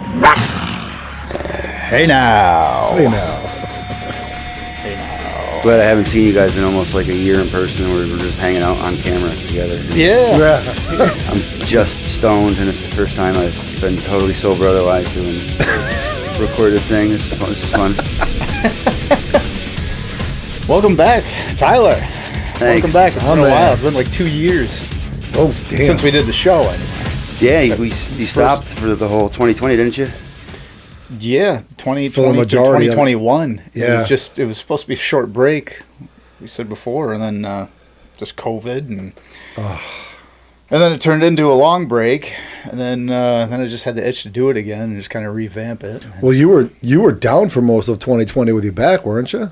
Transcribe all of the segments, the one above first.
Hey now. Hey now. Hey now. Glad I haven't seen you guys in almost like a year in person. We're just hanging out on camera together. Yeah. I'm just stoned, and it's the first time I've been totally sober otherwise doing recorded thing. This is fun. Welcome back, Tyler. Thanks. Welcome back. It's been a man. while. It's been like 2 years Oh, damn. since we did the show. Yeah, you stopped for the whole 2020, didn't you? Yeah, 2020 For the majority to of it. 2021. Yeah. It was supposed to be a short break, we said before, and then just COVID, and then it turned into a long break, and then I just had the itch to do it again and just kind of revamp it. Well, you were down for most of 2020 with your back, weren't you?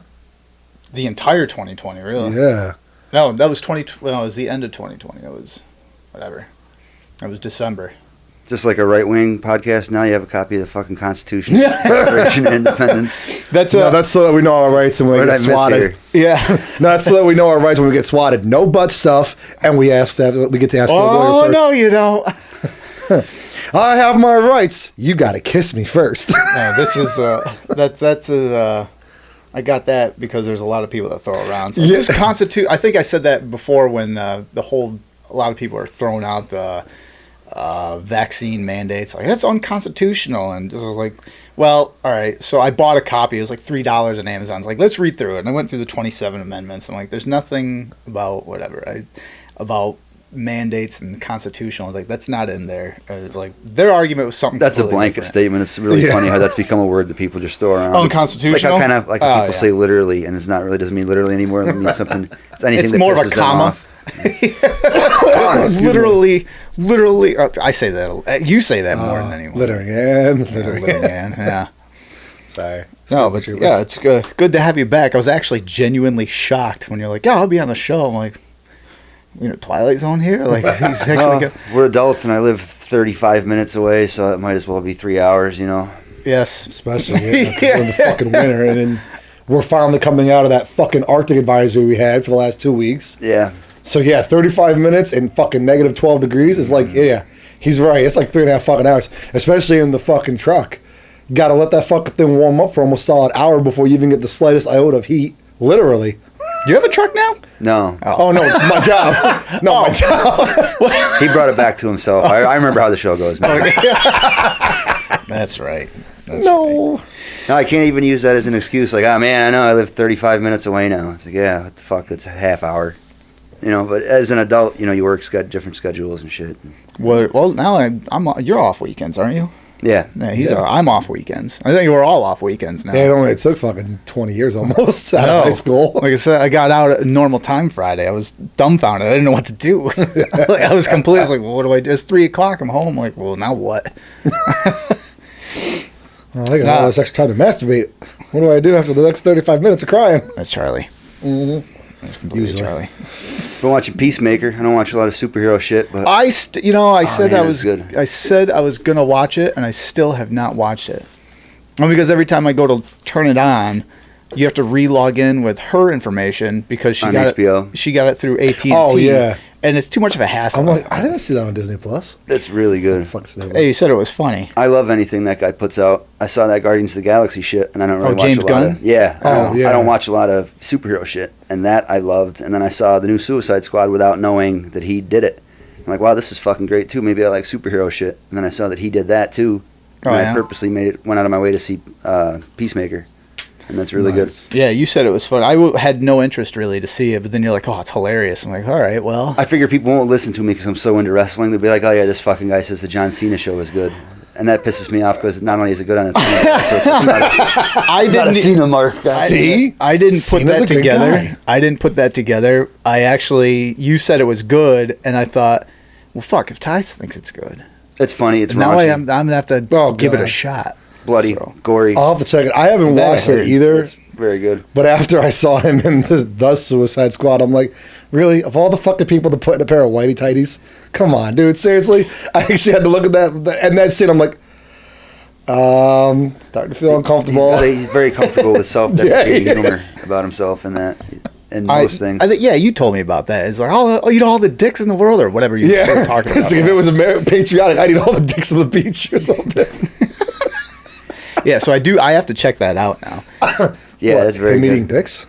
The entire 2020, really? Yeah. No, that was it was the end of 2020. That was whatever. That was December. Just like a right-wing podcast, now you have a copy of the fucking Constitution, Declaration of Independence. That's No, that's so that we know our rights and when we What get did I miss here? swatted. yeah. No, that's so that we know our rights when we get swatted. No butt stuff, and we get to ask for a Oh lawyer first. no, you don't. I have my rights. You got to kiss me first. No, this is I got that because there's a lot of people that throw around. So Yeah. this I think I said that before when a lot of people are throwing out the vaccine mandates. Like, that's unconstitutional. And just was like, well, all right. So I bought a copy. It was like $3 on Amazon. It's like, let's read through it. And I went through the 27 amendments. I'm like, there's nothing about about mandates and constitutional. I was like, that's not in there. It's like their argument was something. That's a completely blanket different. statement. It's really Yeah. funny how that's become a word that people just throw around. Unconstitutional? Like how people Oh, yeah. say literally, and it's not really doesn't mean literally anymore. It means something. It's anything It's that more of a pisses them comma. off. literally. I say that. You say that more than anyone. Litter again. Yeah. Sorry. No, but yeah, it's good to have you back. I was actually genuinely shocked when you're like, "Yeah, I'll be on the show." I'm like, Twilight Zone here? Like, he's actually Well, good. we're adults, and I live 35 minutes away, so it might as well be 3 hours. Yes. Especially we're in the fucking winter, and then we're finally coming out of that fucking Arctic advisory we had for the last 2 weeks. Yeah. So yeah, 35 minutes and fucking negative 12 degrees is like, yeah, he's right. It's like 3.5 fucking hours, especially in the fucking truck. Got to let that fucking thing warm up for almost a solid hour before you even get the slightest iota of heat. Literally. You have a truck now? No. Oh no, my job. No, my job. He brought it back to himself. I remember how the show goes now. That's right. No. No, I can't even use that as an excuse. Like, oh man, I know I live 35 minutes away now. It's like, yeah, what the fuck? That's a half hour. But as an adult, you work different schedules and shit. Well, now you're off weekends, aren't you? Yeah. Yeah, I'm off weekends. I think we're all off weekends now. It took fucking 20 years almost out of high school. Like I said, I got out at normal time Friday. I was dumbfounded. I didn't know what to do. I was completely like, well, what do I do? It's 3 o'clock. I'm home. I'm like, well, now what? Well, I got all this extra time to masturbate. What do I do after the next 35 minutes of crying? That's Charlie. Mm-hmm. That's completely Usually. Charlie. Been watching Peacemaker. I don't watch a lot of superhero shit, but I said man, I it's was good. I said I was gonna watch it, and I still have not watched it. Well, because every time I go to turn it on, you have to re-log in with her information because she On got HBO. it. She got it through AT&T. Oh, yeah. and it's too much of a hassle. I'm like, I didn't see that on Disney Plus. it's really What the good. fuck is that? Hey, you said it was funny. I love anything that guy puts out. I saw that Guardians of the Galaxy shit, and I don't really watch James a lot Gunn? of. Yeah. Yeah. I don't watch a lot of superhero shit, and that I loved. And then I saw the new Suicide Squad without knowing that he did it. I'm like, wow, this is fucking great too. Maybe I like superhero shit. And then I saw that he did that too. And Oh, I yeah? purposely went out of my way to see Peacemaker, and that's really Nice. Yeah, you said it was fun. Had no interest really to see it, but then you're like, oh, it's hilarious. I'm like, all right, well. good. I figure people won't listen to me because I'm so into wrestling. They'll be like, oh yeah, this fucking guy says the John Cena show is good. And that pisses me off because not only is it good on its own, so it's I not a didn't. Cena mark guy. See? I didn't put Cena's that a good together. guy. I didn't put that together. You said it was good, and I thought, well, fuck, if Ty thinks it's good. It's funny. It's Now raunchy, I'm gonna have to Oh, give it a God. shot. bloody, So. gory. I'll have to check it. I haven't That I watched heard. it either. It's very good. But after I saw him in the Suicide Squad, I'm like, really? Of all the fucking people to put in a pair of whitey tighties? Come on, dude. Seriously? I actually had to look at that scene. I'm like, starting to feel uncomfortable. He's very comfortable with self-deprecating Yeah, he humor is. about himself and that, and most things. I think, yeah, you told me about that. It's like, all the dicks in the world, or whatever you were Yeah. talking It's about. like if it was patriotic, I'd eat all the dicks on the beach or something. Yeah, so I have to check that out now. Yeah, What, that's very him good. eating dicks?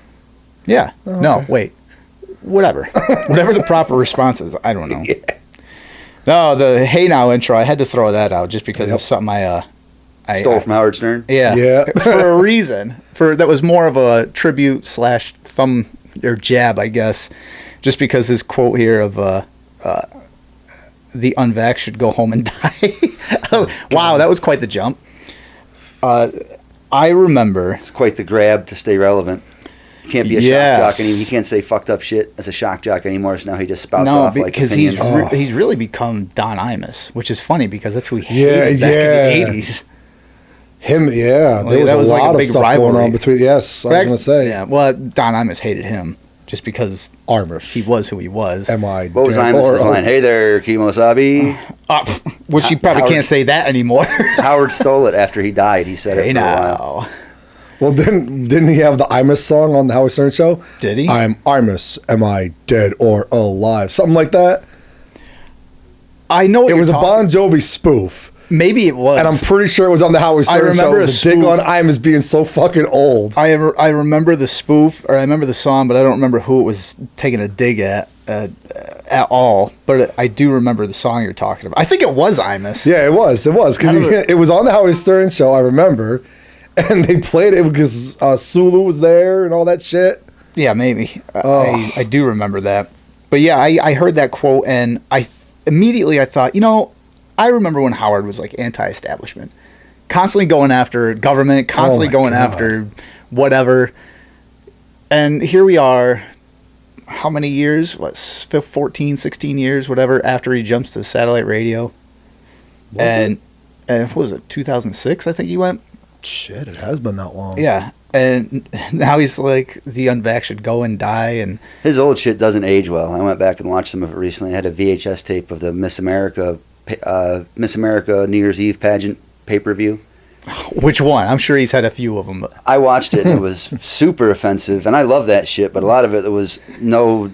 Yeah. No, wait. Whatever. Whatever the proper response is, I don't know. Yeah. No, the Hey Now intro, I had to throw that out just because it's something I Stole from Howard Stern. Yeah. Yeah. For a reason. That was more of a tribute / thumb or jab, I guess. Just because his quote here of the unvax should go home and die. Wow, that was quite the jump. I remember. It's quite the grab to stay relevant. He can't be a shock jock anymore. He can't say fucked up shit as a shock jock anymore. So now he just spouts off like because opinions. he's really become Don Imus, which is funny because that's who he Yeah, hated back in the 80s. Him, yeah. Like, There was that a was like lot a of big stuff rivalry. going on between. Yes, I was going to say. Yeah, well, Don Imus hated him just because Armors. he was who he was. Am I What was dead Imus's line? Hey there, Kimosabi. Which he probably can't say that anymore. Howard stole it after he died. He said Hey it for a while. now. Well, didn't he have the Imus song on the Howard Stern show? Did he? I'm Imus. Am I dead or alive? Something like that. I know It was a Bon Jovi spoof. Maybe it was. And I'm pretty sure it was on the Howard Stern show. remember It a was a dig spoof. on Imus being so fucking old. I remember the spoof, or I remember the song, but I don't remember who it was taking a dig at all. But I do remember the song you're talking about. I think it was Imus. Yeah, it was. It was. Because it was on the Howard Stern show, I remember. And they played it because Sulu was there and all that shit. Yeah, maybe. I do remember that. But yeah, I heard that quote, and immediately I thought, I remember when Howard was like anti-establishment, constantly going after government, constantly going after whatever. And here we are, how many years? 14, 16 years, whatever, after he jumps to satellite radio. And what was it, 2006, I think he went? Shit, it has been that long. Yeah. And now he's like, the unvax should go and die. And His old shit doesn't age well. I went back and watched some of it recently. I had a VHS tape of the Miss America New Year's Eve pageant pay-per-view. which one? I'm sure he's had a few of them. But I watched it and it was super offensive, and I love that shit, but a lot of it was no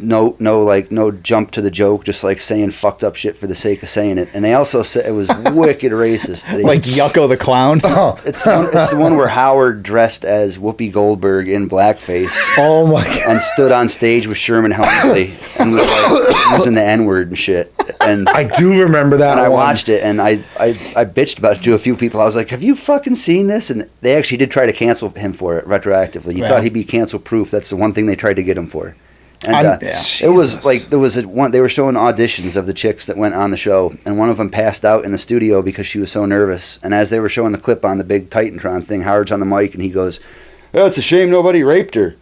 jump to the joke, just like saying fucked up shit for the sake of saying it. And they also said it was wicked racist. like Yucko the Clown. It's the one where Howard dressed as Whoopi Goldberg in blackface Oh my god. and stood on stage with Sherman Hemsley and was like using the N-word and shit. And I do remember that and I one. watched it, and I bitched about it to a few people. I was like, have you fucking seen this? And they actually did try to cancel him for it retroactively. You Yeah. thought he'd be cancel proof. That's the one thing they tried to get him for. And Yeah. it was like there was one. They were showing auditions of the chicks that went on the show, and one of them passed out in the studio because she was so nervous. And as they were showing the clip on the big Titantron thing, Howard's on the mic, and he goes, "Oh, it's a shame nobody raped her."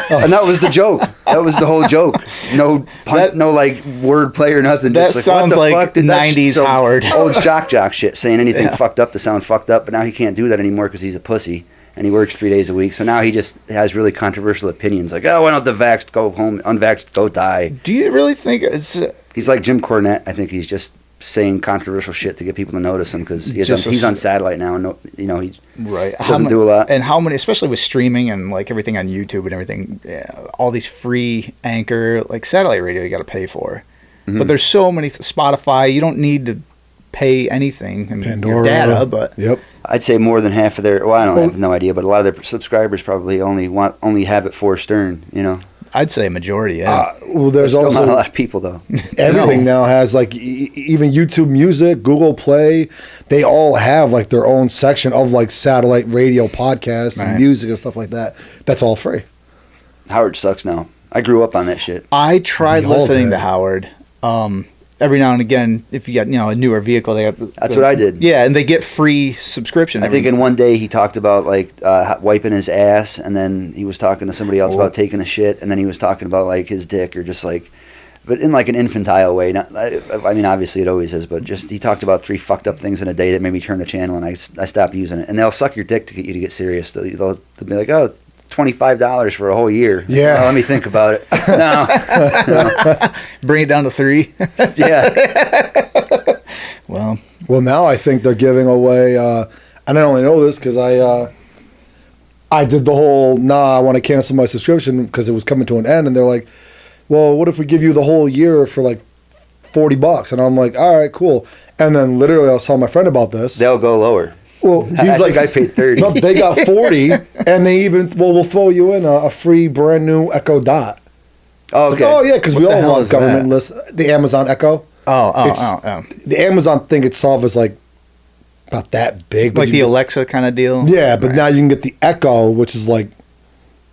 And that was the joke. That was the whole joke. No pun, no like wordplay or nothing. That Just sounds what the like fuck did that 90s so Howard. Old shock jock shit, saying anything Yeah. fucked up to sound fucked up. But now he can't do that anymore because he's a pussy and he works 3 days a week. So now he just has really controversial opinions, like, "Oh, why don't the vaxxed go home, unvaxxed go die?" Do you really think it's... He's like Jim Cornette. I think he's just saying controversial shit to get people to notice him because he's on satellite now, and he Right. doesn't do a lot. And how many, especially with streaming and like everything on YouTube and everything, all these free anchor, like satellite radio you got to pay for. Mm-hmm. But there's so many, Spotify, you don't need to pay anything. I mean, Pandora. your data, but Yep. I'd say more than half of their. Well, I have no idea, but a lot of their subscribers probably only have it for Stern. I'd say a majority, yeah. Well, there's Still not a also lot of people though. everything now has like even YouTube Music, Google Play. They all have like their own section of like satellite radio podcasts and Right. music and stuff like that. That's all free. Howard sucks now. I grew up on that shit. I tried We all listening did. to Howard. Every now and again, if you got a newer vehicle, they have. That's what I did. Yeah, and they get free subscription. I think in one day he talked about like wiping his ass, and then he was talking to somebody else about taking a shit, and then he was talking about like his dick or just like, but in like an infantile way. Not, I mean, obviously it always is, but just he talked about 3 fucked up things in a day that made me turn the channel, and I stopped using it. And they'll suck your dick to get you to get serious. They'll be like, "Oh, $25 for a whole year." Yeah. Well, let me think about it. No. bring it down to 3. Yeah. Well, Well, now I think they're giving away, and I only know this because I did the whole, I want to cancel my subscription because it was coming to an end, and they're like, well, what if we give you the whole year for like $40? And I'm like, all right, cool. And then literally I was telling my friend about this. They'll go lower. Well, he's like, I paid 30. No, they got 40, and they even we'll throw you in a free brand new Echo Dot. Oh, It's okay. like, oh yeah, because we What the all hell want is government that? list. The Amazon Echo. Oh. The Amazon thing itself is like about that big. but Like you the get- Alexa kind of deal? Yeah, but Right. now you can get the Echo, which is like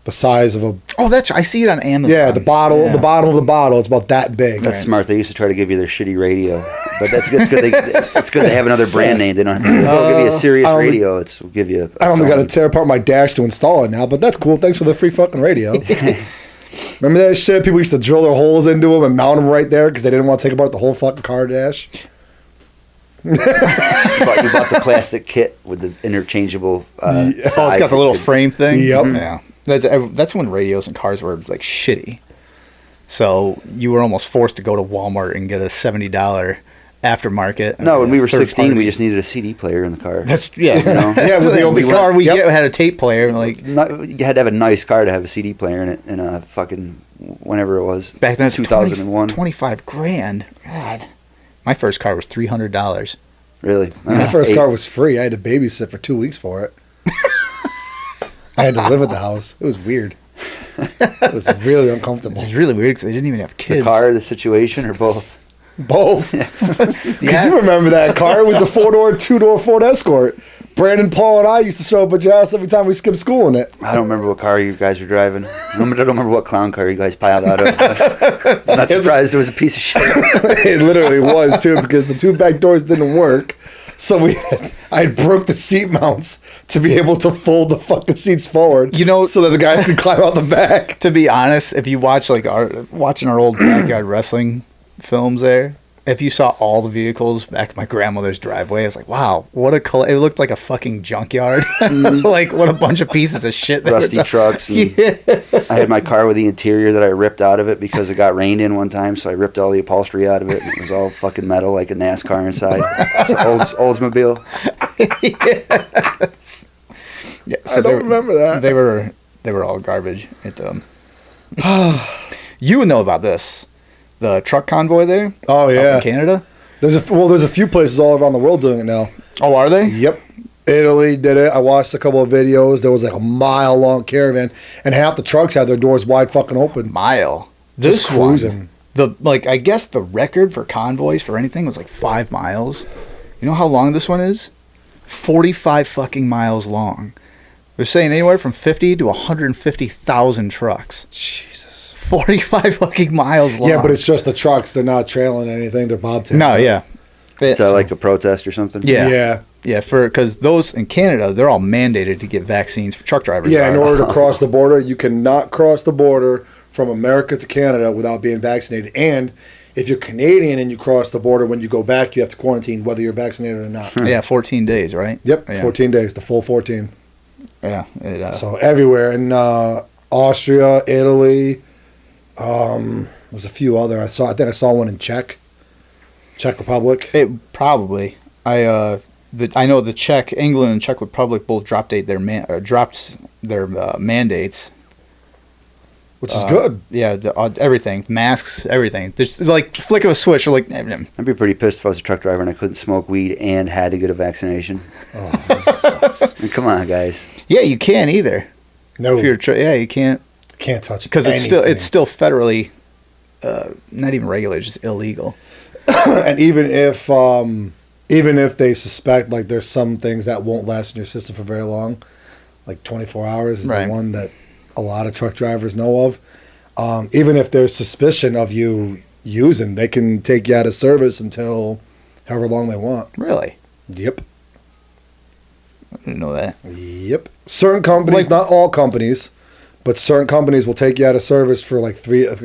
the size of a Oh, I see it on Amazon. yeah, the bottle, Yeah. the bottom of the bottle. It's about that big. That's smart. They used to try to give you their shitty radio, but that's good. It's good they have another brand name. They don't. They'll give you a serious I don't think- radio. It's will give you. I only got to tear apart my dash to install it now, but that's cool. Thanks for the free fucking radio. Remember that shit? People used to drill their holes into them and mount them right there because they didn't want to take apart the whole fucking car dash. You bought the plastic kit with the interchangeable. Oh, it's got the little frame thing? Yep. Yeah. That's when radios and cars were, like, shitty. So you were almost forced to go to Walmart and get a $70 aftermarket. No, when we were third 16, we party. just needed a CD player in the car. That's, yeah. You know? Yeah, with the the car we Yep. had a tape player. Like, You had to have a nice car to have a CD player in it, in a fucking whenever it was. back then, it's 2001. 25 grand. God. My first car was $300. Really, My first car was free. I had to babysit for 2 weeks for it. I had to live at the house. It was weird. It was really uncomfortable. It's really weird because they didn't even have kids. The car, the situation, or both. Both. Because Yeah. you remember that car. It was the 4-door, 2-door Ford Escort. Brandon, Paul, and I used to show up at your house every time we skipped school in it. I don't remember what car you guys were driving. I don't remember what clown car you guys piled out of. I'm not surprised it was a piece of shit. It literally was, too, because the two back doors didn't work. So I broke the seat mounts to be able to fold the fucking seats forward. You know- so that the guys could climb out the back. To be honest, if you watch like watching our old backyard wrestling films there, if you saw all the vehicles back in my grandmother's driveway, I was like, wow, what a it looked like a fucking junkyard. Like what a bunch of pieces of shit. they were Rusty done. trucks. And I had my car with the interior that I ripped out of it because it got rained in one time, so I ripped all the upholstery out of it, and it was all fucking metal like a NASCAR inside. It's Oldsmobile. Yes. Yeah, I don't remember that. They were all garbage at them. You would know about this. The truck convoy there. Oh, up yeah. in Canada. There's a few places all around the world doing it now. Oh, are they? Yep. Italy did it. I watched a couple of videos. There was like a mile-long caravan, and half the trucks had their doors wide fucking open. Mile. Just This one, cruising. I guess the record for convoys for anything was like 5 miles. You know how long this one is? 45 fucking miles long. They're saying anywhere from 50 to 150,000 trucks. Jesus. 45 fucking miles long. Yeah, but it's just the trucks. They're not trailing anything. They're bobtailing. no, yeah. Is that like a protest or something? Yeah. Yeah. Yeah, because those in Canada, they're all mandated to get vaccines for truck drivers. Yeah, in are. order to cross the border, you cannot cross the border from America to Canada without being vaccinated. And if you're Canadian and you cross the border, when you go back, you have to quarantine whether you're vaccinated or not. Yeah, 14 days, right? Yep, Yeah. 14 days, the full 14. Yeah. So everywhere in Austria, Italy, there's a few other. I think I saw one in Czech Republic. It probably. I know the England and Czech Republic both dropped their mandates. Which is good. Yeah, everything, masks, everything. Just like flick of a switch, or like. I'd be pretty pissed if I was a truck driver and I couldn't smoke weed and had to get a vaccination. Oh, this sucks. I mean, come on, guys. Yeah, you can't either. No, If you're you can't can't touch because anything. it's still federally, not even regulated, just illegal. And even if they suspect like there's some things that won't last in your system for very long, like 24 hours is Right. the one that a lot of truck drivers know of. Even if there's suspicion of you using, they can take you out of service until however long they want. Really, Yep. I didn't know that. Yep. Certain companies, Like- not all companies, but certain companies will take you out of service for like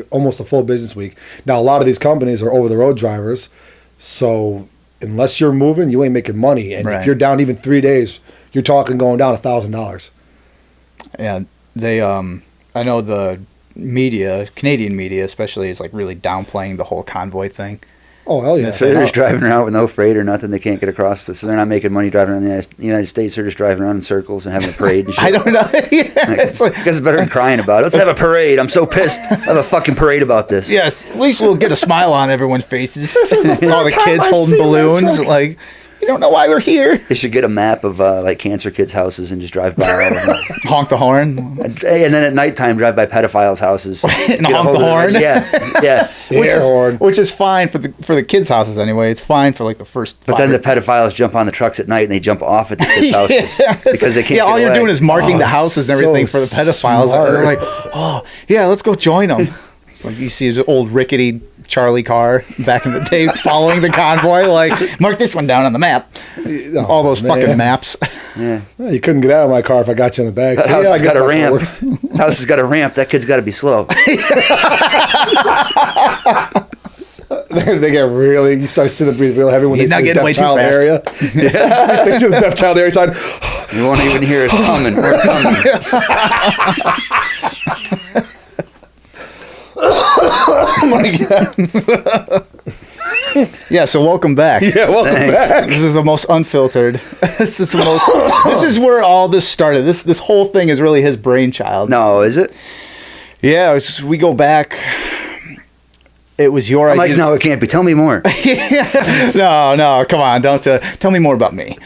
almost a full business week. Now, a lot of these companies are over-the-road drivers, so unless you're moving, you ain't making money. And Right. if you're down even 3 days, you're talking going down $1,000. Yeah, they. I know the media, Canadian media especially, is like really downplaying the whole convoy thing. Oh, hell yeah. So they're just driving around with no freight or nothing. They can't get across. So they're not making money driving around the United States. They're just driving around in circles and having a parade and shit. I don't know. Yeah, it's like, I guess it's better than crying about it. Let's have a parade. I'm so pissed. Have a fucking parade about this. yes, at least we'll get a smile on everyone's faces. This is the All the third time kids I've holding seen that balloons, truck. like You don't know why we're here. They should get a map of like cancer kids' houses and just drive by all of them. Honk the horn. And then at nighttime, drive by pedophiles' houses. And honk the horn. Yeah. Which is fine for the kids' houses anyway. It's fine for like the first. But then the pedophiles jump on the trucks at night and they jump off at the kids' houses because they can't. Yeah, all get you're away. doing is marking the houses and everything for the pedophiles. smart. And they're like, oh yeah, let's go join them. It's like you see his old rickety Charlie car back in the day following the convoy. Like, mark this one down on the map. All those fucking maps. Yeah. Well, you couldn't get out of my car if I got you in the back. That So, house yeah, I has guess got a my car ramp. works. House has got a ramp. That kid's got to be slow. They get really. You start seeing them breathe real heavy when He's they not see the getting way deaf too child fast. area. They see the deaf child area side. You won't even hear us coming. We're coming. Oh my god. Yeah, so welcome back. Yeah, welcome Thanks. back. This is the most unfiltered. This is where all this started. This whole thing is really his brainchild. No, is it? Yeah, we go back. It was your I'm idea. like, no, it can't be. Tell me more. No, come on, don't tell me more about me.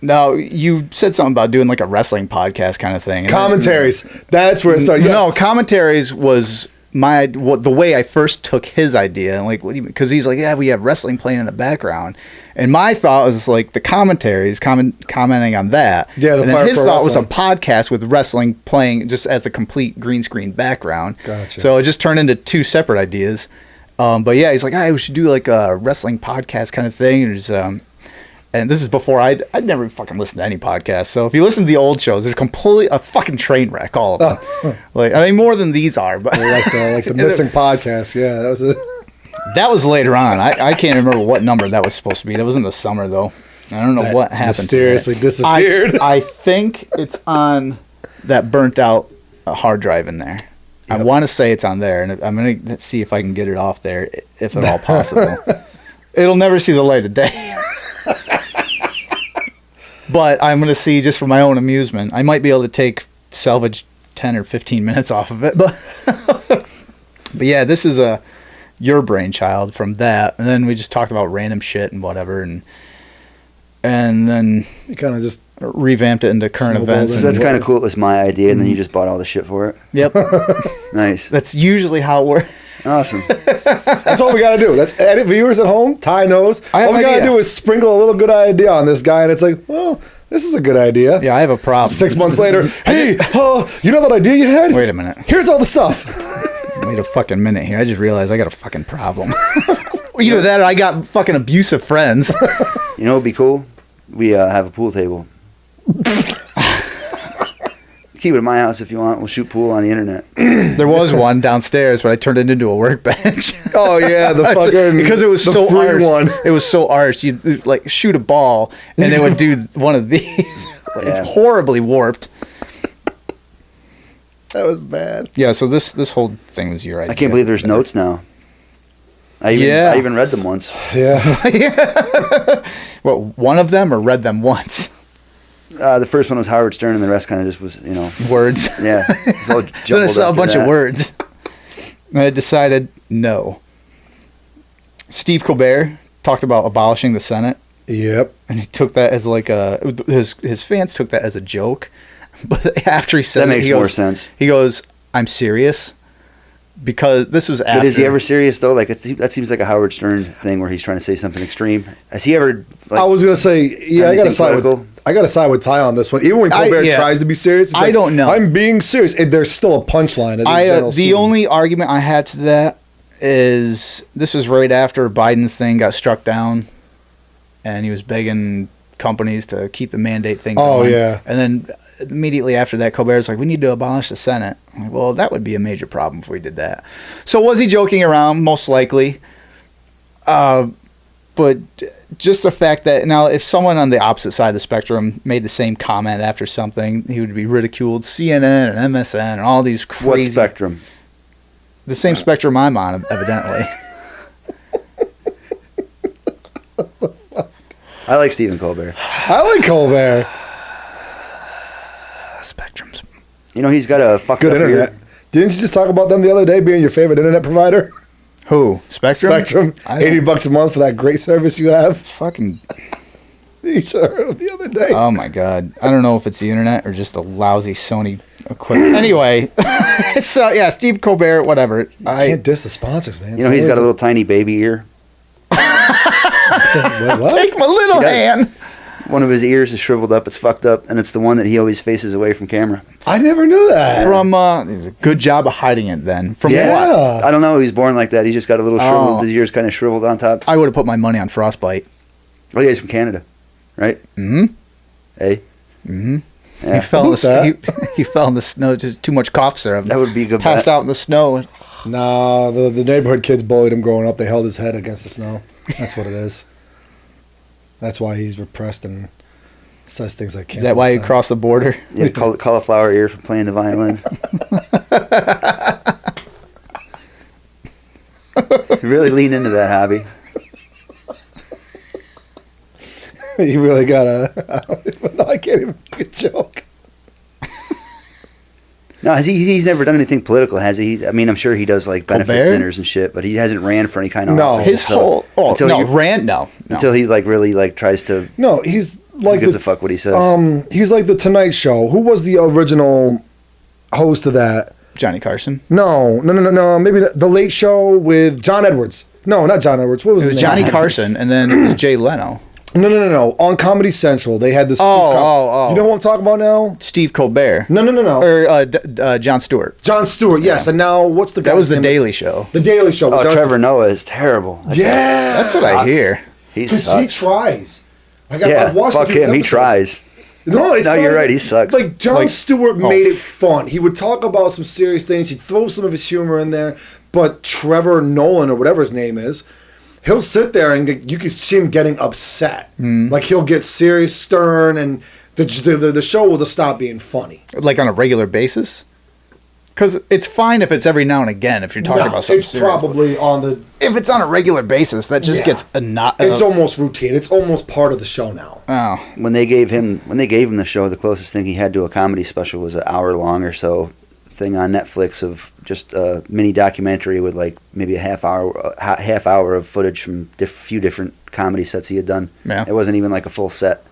No, you said something about doing like a wrestling podcast kind of thing. And Commentaries. That's where it started. Yes. No, commentaries was the way I first took his idea. Like, what do you mean? Because he's like, yeah, we have wrestling playing in the background, and my thought was like the commentaries, commenting on that. Yeah, the and then Fire his Pro thought was a Wrestling. podcast with wrestling playing just as a complete green screen background. Gotcha. So it just turned into two separate ideas. But yeah, he's like, hey, we should do like a wrestling podcast kind of thing. There's and this is before I'd never fucking listened to any podcast. So if you listen to the old shows, they're completely a fucking train wreck, all of them. Like, I mean, more than these are, but like the missing podcast. Yeah, that was it. that was later on. I can't remember what number that was supposed to be. That was in the summer though. I don't know what happened. Mysteriously to that. disappeared. I think it's on that burnt out hard drive in there. I want to say it's on there, and I'm gonna see if I can get it off there, if at all possible. It'll never see the light of day. But I'm going to see just for my own amusement. I might be able to salvage 10 or 15 minutes off of it. But yeah, this is your brainchild from that. And then we just talked about random shit and whatever. And then You kind of just. revamped it into current Snowballed events. it. So And that's kind of cool. It was my idea, and then you just bought all the shit for it. yep. Nice. That's usually how it works. Awesome. That's all we got to do. That's edit viewers at home. Ty knows. I have All we an got to idea. do is sprinkle a little good idea on this guy, and it's like, well, this is a good idea. Yeah, I have a problem. 6 months later, hey, you know that idea you had? Wait a minute. Here's all the stuff. Wait a fucking minute here. I just realized I got a fucking problem. Either that or I got fucking abusive friends. You know what'd be cool? We have a pool table. Keep it at my house if you want. We'll shoot pool on the internet. There was one downstairs, but I turned it into a workbench. Oh yeah, the fucking because it was the so free arched. one. It was so arched. You'd like shoot a ball, and it would do one of these. Yeah. It's horribly warped. That was bad. Yeah. So this whole thing was your idea. I can't believe there's notes now. I even read them once. Yeah. Well, one of them or read them once. The first one was Howard Stern, and the rest kind of just was, Words. yeah. It's all Then I jumbled saw a after bunch of that. words. And I decided no. Steve Colbert talked about abolishing the Senate. Yep. And he took that as like his fans took that as a joke, but after he said That makes more sense. He goes, "I'm serious," because this was after. But is he ever serious though? Like that seems like a Howard Stern thing where he's trying to say something extreme. Has he ever? Like, I was gonna say, yeah, I gotta anything side with. political? I gotta side with Ty on this one. Even when Colbert tries to be serious, it's I like, don't know. I'm being serious. There's still a punchline. The only argument I had to that is this is right after Biden's thing got struck down, and he was begging companies to keep the mandate thing going. Oh, yeah. And then immediately after that, Colbert's like, we need to abolish the Senate. I'm like, well, that would be a major problem if we did that. So was he joking around? Most likely. But just the fact that now if someone on the opposite side of the spectrum made the same comment after something, he would be ridiculed. CNN and MSN and all these crazy... what spectrum? The same spectrum I'm on, evidently. I like Stephen Colbert. I like Colbert. Spectrums. He's got a fucked Good up internet. beard. Didn't you just talk about them the other day being your favorite internet provider? Who? Spectrum? Spectrum, I don't- $80 a month for that great service you have. Fucking. You should have heard it the other day. Oh my god. I don't know if it's the internet or just the lousy Sony equipment. Anyway, so yeah, Steve Colbert, whatever. I can't diss the sponsors, man. You know, he's got a little tiny baby ear. What? Take my little He does. hand. One of his ears is shriveled up. It's fucked up, and it's the one that he always faces away from camera. I never knew that. From it was a good job of hiding it then. From what? Yeah. I don't know. He's born like that. He's just got a little shriveled. His ears kind of shriveled on top. I would have put my money on frostbite. Oh, yeah, he's from Canada, right? Mm-hmm. Hey. Mm-hmm. Yeah. He fell in the About he fell in the snow. Just too much cough syrup. That would be a good Passed bet. out in the snow. No, the neighborhood kids bullied him growing up. They held his head against the snow. That's what it is. That's why he's repressed and says things like Is that why he crossed the border? Yeah, cauliflower ear for playing the violin. You really lean into that hobby. You really gotta. I don't even know. I can't even make a joke. No, he's never done anything political, has he? I mean, I'm sure he does like benefit Colbert? dinners and shit, but he hasn't ran for any kind of No. office His whole rant. No. until he like really like tries to. No, he's Who like gives a fuck what he says? he's like the Tonight Show. Who was the original host of that? Johnny Carson. No. Maybe the Late Show with John Edwards. No, not John Edwards. What was It his was name? Johnny Carson, and then it was Jay Leno. No. On Comedy Central, they had this. Oh. You know what I'm talking about now? Steve Colbert. No. Or Jon Stewart. Jon Stewart. Yes, and now what's the? That guy's was The name? Daily Show. The Daily Show. with Oh, Jon Trevor Noah is terrible. Yeah, That's what I hear. He Because he sucks. tries. Yeah, I've watched a fuck few him. He episodes. tries. No, it's No, not you're even- right, he sucks. Like Jon Like- Stewart oh. made it fun. He would talk about some serious things. He'd throw some of his humor in there. But Trevor Nolan or whatever his name is, he'll sit there and you can see him getting upset. Like he'll get serious, stern, and the show will just stop being funny. Like on a regular basis? Because it's fine if it's every now and again if you're talking about something it's serious. probably on the. If it's on a regular basis, that just Yeah. gets a not. It's almost routine. It's almost part of the show now. Oh, When they gave him the show, the closest thing he had to a comedy special was an hour long or so thing on Netflix of just a mini documentary with like maybe a half hour of footage from few different comedy sets he had done. Yeah. It wasn't even like a full set.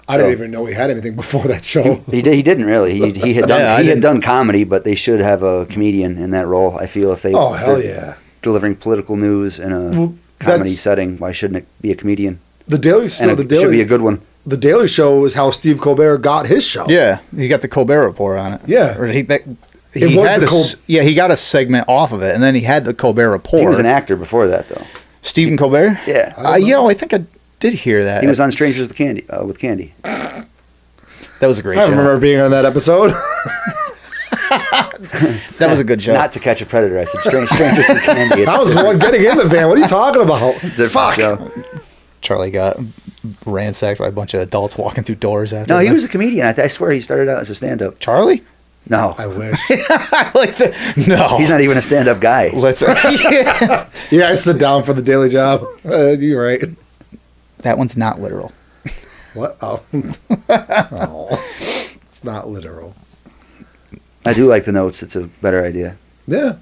I didn't even know he had anything before that show. He didn't really. He had done Yeah, I he had didn't- done comedy, but they should have a comedian in that role. I feel if they Oh, hell they're yeah. delivering political news in a Well, comedy that's- setting, why shouldn't it be a comedian? The Daily And Show. it should be a good one. The Daily Show is how Steve Colbert got his show. yeah. He got the Colbert Report on it. Yeah. Or he was the he got a segment off of it, and then he had the Colbert Report. He was an actor before that, though. Stephen Colbert? Yeah. I think I did hear that. He was on Strangers with Candy. That was a great I show. remember being on that episode. That was a good show. Not To Catch a Predator. I said Strangers with Candy. I was the one getting in the van. What are you talking about? Fuck. Charlie got ransacked by a bunch of adults walking through doors after No, he that. was a comedian. I swear he started out as a stand-up. Charlie? No, I wish. I like the no. he's not even a stand-up guy. Let's yeah. Yeah, I stood down for the daily job. You're right. That one's not literal. What? Oh. Oh. It's not literal. I do like the notes. It's a better idea. Yeah.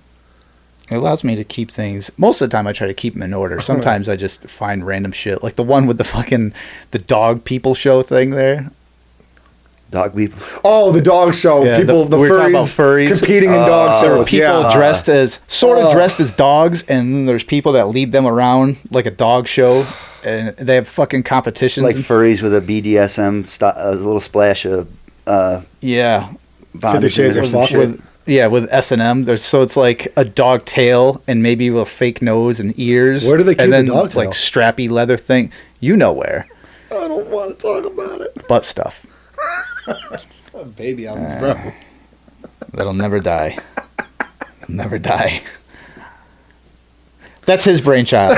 It allows me to keep things. Most of the time, I try to keep them in order. Sometimes I just find random shit, like the one with the dog people show thing there. Dog people. Oh, the dog show. Yeah, People, the we were talking furries, about furries. competing in dog There were shows. people yeah. dressed as dressed as dogs, and then there's people that lead them around like a dog show, and they have fucking competitions. Like furries with a BDSM, a little splash of yeah, bondage. 50 Shades in of it or some Fuck. shit. with S&M. There's so it's like a dog tail and maybe a fake nose and ears. Where do they keep and the then, dog tail? Like strappy leather thing. You know where? I don't want to talk about it. Butt stuff. Baby albums, bro. That'll never die. Never die. That's his brainchild.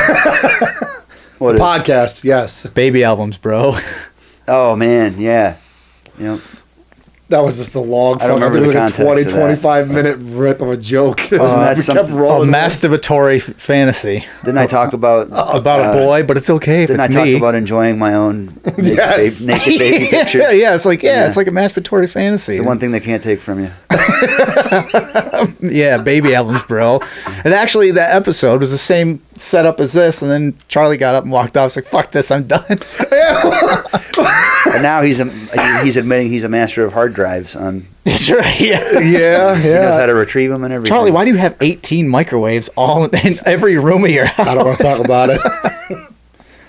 What is- Podcast, yes. Baby albums, bro. Oh man, yeah. Yep. That was just a long, I don't remember the context 20, of that. 25 minute rip of a joke. that we some- kept A rolling. masturbatory fantasy Didn't I talk about about a boy, but it's okay if Didn't I it's talk me. about enjoying my own naked, Yes. naked baby pictures? yeah, it's like Yeah. it's like a masturbatory fantasy. The one thing they can't take from you. Yeah, baby albums, bro. And actually, that episode was the same setup as this, and then Charlie got up and walked off. It's like, fuck this, I'm done. And now he's admitting he's a master of hard drives. That's right. Yeah. Yeah, He knows how yeah. to retrieve them and everything. Charlie, why do you have 18 microwaves all in every room of your house? I don't want to talk about it.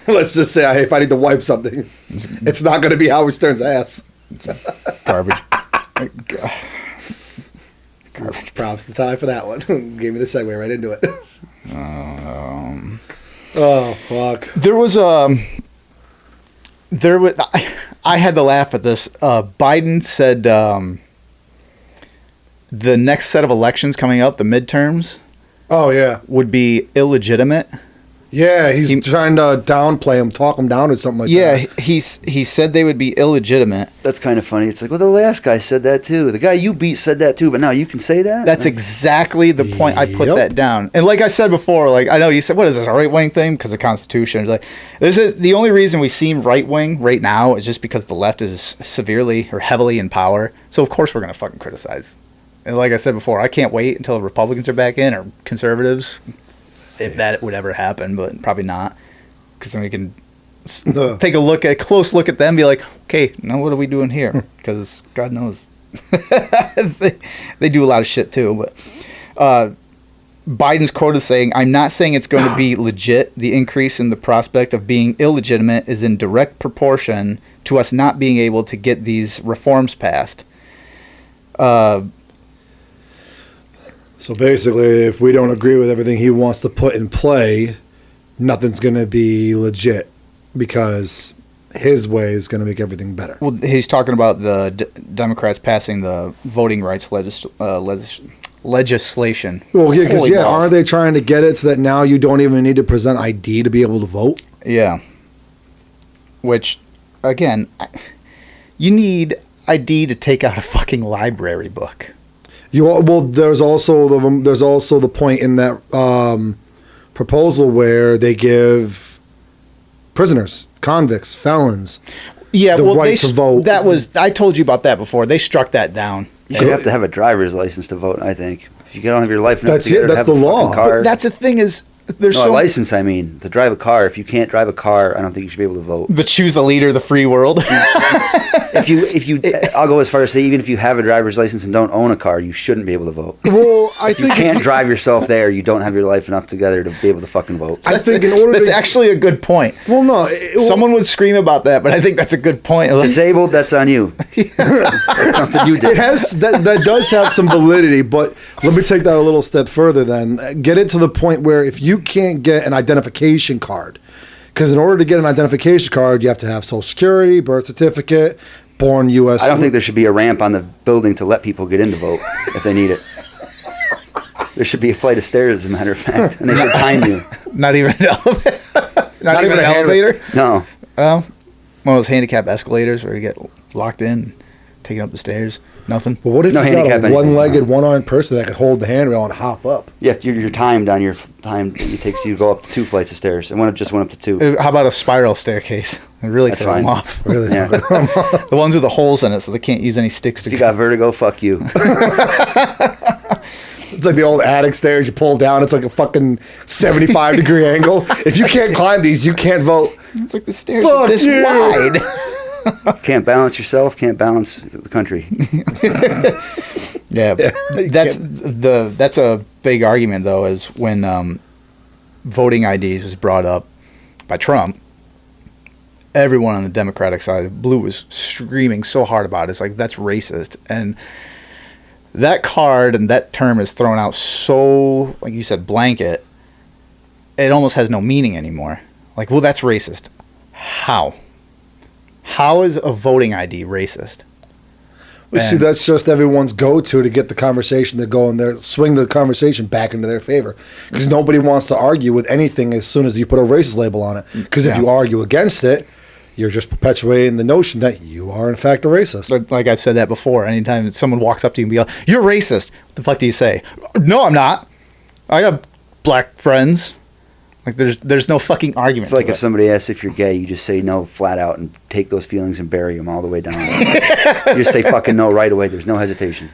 Let's just say if I need to wipe something, it's not going to be Howard Stern's ass. Garbage. Props to Ty for that one. Gave me the segue right into it. Oh, fuck. There was I had to laugh at this. Biden said the next set of elections coming up, the midterms, Oh, yeah. would be illegitimate. Yeah, he's trying to downplay him, talk him down or something like Yeah, that. he said they would be illegitimate. That's kind of funny. It's like, well, the last guy said that too. The guy you beat said that too, but now you can say that? That's exactly the point. I put Yep. that down. And like I said before, like I know you said, what is this, a right wing thing? Because the Constitution. It's like, this is the only reason we seem right wing right now is just because the left is severely or heavily in power. So of course we're gonna fucking criticize. And like I said before, I can't wait until Republicans are back in or conservatives, if that would ever happen, but probably not. Because then we can take a close look at them and be like, okay, now what are we doing here? Because God knows they do a lot of shit too. But Biden's quote is saying, "I'm not saying it's going to be legit. The increase in the prospect of being illegitimate is in direct proportion to us not being able to get these reforms passed." So basically, if we don't agree with everything he wants to put in play, nothing's going to be legit because his way is going to make everything better. Well, he's talking about the Democrats passing the voting rights legislation. Well, yeah, because Holy balls. aren't they trying to get it so that now you don't even need to present ID to be able to vote? Yeah. Which, again, you need ID to take out a fucking library book. There's also the point in that proposal where they give prisoners, convicts, felons, Yeah, the right to vote. I told you about that before. They struck that down. You should have to have a driver's license to vote, I think. If you don't have your life That's together it, to that's have the a fucking law. car, That's the thing is, there's no, a so license, I mean, to drive a car. If you can't drive a car, I don't think you should be able to vote. the choose the leader of the free world. I'll go as far as say, even if you have a driver's license and don't own a car, you shouldn't be able to vote. Well, I If you think can't drive yourself there, you don't have your life enough together to be able to fucking vote. I think in order That's to actually a good point. well, no, Someone would scream about that, but I think that's a good point. Disabled, that's on you. That's something you it did. has that does have some validity, but let me take that a little step further. Then get it to the point where if you can't get an identification card, because in order to get an identification card, you have to have Social Security, birth certificate, born U.S. I don't think there should be a ramp on the building to let people get in to vote if they need it. There should be a flight of stairs, as a matter of fact, and they should time you. Not even an elevator. Not, even an a elevator. No. Well, one of those handicap escalators where you get locked in, taken up the stairs. Nothing. But what if No you got handicap a anything, one-legged, one-armed person that could hold the handrail and hop up? Yeah, if you're timed on your time, it takes you to go up 2 flights of stairs. And one just went up to 2. How about a spiral staircase? It really That's throw them fine. off. Really? Yeah. The ones with the holes in it, so they can't use any sticks to. If you got vertigo, fuck you. It's like the old attic stairs you pull down. It's like a fucking 75-degree angle. If you can't climb these, you can't vote. It's like the stairs Fuck are this you. wide. Can't balance yourself, can't balance the country. Yeah, that's a big argument though. Is when voting IDs was brought up by Trump, everyone on the Democratic side, blue, was screaming so hard about it. It's like, that's racist, and that card and that term is thrown out so, like you said, blanket. It almost has no meaning anymore. Like, well, that's racist. How? How is a voting ID racist? Well, see, that's just everyone's go-to to get the conversation to go in there, swing the conversation back into their favor. Because nobody wants to argue with anything as soon as you put a racist label on it. Because if Yeah. you argue against it, you're just perpetuating the notion that you are in fact a racist. But like I've said that before, anytime someone walks up to you and be like, "You're racist," what the fuck do you say? No, I'm not. I got black friends. Like there's no fucking argument. It's like to if it. somebody asks if you're gay, you just say no flat out and take those feelings and bury them all the way down. You just say fucking no right away. There's no hesitation.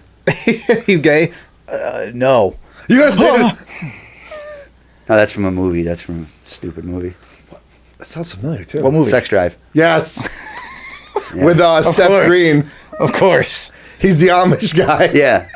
You gay? No. You guys dated? No, that's from a movie. That's from a stupid movie. That sounds familiar too. What movie? Sex Drive. Yes. Yeah. With Seth course. Green. Of course. He's the Amish guy. Yeah.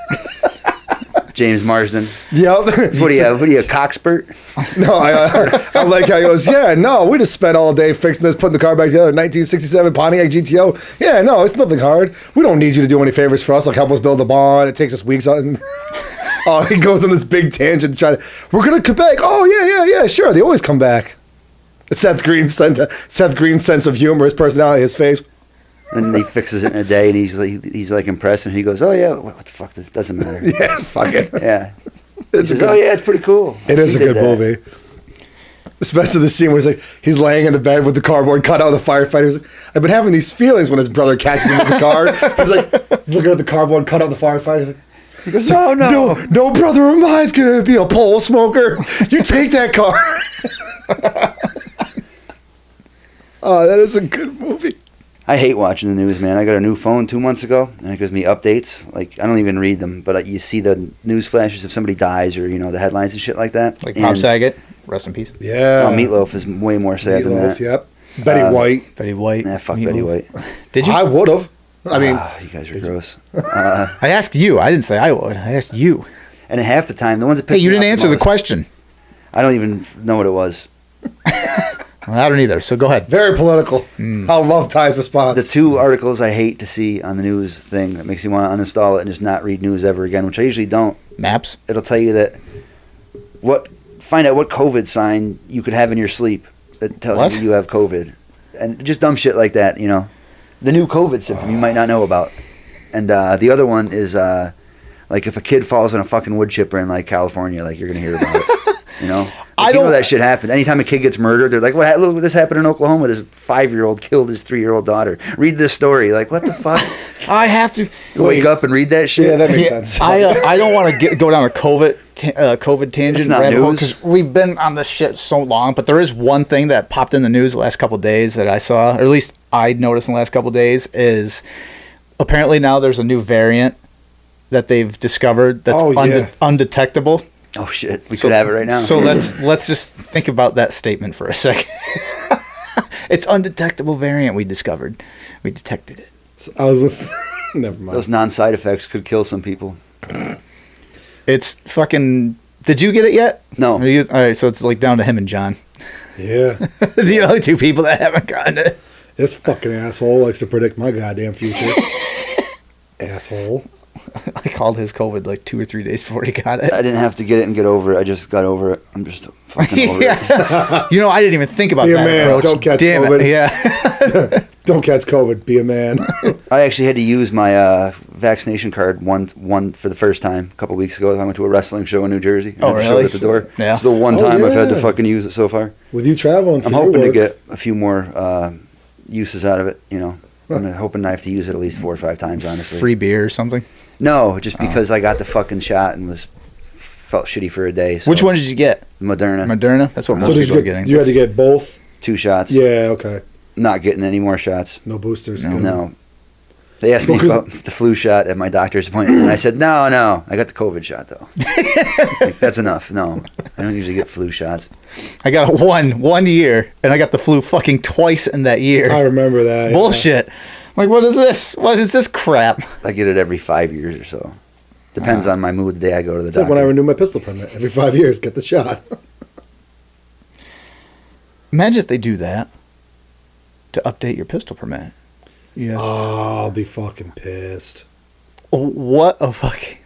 James Marsden. Yep. What are you, a cockspurt? No, I like how he goes, yeah, no, we just spent all day fixing this, putting the car back together, 1967 Pontiac GTO. Yeah, no, it's nothing hard. We don't need you to do any favors for us, like help us build the bond. It takes us weeks on. Oh, he goes on this big tangent trying to, we're going to come back. Oh, yeah, sure. They always come back. Seth Green's sense of humor, his personality, his face. And he fixes it in a day, and he's like impressed, and he goes, "Oh yeah, what the fuck? This doesn't matter." Yeah, fuck it. Yeah. He says, "Oh yeah, it's pretty cool." It is a He did good movie. Especially the scene where he's laying in the bed with the cardboard cutout of the firefighter. He's like, I've been having these feelings when his brother catches him with the car. He's looking at the cardboard cutout of the firefighter. He's like, He goes, "No. No brother of mine's gonna be a pole smoker. You take that car." Oh, that is a good movie. I hate watching the news, man. I got a new phone 2 months ago, and it gives me updates. Like, I don't even read them, but you see the news flashes if somebody dies or, the headlines and shit like that. Like Bob Saget, rest in peace. Yeah. Meatloaf is way more sad than that. Yep. Betty White. Betty White. Nah, fuck Meatloaf. Betty White. Did you? I would have. I mean, You guys are gross. I asked you. I didn't say I would. I asked you. And half the time, the ones that piss Hey, you me didn't off answer the most- question. I don't even know what it was. Well, I don't either. So go ahead. very political. I love Ty's The response. two articles I hate to see on the news thing that makes me want to uninstall it and just not read news ever again, which I usually don't. Maps. It'll tell you that find out what COVID sign you could have in your sleep that tells What? you have COVID, and just dumb shit like that. The new COVID symptom you might not know about, and the other one is like if a kid falls on a fucking wood chipper in like California, like you're gonna hear about it. I You know don't- that shit happened. Anytime a kid gets murdered, they're like, look, this happened in Oklahoma. This 5-year-old killed his 3-year-old daughter. Read this story. Like, what the fuck? I have to. You wake up and read that shit? Yeah, that makes sense. I don't want to go down a COVID tangent It's not rabbit hole news. because we've been on this shit so long. But there is one thing that popped in the news the last couple of days that I saw, or at least I noticed in the last couple of days, is apparently now there's a new variant that they've discovered that's undetectable. Oh shit, we could have it right now. So let's just think about that statement for a second. It's undetectable variant we discovered. We detected it. I was listening. Never mind. Those non-side effects could kill some people. It's fucking. Did you get it yet? No. All right, so it's like down to him and John. Yeah. The only two people that haven't gotten it. This fucking asshole likes to predict my goddamn future. Asshole. I called his COVID like 2 or 3 days before he got it. I didn't have to get it and get over it. I just got over it. I'm just fucking over it. Yeah. I didn't even think about Be a that man, approach. don't catch Damn COVID. it. Yeah. Don't catch COVID. Be a man. I actually had to use my vaccination card one for the first time a couple weeks ago. I went to a wrestling show in New Jersey. Oh, I had to show really? it at the door. Yeah. It's the one Oh, time I've had to yeah. fucking use it so far. With you traveling for I'm your hoping to work. get a few more uses out of it. I'm hoping I have to use it at least 4 or 5 times, honestly. Free beer or something. No, just because I got the fucking shot and felt shitty for a day. So. Which one did you get? Moderna. Moderna? That's what most So did people you are getting. you had to get both? 2 shots. Yeah, okay. Not getting any more shots. No boosters. No. Good. No. They asked me Well, about the flu shot at my doctor's appointment, and I said, no, I got the COVID shot, though. Like, that's enough. No, I don't usually get flu shots. I got one year, and I got the flu fucking twice in that year. I remember that. yeah. Bullshit. I'm like, what is this? What is this crap? I get it every 5 years or so. Depends on my mood the day I go to the It's like doctor. when I renew my pistol permit. Every 5 years, get the shot. Imagine if they do that to update your pistol permit. Yeah. Oh, I'll be fucking pissed. What a fucking...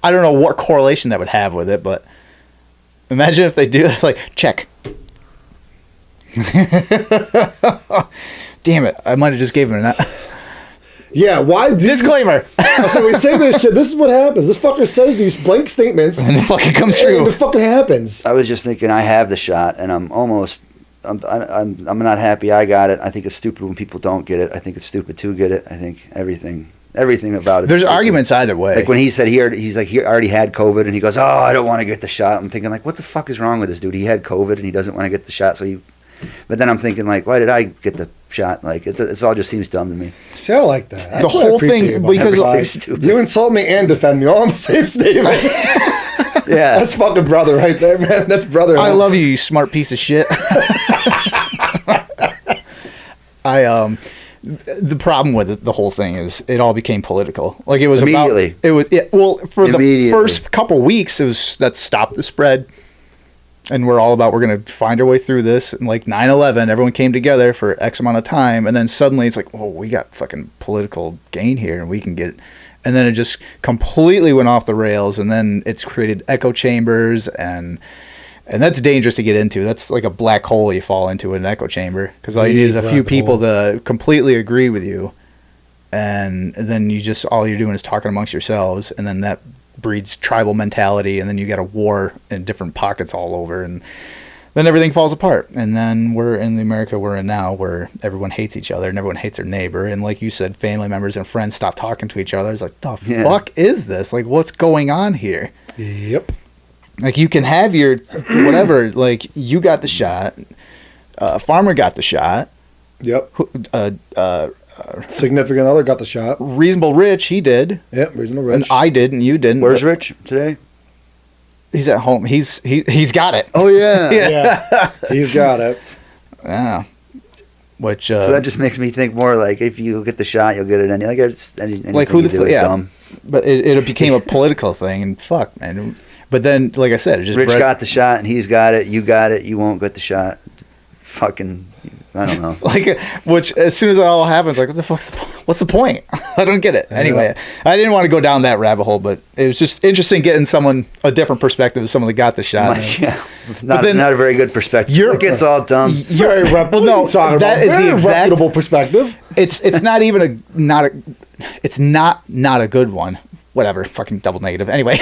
I don't know what correlation that would have with it, but imagine if they do that. Like, check. Damn it. I might have just gave him an... Yeah, why did Disclaimer. So we say this shit. This is what happens. This fucker says these blank statements, And it fucking comes and true. it fucking happens. I was just thinking I have the shot, and I'm almost I'm not happy I got it. I think it's stupid when people don't get it. I think it's stupid to get it. I think everything about it. There's arguments either way. Like when he said he already had COVID, and he goes, "Oh, I don't want to get the shot." I'm thinking like, what the fuck is wrong with this dude? He had COVID and he doesn't want to get the shot, so he. But then I'm thinking like, why did I get the shot? Like it all just seems dumb to me. See, I like that. That's the what I whole appreciate thing about because everybody. You insult me and defend me all in the same statement. Yeah, that's fucking brother right there, man. That's brother. I love you, you smart piece of shit. The problem with it, the whole thing is it all became political. Like it was Immediately. For the first couple weeks it was let's stop the spread. And we're all about we're going to find our way through this. And like 9/11, everyone came together for X amount of time. And then suddenly it's like, oh, we got fucking political gain here and we can get it. And then it just completely went off the rails. And then it's created echo chambers. And that's dangerous to get into. That's like a black hole you fall into in an echo chamber. Because all you need is a few people to completely agree with you. And then all you're doing is talking amongst yourselves. And then that breeds tribal mentality, and then you get a war in different pockets all over, and then everything falls apart. And then we're in the America we're in now, where everyone hates each other and everyone hates their neighbor, and like you said, family members and friends stop talking to each other. It's like, the fuck is this? Like, what's going on here? Yep. Like, you can have your whatever. Like, you got the shot. Farmer got the shot. Yep. Significant other got the shot. Reasonable Rich, he did. Yep, Reasonable Rich. And I did, and you didn't. Where's Rich today? He's at home. He's got it. Oh yeah, yeah. He's got it. Yeah. Which so that just makes me think more like if you get the shot, you'll get it. Like who the fuck? Yeah. Dumb. But it became a political thing, and fuck, man. But then, like I said, it just Rich got the shot, and he's got it. You got it. You won't get the shot. Fucking. I don't know. Like, which as soon as that all happens, like, what's the point? I don't get it. Anyway, I didn't want to go down that rabbit hole, but it was just interesting getting a different perspective of someone that got the shot. Not a very good perspective. It gets all dumb. Very reputable. Well, no, that is the exact reputable perspective. It's not even it's not a good one. Whatever, fucking double negative. Anyway,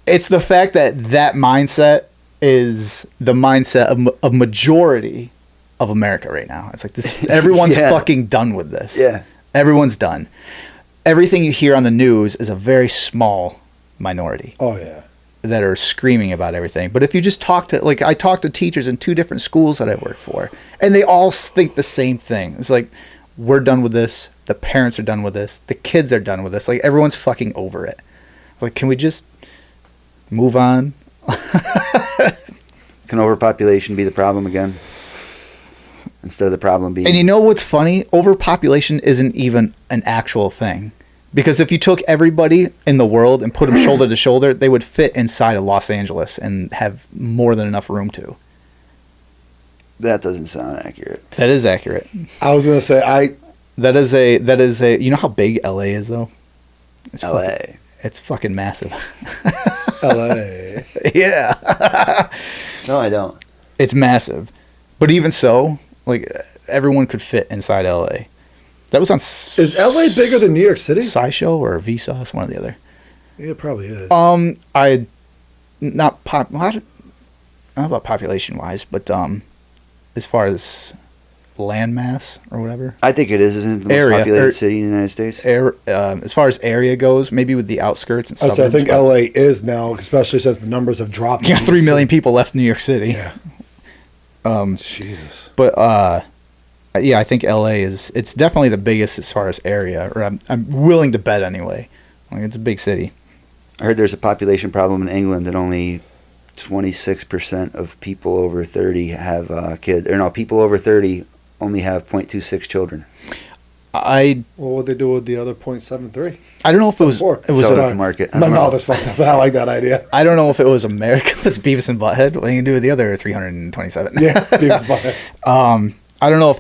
it's the fact that mindset is the mindset of a majority of America right now. It's like this. Everyone's fucking done with this. Yeah. Everyone's done. Everything you hear on the news is a very small minority. Oh, yeah. That are screaming about everything. But if you just I talked to teachers in 2 different schools that I work for, and they all think the same thing. It's like, we're done with this. The parents are done with this. The kids are done with this. Like, everyone's fucking over it. Like, can we just move on? Can overpopulation be the problem again? Instead of the problem being... And you know what's funny? Overpopulation isn't even an actual thing. Because if you took everybody in the world and put them shoulder to shoulder, they would fit inside of Los Angeles and have more than enough room to. That doesn't sound accurate. That is accurate. I was going to say, That is a... You know how big LA is, though? It's LA. It's fucking massive. LA. Yeah. No, I don't. It's massive. But even so, like, everyone could fit inside LA. That was on... Is LA bigger than New York City? SciShow or Vsauce, one or the other. Yeah, it probably is. I don't know about population-wise, but as far as land mass or whatever. I think it is. Isn't it the most populated city in the United States? As far as area goes, maybe with the outskirts and suburbs. I think LA is now, especially since the numbers have dropped. Yeah, 3 million people left New York City. Yeah. Jesus. But yeah, I think LA it's definitely the biggest as far as area, or I'm willing to bet anyway. Like, it's a big city. I heard there's a population problem in England that only 26% of people over 30 have kids. Or no, people over 30 only have 0.26 children. What would they do with the other 0.73? I don't know if it was the market. No, that's fucked up. I like that idea. I don't know if it was America. It's Beavis and Butthead. What are you gonna do with the other 327? Yeah, Beavis and Butthead. I don't know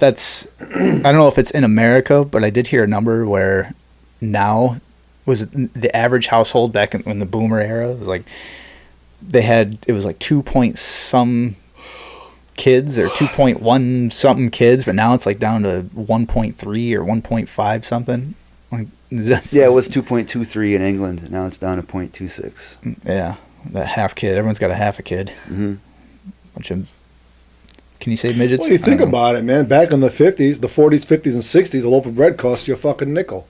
if it's in America, but I did hear a number where now was the average household back in the boomer era was like it was like 2 point some kids or 2.1 something kids, but now it's like down to 1.3 or 1.5 something. Like, yeah, it was 2.23 in England, and now it's down to 0.26. Yeah, that half kid. Everyone's got a half a kid. Mm-hmm. Bunch of Can you say midgets? Well, you think about it, man. Back in the 50s, the 40s, 50s, and 60s, a loaf of bread cost you a fucking nickel.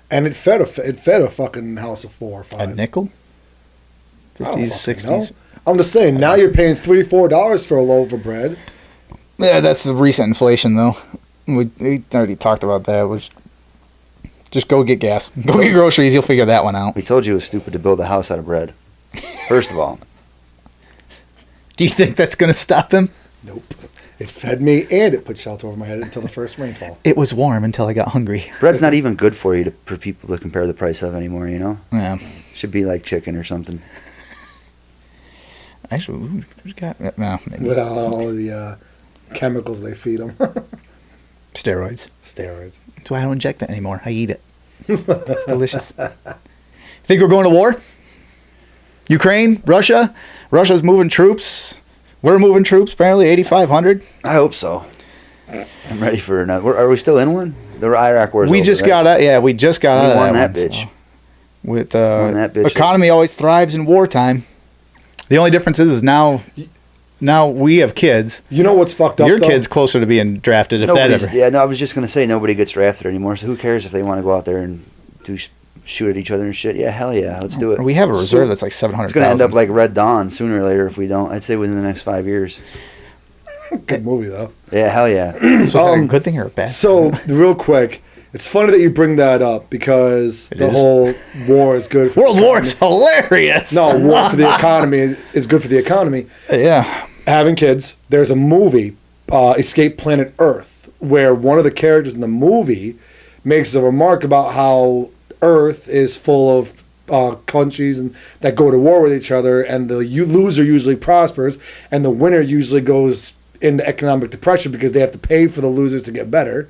And it fed a fucking house of 4 or 5. A nickel? I don't 50s, fucking 60s? know. I'm just saying, now you're paying $3, $4 for a loaf of bread. Yeah, that's the recent inflation, though. We already talked about that. Which, just go get gas. Go get groceries. You'll figure that one out. We told you it was stupid to build a house out of bread. First of all. Do you think that's going to stop them? Nope. It fed me and it put shelter over my head until the first rainfall. It was warm until I got hungry. Bread's not even good for you for people to compare the price of anymore, you know? Yeah. Should be like chicken or something. Actually, who's got... No, maybe. Without all the chemicals they feed them. Steroids. Steroids. That's why I don't inject it anymore. I eat it. It's delicious. Think we're going to war? Ukraine? Russia? Russia's moving troops. We're moving troops, apparently, 8,500. I hope so. I'm ready for another. Are we still in one? The Iraq War's We over, just right? got out. Yeah, we just got out of won that that one, bitch. so. With Won that bitch. economy always thrives in wartime. The only difference is now we have kids. You know what's fucked up, Your though? kid's closer to being drafted if that Nobody's- ever. Yeah, no, I was just gonna say nobody gets drafted anymore. So who cares if they want to go out there and shoot at each other and shit? Yeah, hell yeah, let's do it. We have a reserve that's like It's gonna 700,000. end up like Red Dawn sooner or later if we don't. I'd say within the next 5 years. Good movie, though. Yeah, hell yeah. So is that a good thing or a bad? So, real quick, it's funny that you bring that up because the is. whole war is good for World the War economy. is hilarious. No, war for the economy is good for the economy. Yeah. Having kids, there's a movie, Escape Planet Earth, where one of the characters in the movie makes a remark about how Earth is full of countries and that go to war with each other, and the loser usually prospers, and the winner usually goes into economic depression because they have to pay for the losers to get better.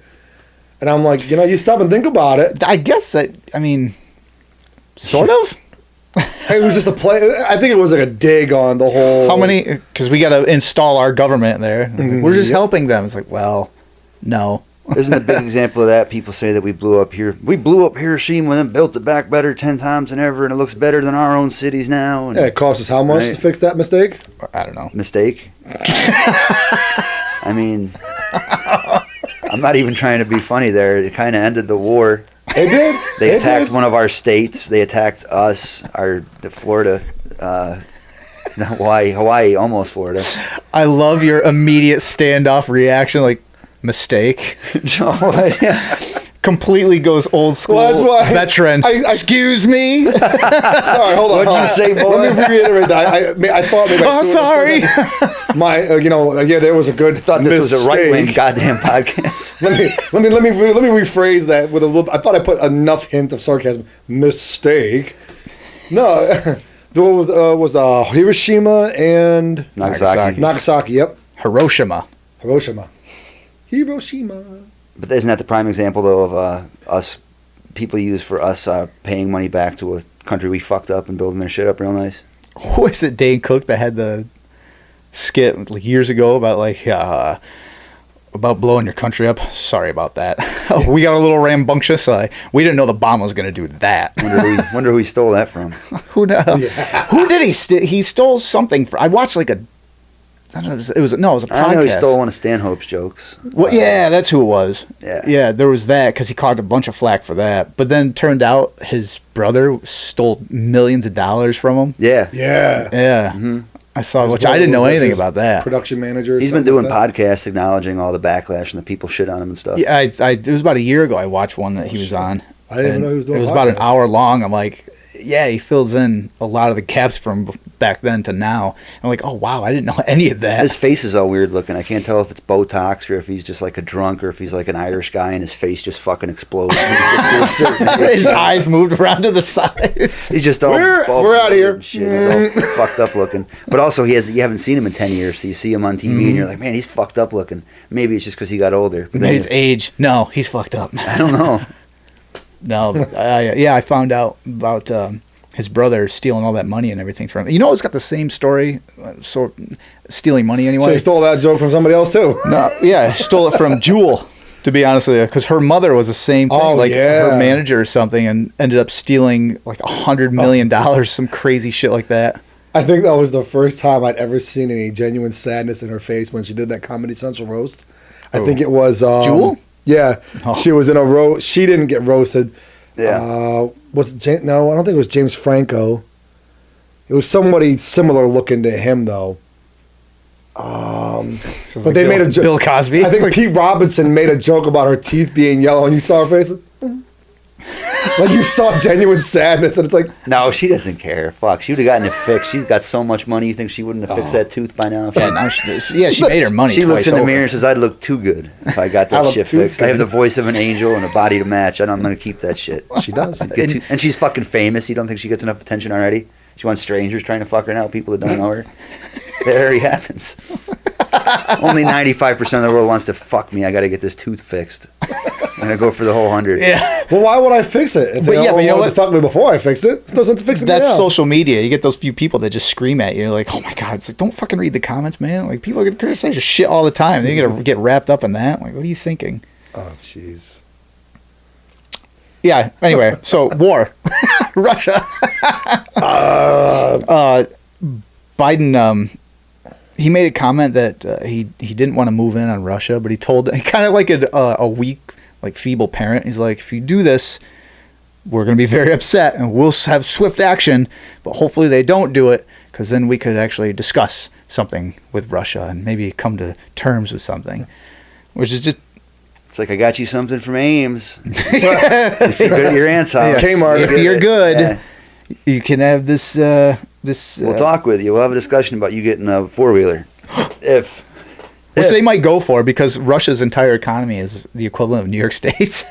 And I'm like, you stop and think about it. I guess that, I mean, sort of. It was just a play. I think it was like a dig on the whole. How many? Because we got to install our government there. We're just helping them. It's like, well, no. Isn't a big example of that? People say that we blew up Hiroshima and then built it back better 10 times than ever, and it looks better than our own cities now. And Yeah, it cost us how much Right. to fix that mistake? I don't know. mistake. I mean, I'm not even trying to be funny there. It kind of ended the war. It did. They It attacked did. one of our states. They attacked us, the Florida, Hawaii, almost Florida. I love your immediate standoff reaction, like, mistake. Completely goes old school Well, that's why veteran. Excuse me? Sorry, hold on. What'd you say, boy? Let me reiterate that. I thought maybe. Oh, sorry. My, there was a good. I thought this was a right-wing mistake. goddamn podcast. let me rephrase that with a little. I thought I put enough hint of sarcasm. Mistake. No, there was Hiroshima and Nagasaki. Nagasaki. Yep, Hiroshima. Hiroshima. But isn't that the prime example, though, of us, people use for us paying money back to a country we fucked up and building their shit up real nice? Who is it, Dane Cook, that had the skit like years ago about about blowing your country up? Sorry about that. Oh, we got a little rambunctious. We didn't know the bomb was going to do that. Wonder who he stole that from. Who knows? Who did he steal? He stole something. I watched like a... I don't know, it was a podcast. I know he stole one of Stanhope's jokes. Well, yeah, that's who it was. Yeah. There was that because he caught a bunch of flack for that. But then turned out his brother stole millions of dollars from him. Yeah. Yeah. Yeah. Mm-hmm. I saw, His which I brother didn't know was, like, anything his about that. Production manager. Or He's been something doing like that. podcasts acknowledging all the backlash and the people shit on him and stuff. Yeah, it was about a year ago I watched one that he was on. I didn't even And know he was doing It was a about an podcast. hour long. I'm like, yeah, he fills in a lot of the gaps from back then to now. I'm like, oh, wow, I didn't know any of that. His face is all weird looking. I can't tell if it's Botox or if he's just like a drunk or if he's like an Irish guy and his face just fucking explodes. His eyes moved around to the sides. He's just all We're bulky outta here. and shit. He's all fucked up looking. But also, you haven't seen him in 10 years, so you see him on TV and you're like, man, he's fucked up looking. Maybe it's just because he got older. But Maybe then it's age. No, he's fucked up. I don't know. No, I found out about his brother stealing all that money and everything from him. You know, it's got the same story, stealing money anyway. So he stole that joke from somebody else too. No, yeah, stole it from Jewel, to be honest with you, because her mother was the same thing, Oh, like yeah. her manager or something, and ended up stealing like $100 million, some crazy shit like that. I think that was the first time I'd ever seen any genuine sadness in her face when she did that Comedy Central roast. I think it was Jewel? Yeah, she was in a roast. She didn't get roasted. Yeah. Was it James? No, I don't think it was James Franco. It was somebody similar looking to him though. But they made a joke. Bill Cosby. I think Pete Robinson made a joke about her teeth being yellow, and you saw her face. Like you saw genuine sadness, and it's like, No, she doesn't care. Fuck, she would have gotten it fixed. She's got so much money. You think she wouldn't have fixed that tooth by now? She made her money. She twice looks in the over. mirror and says, "I'd look too good if I got I that look shit too fixed. I have good." the voice of an angel and a body to match, and I'm gonna keep that shit." she does. And she's fucking famous. You don't think she gets enough attention already? She wants strangers trying to fuck her now, people that don't know her. That already happens. Only 95% of the world wants to fuck me. I got to get this tooth fixed. I'm gonna go for the whole 100. Yeah. Well, why would I fix it? If they But all you know wanted what? to fuck me before I fix it, there's no sense in fixing it That's now. social media. You get those few people that just scream at you. You're like, oh my God. It's like, don't fucking read the comments, man. Like, people are going to criticize your shit all the time. Then you're going to get wrapped up in that. Like, what are you thinking? Oh, jeez. Yeah. Anyway, so war. Russia. Biden, he made a comment that he didn't want to move in on Russia, but he told, kind of like a weak, like feeble parent. He's like, if you do this, we're going to be very upset and we'll have swift action, but hopefully they don't do it, because then we could actually discuss something with Russia and maybe come to terms with something, which is just, It's like, I got you something from Ames. If you're good at your aunt's house. Kmart. if you're good, Yeah. you can have this. We'll talk with you. We'll have a discussion about you getting a four-wheeler. Which they might go for, because Russia's entire economy is the equivalent of New York State's.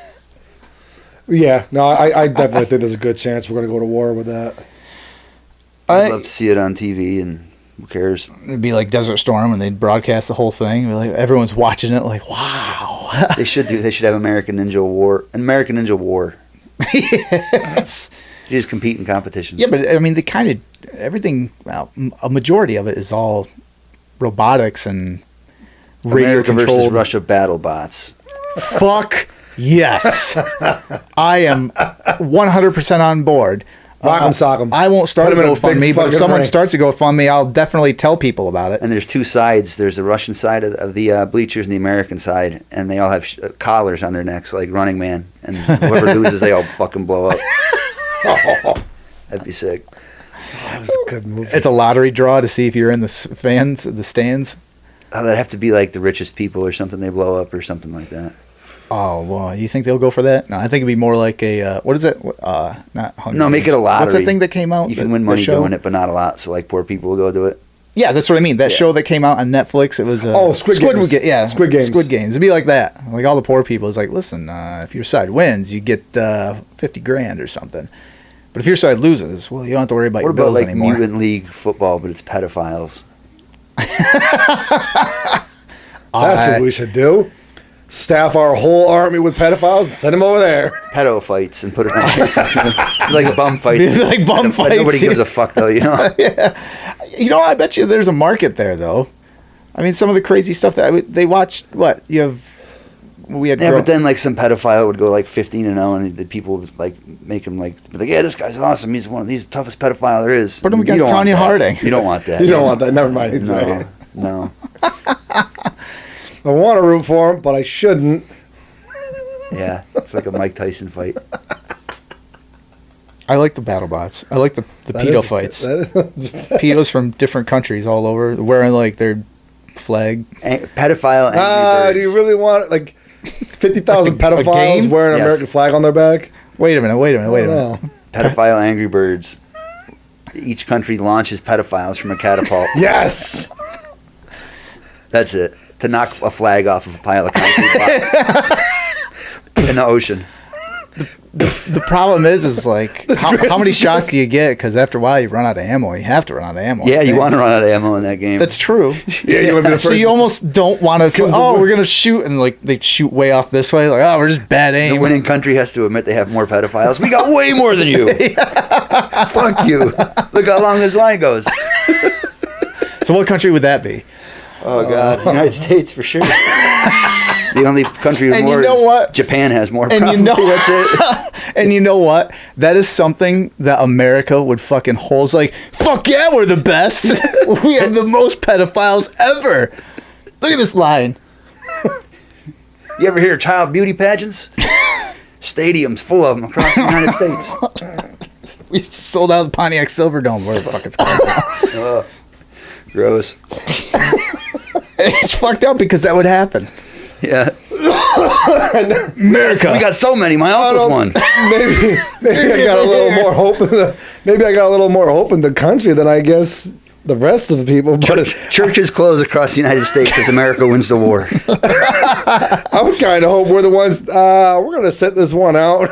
Yeah, no, I definitely think there's a good chance we're going to go to war with that. I'd love to see it on TV, and who cares? It'd be like Desert Storm, and they'd broadcast the whole thing. It'd be like, everyone's watching it, like, wow. They should have American Ninja War. Yes. You just compete in competitions. Yeah, but I mean, everything. Well, a majority of it is all robotics and radio America versus controlled. Russia battle bots. Fuck yes, I am 100% on board. Rock 'em, sock 'em. I won't start a Put 'em in a big GoFundMe, but if fucking someone ring. starts a GoFundMe, I'll definitely tell people about it. And there's two sides. There's the Russian side of the bleachers and the American side, and they all have collars on their necks like Running Man. And whoever loses, they all fucking blow up. That'd be sick. That was a good movie. It's a lottery draw to see if you're in the the stands. Oh, that'd have to be like the richest people or something. They blow up or something like that. Oh, well, you think they'll go for that? No, I think it'd be more like a, what is it? Not Hunger No, make Games. it a lottery. What's that thing that came out? You can the- win the money show? doing it, but not a lot. So like poor people will go do it. Yeah, that's what I mean. That Yeah. show that came out on Netflix, it was Squid Games. Yeah, Squid Games. Squid Games. It'd be like that. Like all the poor people is like, listen, if your side wins, you get 50 grand or something. But if your side loses, well, you don't have to worry about What your about bills like anymore. Mutant League football, but it's pedophiles? That's what we should do. Staff our whole army with pedophiles. Send them over there. Pedo fights and put it on like bum fights. Like bum But fights. nobody gives a fuck though, you know. You know, I bet you there's a market there, though. I mean, some of the crazy stuff that they watch. What you have? We had. Yeah, but then like some pedophile would go like 15-0, and the people would like make him like, be like, yeah, this guy's awesome. He's one of these toughest pedophile there is. Put him You against don't want Tanya that. Harding. You don't want that. You don't want that. Never mind. It's No, right. no. I want to root for him, but I shouldn't. Yeah, it's like a Mike Tyson fight. I like the battle bots. I like the That pedo is- fights. that is- Pedos from different countries all over wearing like their flag. Pedophile Angry do you Birds. really want like 50,000 Like a pedophiles game? wearing an Yes. American flag on their back? Wait a minute. I don't know. Pedophile Angry Birds. Each country launches pedophiles from a catapult. Yes. That's it. To knock a flag off of a pile of concrete in the ocean. The problem is like how many shots do you get? Because after a while you run out of ammo. You have to run out of ammo. Yeah, you want to run out of ammo in that game. That's true. Yeah, you want to be the So first. you almost don't want to. the Oh, win- we're gonna shoot, and like they shoot way off this way. Like, oh, we're just bad the aim. winning country has to admit they have more pedophiles. We got way more than you. Fuck you. Look how long this line goes. So what country would that be? Oh God, United States for sure. The only country with And more you know is what? Japan has more. And you know that's it. And you know what? That is something that America would fucking hold. It's like, fuck yeah, we're the best. We have the most pedophiles ever. Look at this line. You ever hear of child beauty pageants? Stadiums full of them across the United States. We sold out the Pontiac Silverdome. Where the fuck it's called. Gross. It's fucked up because that would happen. Yeah. America. We got so many. My uncle's one. Maybe I got a little more hope in the country than I guess the rest of the people. But Churches close across the United States as America wins the war. I would kind of hope we're the ones. We're gonna sit this one out.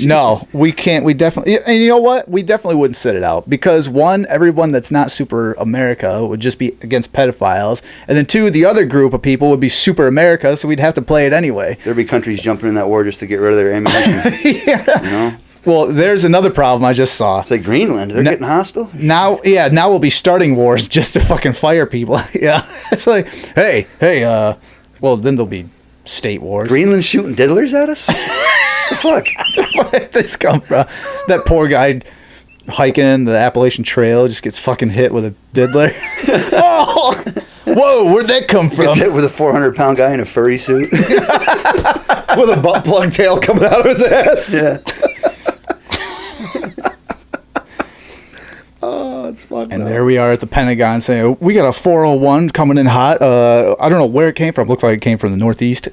No, we can't. We definitely, and you know what? We definitely wouldn't sit it out because one, everyone that's not super America would just be against pedophiles, and then two, the other group of people would be super America, so we'd have to play it anyway. There'd be countries jumping in that war just to get rid of their ammunition. Yeah. You know? Well, there's another problem I just saw. It's like Greenland. They're getting hostile. Now we'll be starting wars just to fucking fire people. Yeah. It's like, hey, well, then there'll be state wars. Greenland shooting diddlers at us? The fuck? Where did this come from? That poor guy hiking the Appalachian Trail just gets fucking hit with a diddler. Oh! Whoa, where'd that come from? Gets hit with a 400-pound guy in a furry suit. With a butt plug tail coming out of his ass. Yeah. Oh, it's fucking. And there we are at the Pentagon saying, oh, we got a 401 coming in hot. I don't know where it came from. Looks like it came from the Northeast.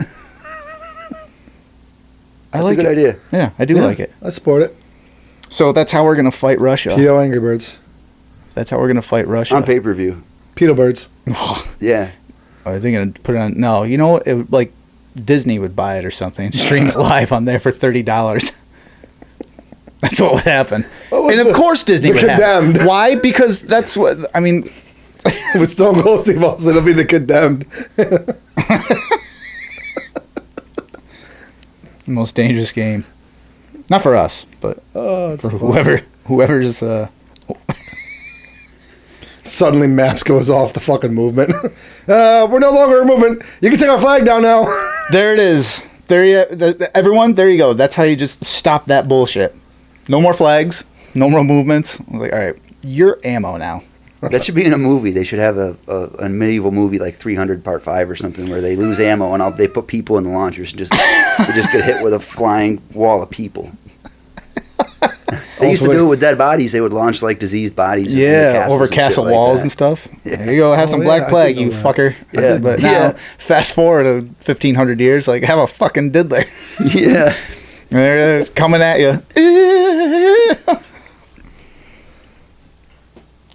That's a good idea. Yeah, I do like it. I support it. So that's how we're going to fight Russia. Pedo Angry Birds. That's how we're going to fight Russia. On pay-per-view. Pedo Birds. Yeah. Are they going to put it on? No, you know, it would, like Disney would buy it or something. Stream it live on there for $30. That's what would happen. And of course Disney would have it. Why? Because that's what, I mean. With Stone Cold Steve Austin, it'll be the Condemned. Most dangerous game. Not for us, but for whoever's Suddenly Maps goes off the fucking movement. We're no longer a movement. You can take our flag down now. There it is. Everyone, there you go. That's how you just stop that bullshit. No more flags. No more movements. I was like, all right, you're ammo now. That should be in a movie. They should have a medieval movie like 300 Part 5 or something where they lose ammo and they put people in the launchers and just get hit with a flying wall of people. They used to do it with dead bodies. They would launch like diseased bodies. Over castle walls and stuff. Yeah. There you go. Have some Black Plague, you fucker. Yeah. But now, fast forward to 1,500 years, like, have a fucking diddler. Yeah. They're coming at you.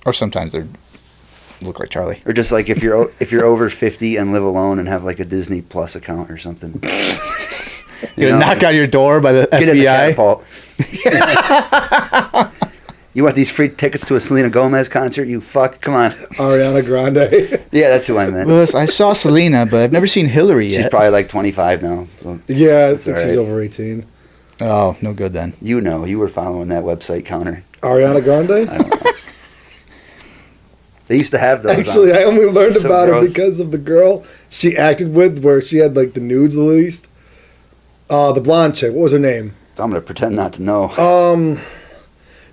Or sometimes they look like Charlie. Or just like if you're over 50 and live alone and have like a Disney Plus account or something. You know, knock on your door by the get FBI. In the catapult. You want these free tickets to a Selena Gomez concert? You fuck, come on. Ariana Grande. Yeah, that's who I meant. Lewis, I saw Selena, but I've never seen Hillary yet. She's probably like 25 now. So Yeah, I think she's over 18. Oh, no good then. you were following that website counter. Ariana Grande? I don't know. They used to have those. Actually, I only learned So about her gross. because of the girl she acted with where she had like the nudes released. The blonde chick. What was her name? I'm going to pretend not to know.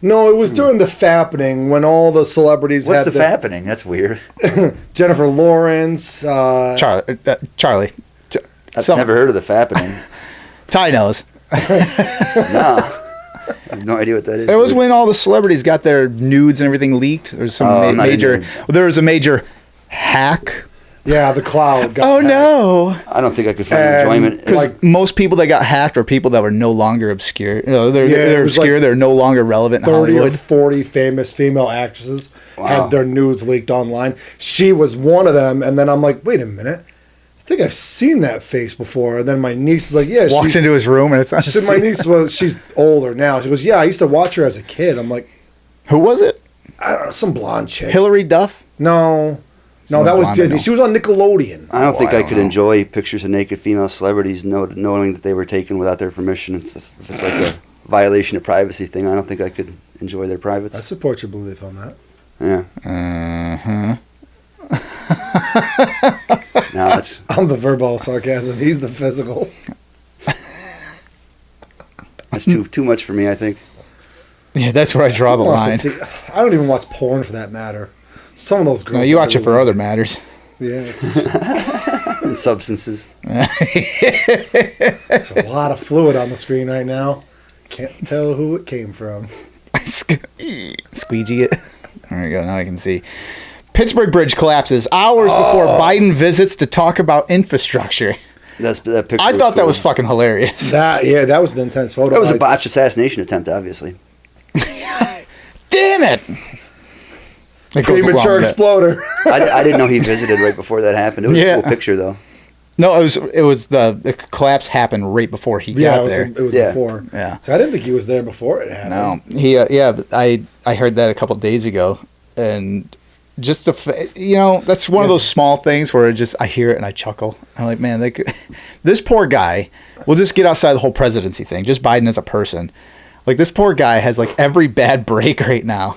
No, it was during the fappening when all the celebrities What's had the fappening? That's weird. Jennifer Lawrence. Charlie. I've never heard of the fappening. Ty knows. No. I have no idea what that is. It was when all the celebrities got their nudes and everything leaked. There's some major. There was a major hack. Yeah, the cloud. Got hacked. No! I don't think I could find enjoyment. Because most people that got hacked are people that were no longer obscure. You know, they're obscure. Like they're no longer relevant in 30 Hollywood. or 40 famous female actresses had their nudes leaked online. She was one of them, and then I'm like, wait a minute. I think I've seen that face before. And then my niece is like, yeah. Walks into his room and it's not. She said, my niece, well, she's older now. She goes, yeah, I used to watch her as a kid. I'm like, who was it? I don't know, some blonde chick. Hillary Duff? No, that was Disney. She was on Nickelodeon. I don't think I could enjoy pictures of naked female celebrities knowing that they were taken without their permission. If it's like a violation of privacy thing, I don't think I could enjoy their privates. I support your belief on that. Yeah. Uh-huh. Now No, it's I'm the verbal sarcasm. He's the physical. that's too much for me, I think. Yeah, that's where I draw the Who wants line. to see- I don't even watch porn for that matter. Some of those girls. No, you look watch it really for good. other matters. Yeah, this is true. And substances. There's a lot of fluid on the screen right now. Can't tell who it came from. Squeegee it. There we go. Now I can see. Pittsburgh Bridge collapses hours before Biden visits to talk about infrastructure. That picture. I thought that cool. was fucking hilarious. That was an intense photo. That was a botched assassination attempt, obviously. Damn it! It goes along Premature with it. exploder. I didn't know he visited right before that happened. It was Yeah. a cool picture, though. No, it was the collapse happened right before he Yeah, got it there. was Yeah. before. Yeah. So I didn't think he was there before it happened. No, he but I heard that a couple days ago, and just that's one of those small things where I hear it and I chuckle. I'm like, man, this poor guy. We'll just get outside the whole presidency thing. Just Biden as a person. Like, this poor guy has like every bad break right now,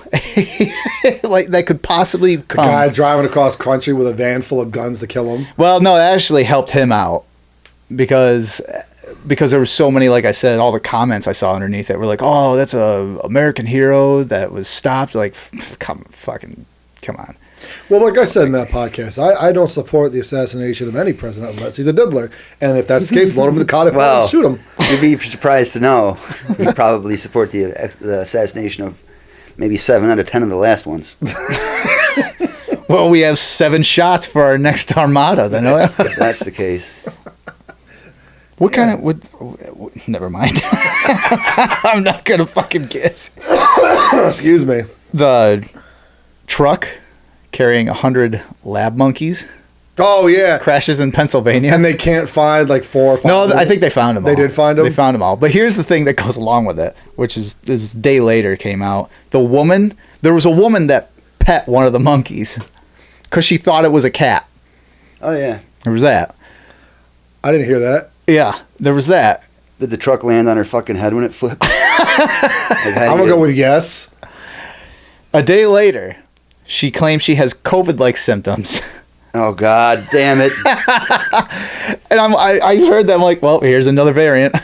like that could possibly come. Guy driving across country with a van full of guns to kill him. Well, no, that actually helped him out because there were so many, like I said, all the comments I saw underneath it were like, "Oh, that's a American hero that was stopped." Like, come on. Well, like I said in that podcast, I don't support the assassination of any president unless he's a diddler. And if that's the case, load him in the car and shoot him. You'd be surprised to know you probably support the assassination of maybe 7 out of 10 of the last ones. Well, we have 7 shots for our next armada. Then If that's the case. what kind of would? Never mind. I'm not gonna fucking guess. Excuse me. The truck carrying 100 lab monkeys Oh, yeah. crashes in Pennsylvania. And they can't find like 4 or 5. No, I think they found them all. They did find them? They found them all. But here's the thing that goes along with it, which is this day later came out. There was a woman that pet one of the monkeys because she thought it was a cat. Oh, yeah. There was that. I didn't hear that. Yeah, there was that. Did the truck land on her fucking head when it flipped? I'm going to go with yes. A day later, she claims she has COVID-like symptoms. Oh, God damn it. And I heard that. I'm like, well, here's another variant.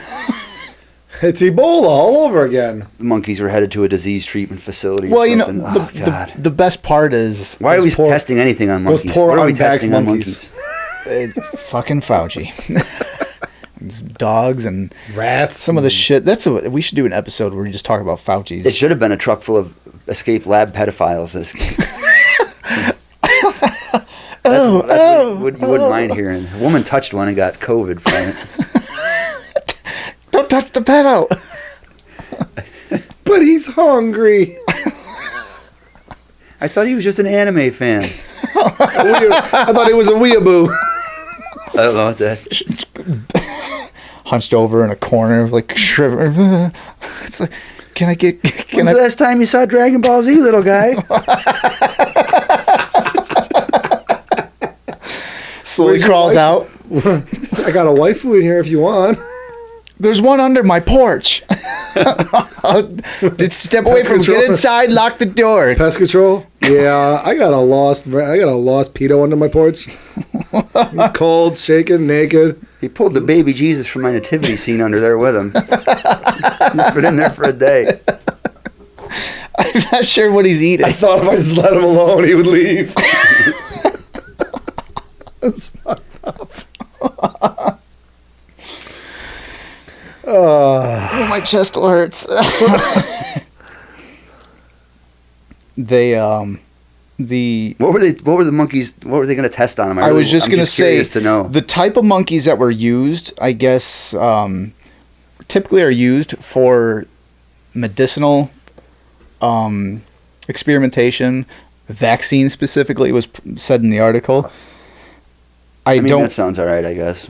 It's Ebola all over again. The monkeys were headed to a disease treatment facility. Well, you know, something. God. the best part is Why are those we poor- testing anything on those monkeys? poor What are we unvaxxed testing on monkeys. fucking Fauci. It's dogs and Rats. some of the shit. We should do an episode where we just talk about Fauci's. It should have been a truck full of escaped lab pedophiles. That escaped. That's what you wouldn't mind hearing. A woman touched one and got COVID from it. Don't touch the pedo. But he's hungry. I thought he was just an anime fan. I thought he was a weeaboo. I don't know what that. Hunched over in a corner, like shriver. It's like, can When's the last time you saw Dragon Ball Z, little guy? slowly Where's your crawls wife? out. I got a waifu in here if you want. There's one under my porch. Just step away Pest from. control. Get inside. Lock the door. Pest control? Yeah, I got a lost pedo under my porch. He's cold, shaking, naked. He pulled the baby Jesus from my nativity scene under there with him. He's been in there for a day. I'm not sure what he's eating. I thought if I just let him alone, he would leave. That's fucked up. Oh, my chest hurts. They What were the monkeys? What were they going to test on him? I was just going to say curious to know. the type of monkeys that were used, I guess, typically are used for medicinal experimentation, vaccine specifically was said in the article. I mean, don't. that sounds all right, I guess.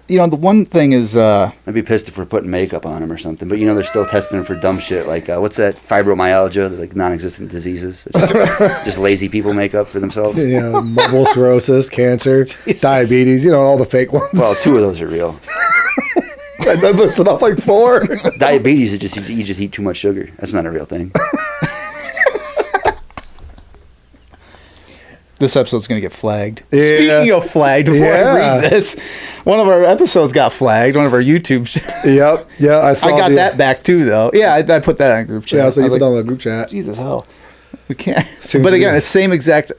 The one thing is, I'd be pissed if we're putting makeup on him or something. But they're still testing him for dumb shit like what's that fibromyalgia, like non-existent diseases. Just lazy people make up for themselves. Yeah, multiple sclerosis, cancer, diabetes, all the fake ones. Well, 2 of those are real. I listed off like 4. Diabetes is just you just eat too much sugar. That's not a real thing. This episode's going to get flagged. Yeah. Speaking of flagged, before I read this, one of our episodes got flagged. One of our YouTube. Yep. Yeah, I saw. I got that back too, though. Yeah, I put that on a group chat. Yeah, so you I was put that on the group chat. Jesus hell, we can't. Seems but to again, be- it's same exact.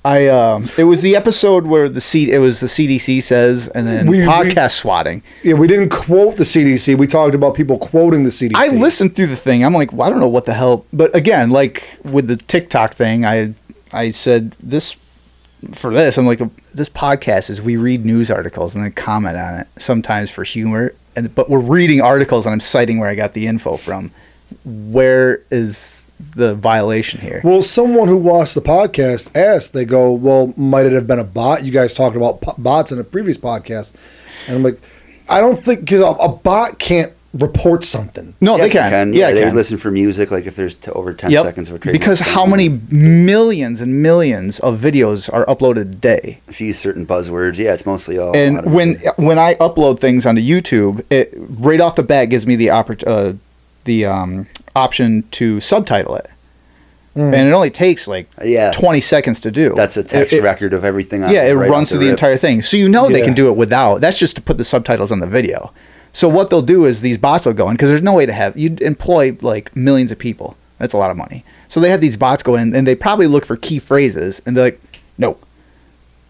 It was the episode where the CDC says, and then podcast swatting. Yeah, we didn't quote the CDC. We talked about people quoting the CDC. I listened through the thing. I'm like, well, I don't know what the hell. But again, like with the TikTok thing, I said this for this. I'm like, this podcast is we read news articles and then comment on it sometimes for humor. But we're reading articles and I'm citing where I got the info from. Where is the violation here? Well, someone who watched the podcast asked, they go, well, might it have been a bot? You guys talked about bots in a previous podcast. And I'm like, I don't think, because a bot can't report something. No, Yes, they can. it Yeah, they can. listen for music, like if there's over 10 Yep. seconds of a trademark. Because how many millions and millions of videos are uploaded a day? If you use certain buzzwords, yeah, it's mostly all. And automated. when I upload things onto YouTube, it right off the bat gives me the option to subtitle it, and it only takes like Yeah. 20 seconds to do. That's a text record of everything. Yeah, it right runs off through the rip. entire thing, so you know they Yeah. can do it without. That's just to put the subtitles on the video. So what they'll do is these bots will go in because there's no way to have you'd employ like millions of people. That's a lot of money. So they have these bots go in and they probably look for key phrases and they're like, no.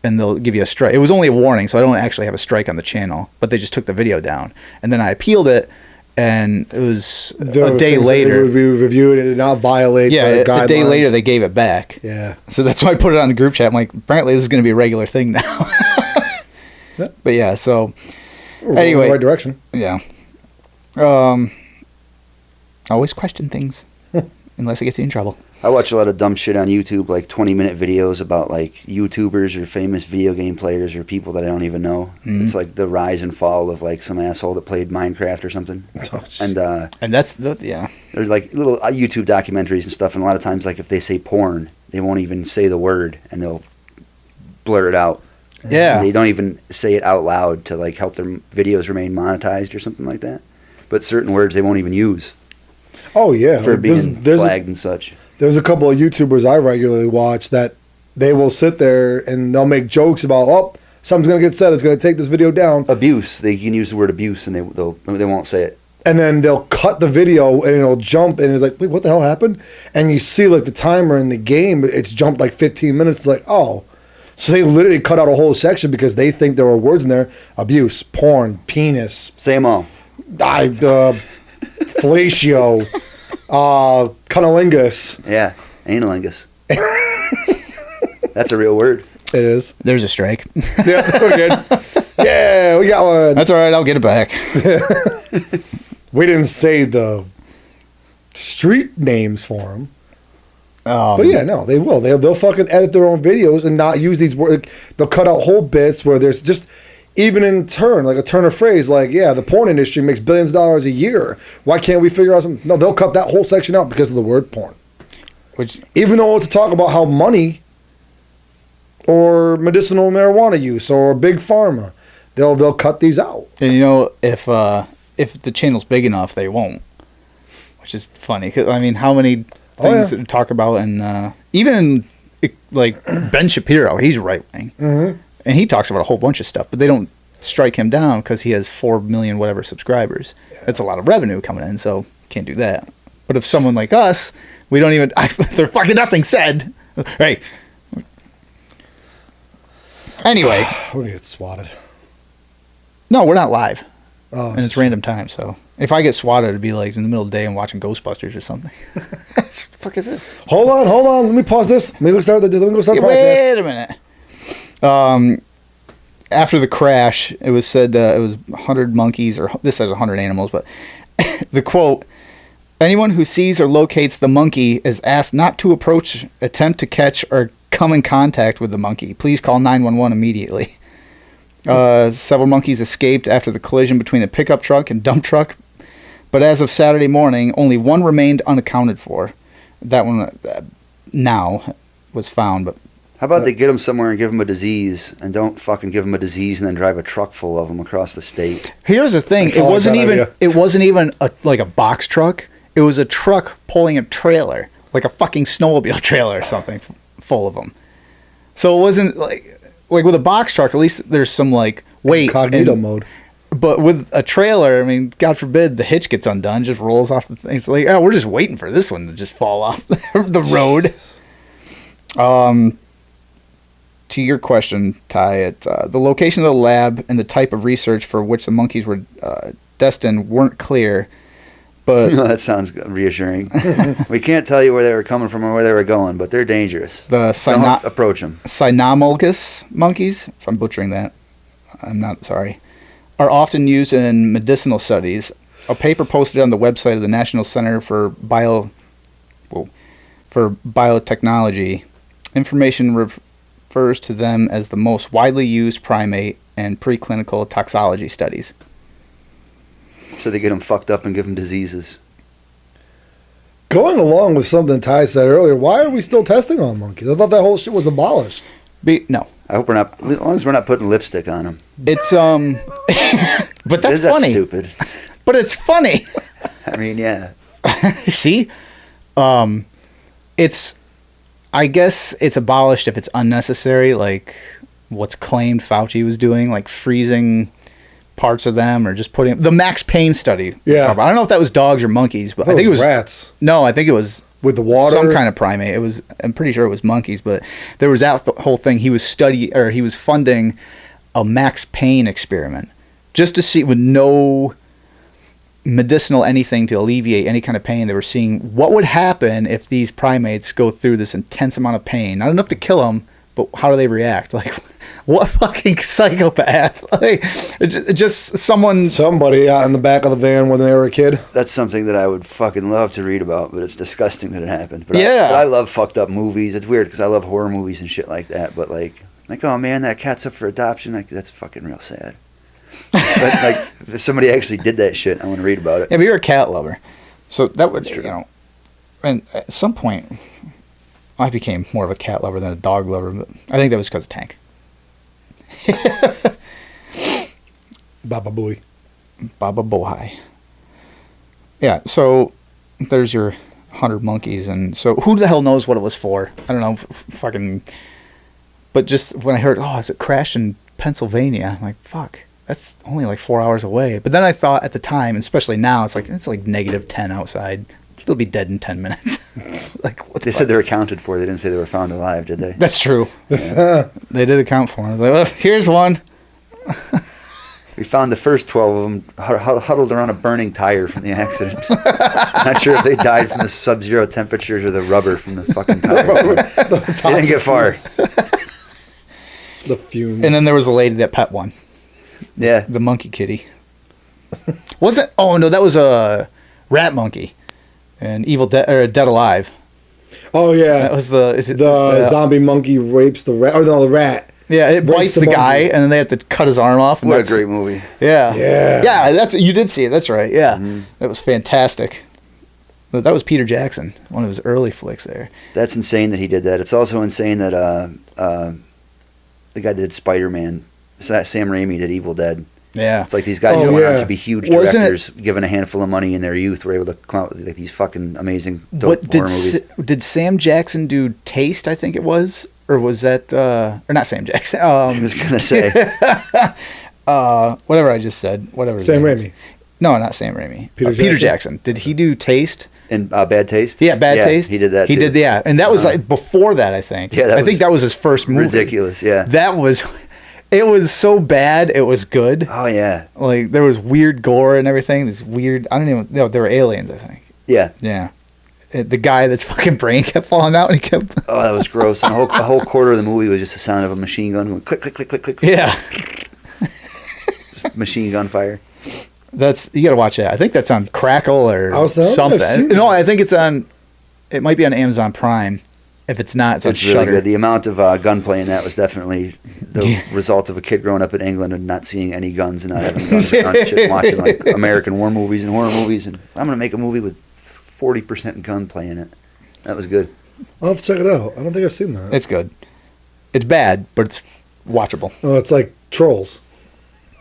And they'll give you a strike. It was only a warning, so I don't actually have a strike on the channel, but they just took the video down. And then I appealed it, and it was There a were day things that later. would be reviewed and did not violate Yeah, the a guidelines. day later they gave it back. Yeah. So that's why I put it on the group chat. I'm like, apparently this is going to be a regular thing now. Yeah. But yeah, so We're going anyway, in the right direction. yeah. Always question things unless it gets you in trouble. I watch a lot of dumb shit on YouTube, like 20-minute videos about like YouTubers or famous video game players or people that I don't even know. It's like the rise and fall of like some asshole that played Minecraft or something. And And that's the yeah. there's like little YouTube documentaries and stuff, and a lot of times like if they say porn, they won't even say the word and they'll blur it out. Yeah. They don't even say it out loud to like help their videos remain monetized or something like that. But certain words they won't even use Oh, yeah. for being There's flagged and such. There's a couple of YouTubers I regularly watch that they will sit there and they'll make jokes about, oh, something's going to get said. It's going to take this video down. Abuse. They can use the word abuse and they won't say it. And then they'll cut the video and it'll jump and it's like, wait, what the hell happened? And you see like the timer in the game, it's jumped like 15 minutes. It's like, oh. So they literally cut out a whole section because they think there were words in there. Abuse, porn, penis, Say them all. fellatio, cunnilingus. Yeah. Analingus. That's a real word. It is. There's a strike. Yeah, we're good. Yeah, we got one. That's all right. I'll get it back. We didn't say the street names for them. But yeah, no, they will. They'll fucking edit their own videos and not use these words. They'll cut out whole bits where there's just, even in turn, like a turn of phrase, like, yeah, the porn industry makes billions of dollars a year. Why can't we figure out something? No, they'll cut that whole section out because of the word porn. Which Even though it's a talk about how money or medicinal marijuana use or big pharma, they'll cut these out. and you know if the channel's big enough, they won't. Which is funny because I mean, how many things yeah. to talk about and even in like Ben Shapiro, he's right wing, and he talks about a whole bunch of stuff, but they don't strike him down because he has 4 million whatever subscribers. That's a lot of revenue coming in, so can't do that. But if someone like us, we don't even there's fucking nothing said. Hey. Anyway, We're gonna get swatted. no, we're not live. Oh, And it's random time, so if I get swatted, it'd be like in the middle of the day and watching Ghostbusters or something. What the fuck is this? Hold on. Let me pause this. Let me go start the podcast. Wait a minute. After the crash, it was said it was 100 monkeys, or this says 100 animals, but the quote: "Anyone who sees or locates the monkey is asked not to approach, attempt to catch, or come in contact with the monkey. Please call 911 immediately." Several monkeys escaped after the collision between a pickup truck and dump truck, but as of Saturday morning, only one remained unaccounted for. That one now was found, but How about they get them somewhere and give them a disease, and don't fucking give them a disease and then drive a truck full of them across the state? here's the thing: I like that wasn't even like a box truck. It was a truck pulling a trailer, like a fucking snowmobile trailer or something, full of them. So it wasn't like with a box truck, at least there's some like weight. Incognito mode. But with a trailer, I mean, God forbid the hitch gets undone, just rolls off the thing. It's like, oh, we're just waiting for this one to just fall off the road. To your question, Ty, the location of the lab and the type of research for which the monkeys were destined weren't clear. But that sounds reassuring. We can't tell you where they were coming from or where they were going, but they're dangerous. Don't approach them. Cynomolgus monkeys, if I'm butchering that, I'm not sorry, are often used in medicinal studies. A paper posted on the website of the National Center for Biotechnology, information refers to them as the most widely used primate in preclinical toxicology studies. So they get them fucked up and give them diseases. Going along with something Ty said earlier, why are we still testing on monkeys? I thought that whole shit was abolished. No. I hope we're not, as long as we're not putting lipstick on them. It's, but that's funny. Stupid. But it's funny. I mean, yeah. See? I guess it's abolished if it's unnecessary, like what's claimed Fauci was doing, like freezing parts of them or just putting the Max Payne study. Yeah. I don't know if that was dogs or monkeys, but I think it was rats. No, I think it was with the water, some kind of primate. I'm pretty sure it was monkeys, but there was that whole thing. He was funding a Max Payne experiment just to see, with no medicinal anything to alleviate any kind of pain. They were seeing what would happen if these primates go through this intense amount of pain. Not enough to kill them, but how do they react? Like, what fucking psychopath? Like, just somebody out in the back of the van when they were a kid. That's something that I would fucking love to read about, but it's disgusting that it happened. But yeah. I love fucked up movies. It's weird because I love horror movies and shit like that. But like, oh man, that cat's up for adoption. Like, that's fucking real sad. But like, if somebody actually did that shit, I want to read about it. Yeah, but you're a cat lover, so that would, and at some point, I became more of a cat lover than a dog lover. But I think that was because of Tank. Baba Boy. Yeah, so there's your 100 monkeys, and so who the hell knows what it was for? I don't know, fucking. But just when I heard, it crashed in Pennsylvania, I'm like, fuck. That's only like 4 hours away. But then I thought at the time, especially now, it's like -10 outside. They'll be dead in 10 minutes. Like, what they said they were accounted for. They didn't say they were found alive, did they? That's true. Yeah. They did account for them. I was like, well, here's one. We found the first 12 of them huddled around a burning tire from the accident. Not sure if they died from the sub-zero temperatures or the rubber from the fucking tire. They didn't get far. The fumes. And then there was a lady that pet one. Yeah. The monkey kitty. Wasn't? Oh, no, that was a rat monkey. And Dead Alive. Oh, yeah. That was the zombie monkey rapes the rat. Or no, the rat. Yeah, it bites the guy, and then they have to cut his arm off. And what a great movie. Yeah. Yeah. Yeah, you did see it. That's right. Yeah. Mm-hmm. That was fantastic. But that was Peter Jackson, one of his early flicks there. That's insane that he did that. It's also insane that the guy that did Spider-Man, Sam Raimi, did Evil Dead. Yeah. It's like these guys who went on to be huge directors, given a handful of money in their youth, were able to come out with like these fucking amazing dope horror movies. Did Sam Jackson do Taste, I think it was? Or was that... or not Sam Jackson. I was going to say. Whatever I just said. Whatever. Sam Raimi. No, not Sam Raimi. Peter Jackson. Did he do Taste? And Bad Taste? Yeah, Bad Taste. He did that too. He did, yeah. And that was like before that, I think. Yeah, I think that was his first movie. Ridiculous, yeah. That was... It was so bad, it was good. Oh, yeah. Like, there was weird gore and everything. This weird... I don't even... No, they were aliens, I think. Yeah. Yeah. The guy that's fucking brain kept falling out and he kept... Oh, that was gross. And a whole quarter of the movie was just the sound of a machine gun going click, click, click, click, click. Yeah. Just machine gun fire. You gotta watch that. I think that's on Crackle or something. No, I think it's on... It might be on Amazon Prime. If it's not, it's on really Shudder. Good. The amount of gunplay in that was definitely the result of a kid growing up in England and not seeing any guns and not having guns around and shit, watching like American war movies and horror movies. And I'm going to make a movie with 40% gunplay in it. That was good. I'll have to check it out. I don't think I've seen that. It's good. It's bad, but it's watchable. Oh, it's like Trolls.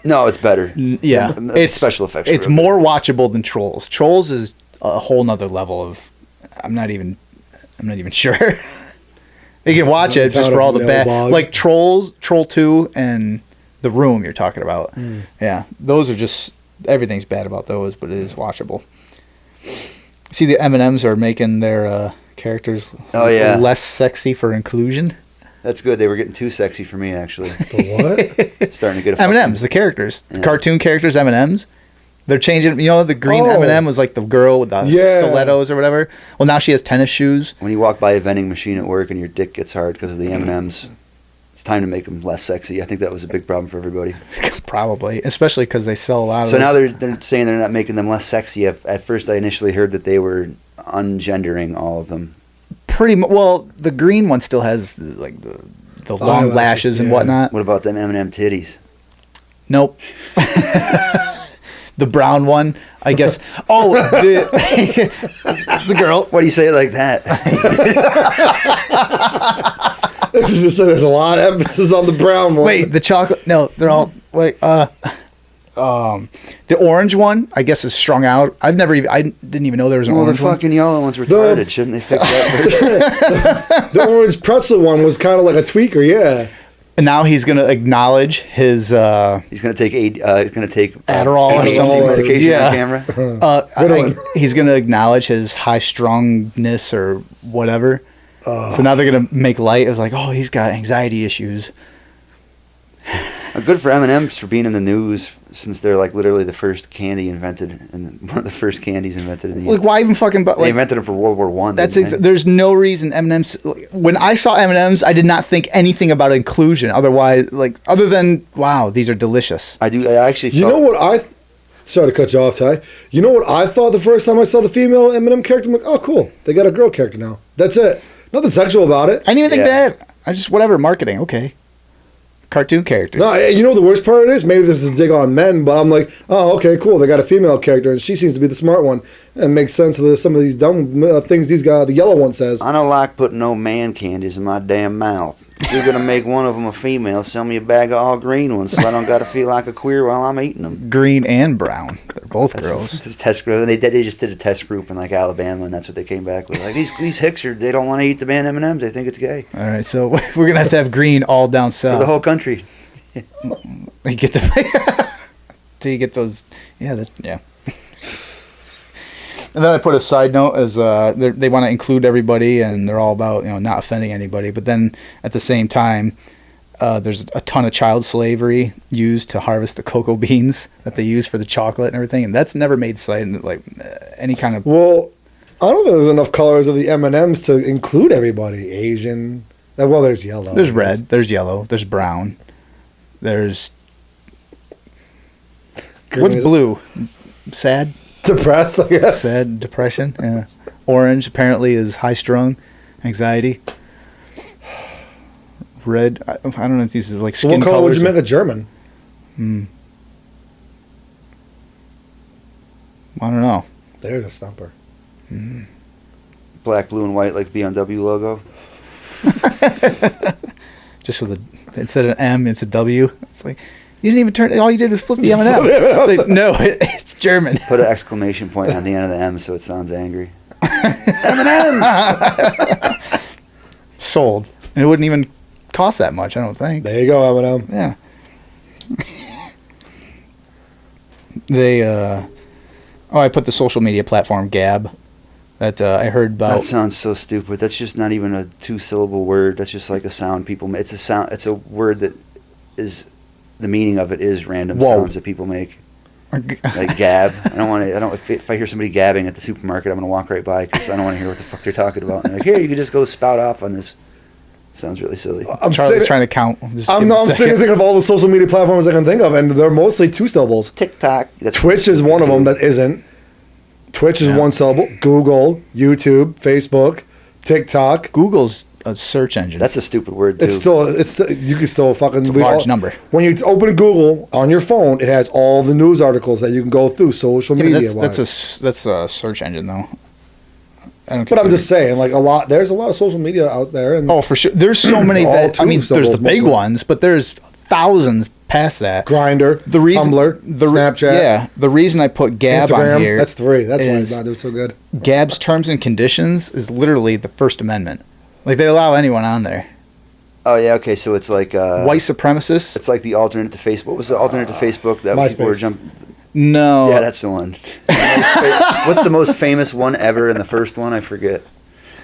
No, it's better. Yeah. It's special effects. It's more watchable than Trolls. Trolls is a whole nother level of... I'm not even sure. You can watch it just for all the bad, Bog. like Troll 2 and The Room you're talking about. Yeah, those are just, everything's bad about those, but it is watchable. See, the M&Ms are making their characters less sexy for inclusion. That's good. They were getting too sexy for me, actually. The what? Starting to get a M&Ms, the characters, the cartoon characters, M&Ms. They're changing. You know, the green M&M was like the girl with the stilettos or whatever. Well, now she has tennis shoes. When you walk by a vending machine at work and your dick gets hard because of the M&Ms, it's time to make them less sexy. I think that was a big problem for everybody. Probably, especially because they sell a lot of. So now they're saying they're not making them less sexy. At first, I initially heard that they were ungendering all of them. Pretty much. Well, the green one still has the long lashes and whatnot. What about them M&M titties? Nope. The brown one, I guess. Oh, it's the girl. Why do you say it like that? This is just, there's a lot of emphasis on the brown one. Wait, the chocolate? No, they're all the orange one, I guess, is strung out. I didn't even know there was an orange the one. fucking yellow one's retarded. Shouldn't they fix that? The orange pretzel one was kind of like a tweaker, yeah. And now he's gonna acknowledge his. He's gonna take Adderall or ADHD something. medication Yeah. on camera. He's gonna acknowledge his high strongness or whatever. So now they're gonna make light. It was like, oh, he's got anxiety issues. Good for M&M's for being in the news, since they're like literally the first candy invented and one of the first candies invented in the. Like, why even fucking? They invented them for World War One. There's no reason M&M's. When I saw M&M's, I did not think anything about inclusion. Otherwise, other than wow, these are delicious. I actually. You know what sorry to cut you off, Ty. You know what I thought the first time I saw the female M&M character? I'm like, oh, cool. They got a girl character now. That's it. Nothing sexual about it. I didn't even think that. I just whatever marketing. Okay. Cartoon characters. No, you know what the worst part is? Maybe this is a dig on men, but I'm like, oh, okay, cool. They got a female character, and she seems to be the smart one. And makes sense of some of these dumb things the yellow one says. I don't like putting no man candies in my damn mouth. If you're going to make one of them a female, sell me a bag of all green ones so I don't got to feel like a queer while I'm eating them. Green and brown. They're both girls. It's test group. They just did a test group in like Alabama, and that's what they came back with. Like, these hicks, they don't want to eat the band M&Ms. They think it's gay. All right, so we're going to have green all down south. For the whole country. You get the till you get those, yeah. And then I put a side note as they want to include everybody, and they're all about not offending anybody. But then at the same time, there's a ton of child slavery used to harvest the cocoa beans that they use for the chocolate and everything, and that's never made sight any kind of. Well, I don't think there's enough colors of the M&Ms to include everybody. Asian. Well, there's yellow. There's red. There's yellow. There's brown. There's what's blue? Sad. Depressed, I guess. Sad, depression. Yeah. Orange apparently is high strung, anxiety. Red. I don't know if these are like skin what color colors. would you make a German? I don't know. There's a stumper. Black, blue, and white like the BMW logo. Just with instead of an M, it's a W. It's like you didn't even turn. All you did was flip the M and M. It's like, no, it's German. Put an exclamation point on the end of the M so it sounds angry. M&M. Sold, and it wouldn't even cost that much. I don't think. There you go, M&M. Yeah. They. I put the social media platform Gab. That I heard about. That sounds so stupid. That's just not even a 2-syllable word. That's just like a sound people make. It's a sound. It's a word that is the meaning of it is random sounds that people make. Like gab. I don't want to. If I hear somebody gabbing at the supermarket, I'm gonna walk right by because I don't want to hear what the fuck they're talking about. And like, here, you could just go spout off on this. Sounds really silly. Charlie's trying to count. I'm sitting thinking of all the social media platforms I can think of, and they're mostly 2 syllables. TikTok. Twitch is one of them that isn't. Twitch is 1 syllable. Google, YouTube, Facebook, TikTok. Google's a search engine. That's a stupid word too. It's still you can still fucking. It's a large number. When you open Google on your phone, it has all the news articles that you can go through social media. That's a search engine though. But I'm just saying, like there's a lot of social media out there, and for sure, there's so many that there's the big ones, but there's thousands past that. Grindr, Tumblr, Snapchat. Yeah, the reason I put Gab Instagram, on here. That's 3. That's why it's not doing so good. Gab's terms and conditions is literally the First Amendment. Like they allow anyone on there. Oh yeah, okay. So it's like White supremacists. It's like the alternate to Facebook. What was the alternate to Facebook that people were MySpace. jumping? No. Yeah, that's the one. What's the most famous one ever? And the first one, I forget.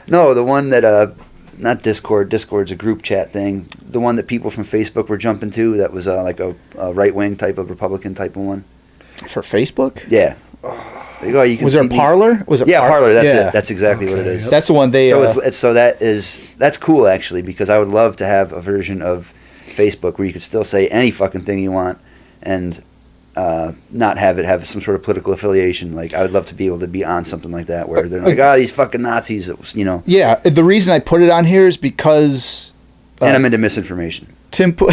No, the one that not Discord. Discord's a group chat thing. The one that people from Facebook were jumping to. That was like a right wing type of Republican type of one. For Facebook? Yeah. There you go. You can Was there a see Parler? Was it Parler? That's yeah. it. That's exactly what it is. That's the one they. So that's cool actually, because I would love to have a version of Facebook where you could still say any fucking thing you want and not have it have some sort of political affiliation. Like I would love to be able to be on something like that where they're like, these fucking Nazis, Yeah, the reason I put it on here is because. And I'm into misinformation. Tim Pool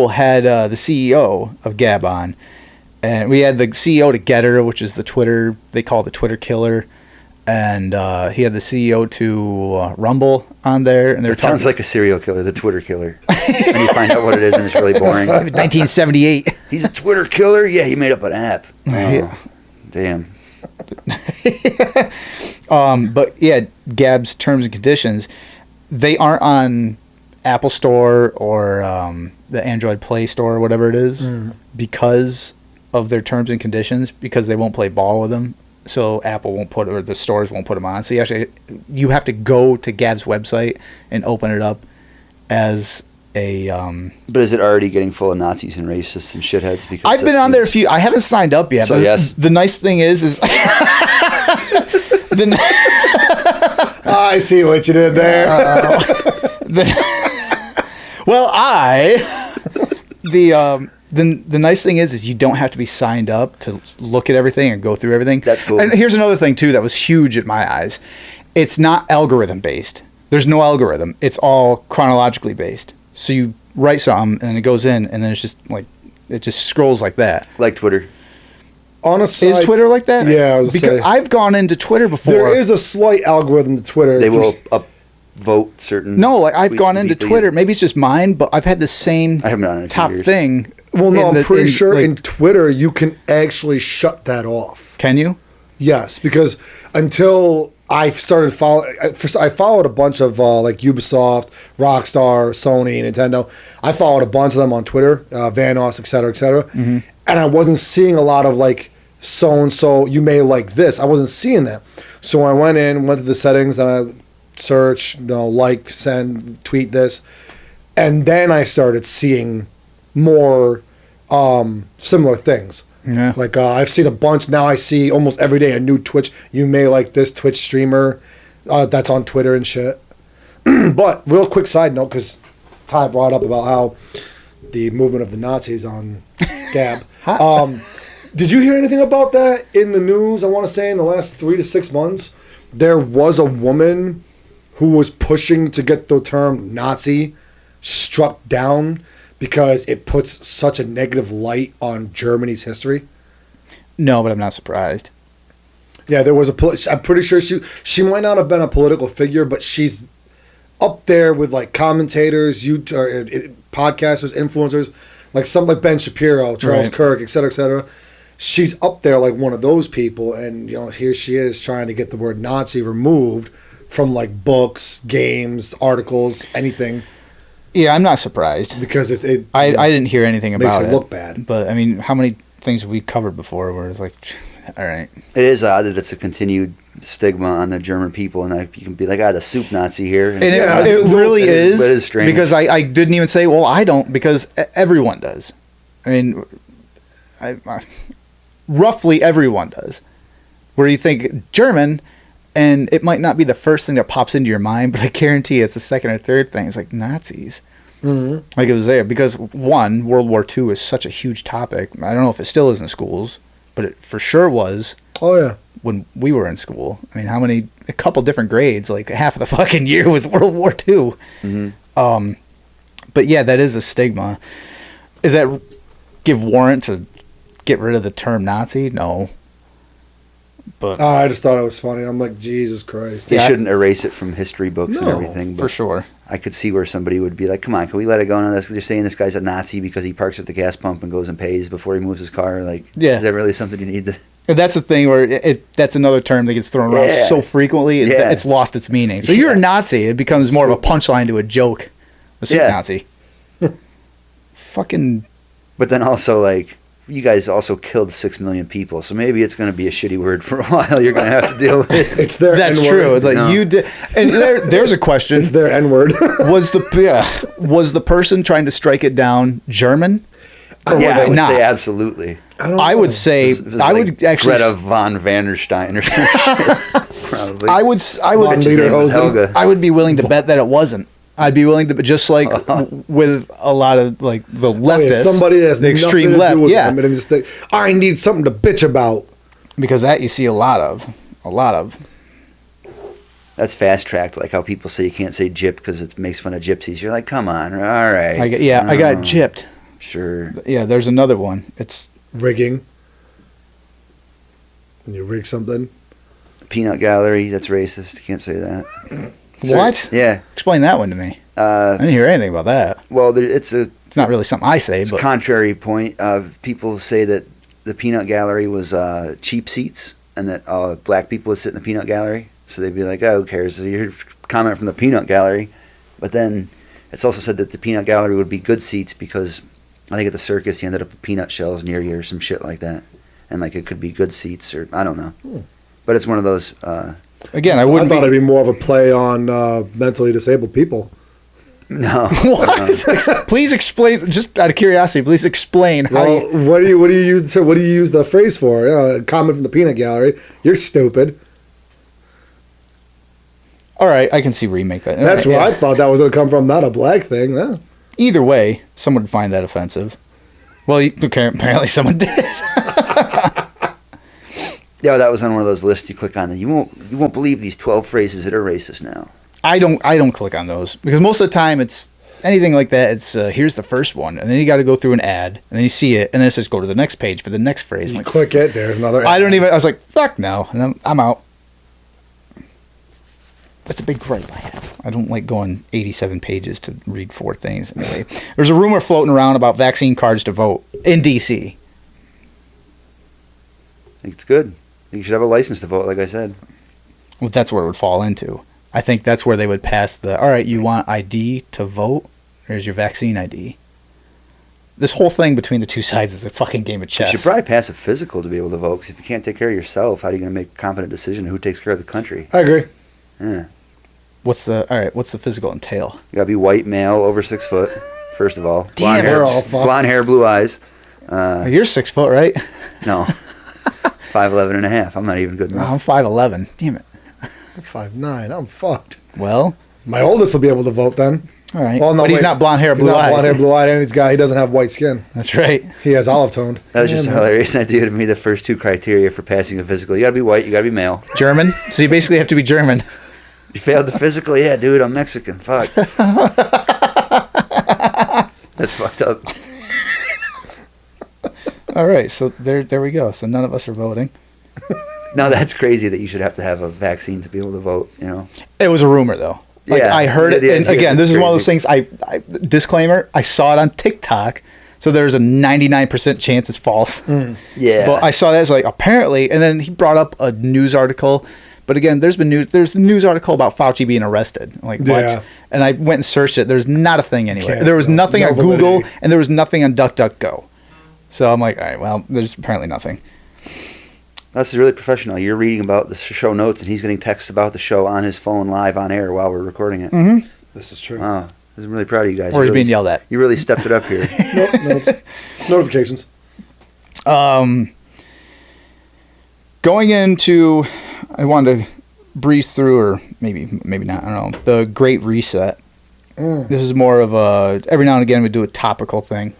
had the CEO of Gab on. And we had the CEO to Getter, which is the Twitter, they call it the Twitter killer. And he had the CEO to Rumble on there. And It sounds like a serial killer, the Twitter killer. And you find out what it is and it's really boring. 1978. He's a Twitter killer? Yeah, he made up an app. Oh, Yeah. Damn. But yeah, Gab's terms and conditions, they aren't on Apple Store or the Android Play Store or whatever it is because of their terms and conditions, because they won't play ball with them. So Apple won't put, or the stores won't put them on. So you have to go to Gab's website and open it up as a. But is it already getting full of Nazis and racists and shitheads? Because I've been on there a few. I haven't signed up yet. So but yes. The nice thing is I see what you did there. The nice thing is you don't have to be signed up to look at everything and go through everything. That's cool. And here's another thing too that was huge in my eyes. It's not algorithm based. There's no algorithm. It's all chronologically based. So you write something and it goes in and then it's just like it just scrolls like that. Like Twitter. On a side, Is Twitter like that? Yeah, I was because say, I've gone into Twitter before. there is a slight algorithm to Twitter. They will upvote certain. No, like I've tweets gone from into people. Twitter. Maybe it's just mine, but I've had the same I haven't done it in 2 top years. thing. Well, no, I'm pretty sure like, in Twitter you can actually shut that off. Can you? Yes, because until I started following, I followed a bunch of like Ubisoft, Rockstar, Sony, Nintendo. I followed a bunch of them on Twitter, Vanoss, et cetera, and I wasn't seeing a lot of like so and so. You may like this. I wasn't seeing that, so I went to the settings and I search, like, send, tweet this, and then I started seeing more similar things. Yeah. Like I've seen a bunch. Now I see almost every day a new Twitch. You may like this Twitch streamer that's on Twitter and shit. But real quick side note, because Ty brought up about how the movement of the Nazis on Gab. Did you hear anything about that in the news? I want to say in the last 3 to 6 months, there was a woman who was pushing to get the term Nazi struck down because it puts such a negative light on Germany's history. No, but I'm not surprised. Yeah, there was I'm pretty sure she might not have been a political figure, but she's up there with like commentators, podcasters, influencers, like Ben Shapiro, Charles Kirk, et cetera. She's up there like one of those people, and here she is trying to get the word Nazi removed from like books, games, articles, anything. Yeah, I'm not surprised Because I didn't hear anything about it. Makes it look bad. But I mean, how many things have we covered before where it's like, all right. It is odd that it's a continued stigma on the German people, and you can be like, the soup Nazi here. And it really is. It is strange. Because I didn't even say, well, I don't, because everyone does. I mean, roughly everyone does. Where you think German, and it might not be the first thing that pops into your mind, but I guarantee it's the second or third thing. It's like Nazis. Mm-hmm. Like it was there. Because, one, World War II is such a huge topic. I don't know if it still is in schools, but it for sure was. Oh, yeah. When we were in school. I mean, a couple different grades, like half of the fucking year was World War II. Mm-hmm. But yeah, that is a stigma. Is that give warrant to get rid of the term Nazi? No. But I just thought it was funny. I'm like, Jesus Christ. They shouldn't erase it from history books and everything. But for sure. I could see where somebody would be like, come on, can we let it go now? They're saying this guy's a Nazi because he parks at the gas pump and goes and pays before he moves his car. Like, is that really something you need to... And that's the thing where that's another term that gets thrown around so frequently that it's lost its meaning. So you're a Nazi, it becomes more of a punchline to a joke. A soup Nazi. Fucking. But then also, like, you guys also killed 6 million people, so maybe it's going to be a shitty word for a while. You're going to have to deal with it. It's their That's N-word. true. It's like you did. And there's a question. It's their N-word. was the person trying to strike it down German? Or Yeah, were I they would not? say absolutely. I would say It was I like would actually. Greta von Vanderstein or some shit. Probably. I would. Von Lederhosen. Helga. I would be willing to bet that it wasn't. I'd be willing to, just like with a lot of like the leftists, somebody that's the extreme nothing to left, do with yeah, them and just think, I need something to bitch about. because that you see a lot of. That's fast tracked, like how people say you can't say gyp because it makes fun of gypsies. You're like, come on, all right. I got gypped. Sure. Yeah, there's another one. It's Rigging. When you rig something. Peanut gallery, that's racist. You can't say that. what? Yeah. Explain that one to me. I didn't hear anything about that. Well, it's not really something I say, a but contrary point. People say that the peanut gallery was cheap seats and that black people would sit in the peanut gallery. So they'd be like, oh, who cares? So you hear comment from the peanut gallery. But then it's also said that the peanut gallery would be good seats because I think at the circus you ended up with peanut shells near you or some shit like that. And like it could be good seats or I don't know. But it's one of those. again, I I wouldn't. thought it'd be more of a play on mentally disabled people. No. What? Please explain. Just out of curiosity, please explain how. Well, what do you use the phrase for? Comment from the peanut gallery. You're stupid. All right, I can see remake that. That's All where right, I thought that was going to come from. Not a black thing. Yeah. Either way, someone would find that offensive. Well, apparently someone did. Yeah, that was on one of those lists you click on. You won't believe these 12 phrases that are racist now. I don't click on those because most of the time it's anything like that. It's here's the first one, and then you got to go through an ad, and then you see it, and then it says go to the next page for the next phrase. You click it. There's another. I don't even. I was like, fuck no, and I'm out. That's a big gripe I have. I don't like going 87 pages to read 4 things. Anyway, there's a rumor floating around about vaccine cards to vote in D.C. I think it's good. You should have a license to vote, like I said. Well, that's where it would fall into. I think that's where they would pass the, all right, you want ID to vote? Here's your vaccine ID. This whole thing between the two sides is a fucking game of chess. You should probably pass a physical to be able to vote, because if you can't take care of yourself, how are you going to make a competent decision who takes care of the country? I agree. Yeah. What's the physical entail? You got to be white, male, over 6 foot, first of all. Damn, we're all fucked. Blonde hair, blue eyes. You're 6 foot, right? No. 5'11 and a half. I'm not even good Oh, enough. I'm 5'11". Damn it. 5'9". I'm fucked. Well, My oldest will be able to vote then. all right. Well, no, but he's wait. not blonde hair, He's blue not eyes. blonde hair, blue eyed, and he doesn't have white skin. That's right. He has olive toned. That was just a hilarious idea to me, the first 2 criteria for passing a physical. You got to be white, you got to be male. German. So you basically have to be German. You failed the physical? Yeah, dude, I'm Mexican. Fuck. That's fucked up. All right. So there we go. So none of us are voting. No, that's crazy that you should have to have a vaccine to be able to vote, you know? It was a rumor, though. Like, Yeah. I heard it. Yeah, And yeah, again, this it's is one of those crazy. things. I disclaimer. I saw it on TikTok, so there's a 99% chance it's false. Yeah. But I saw that as like apparently, and then he brought up a news article. But again, there's a news article about Fauci being arrested. I'm like, what? Yeah. And I went and searched it. There's not a thing anywhere. Can't, There was no. nothing No on Google, validity. and there was nothing on DuckDuckGo. So I'm like, all right, well, there's apparently nothing. That's really professional. You're reading about the show notes, and he's getting texts about the show on his phone live on air while we're recording it. Mm-hmm. This is true. Wow. I'm really proud of you guys. Or he's You really- being yelled at. You really stepped it up here. Notifications. Going into, I wanted to breeze through, or maybe not, I don't know, the Great Reset. This is more of a, every now and again we do a topical thing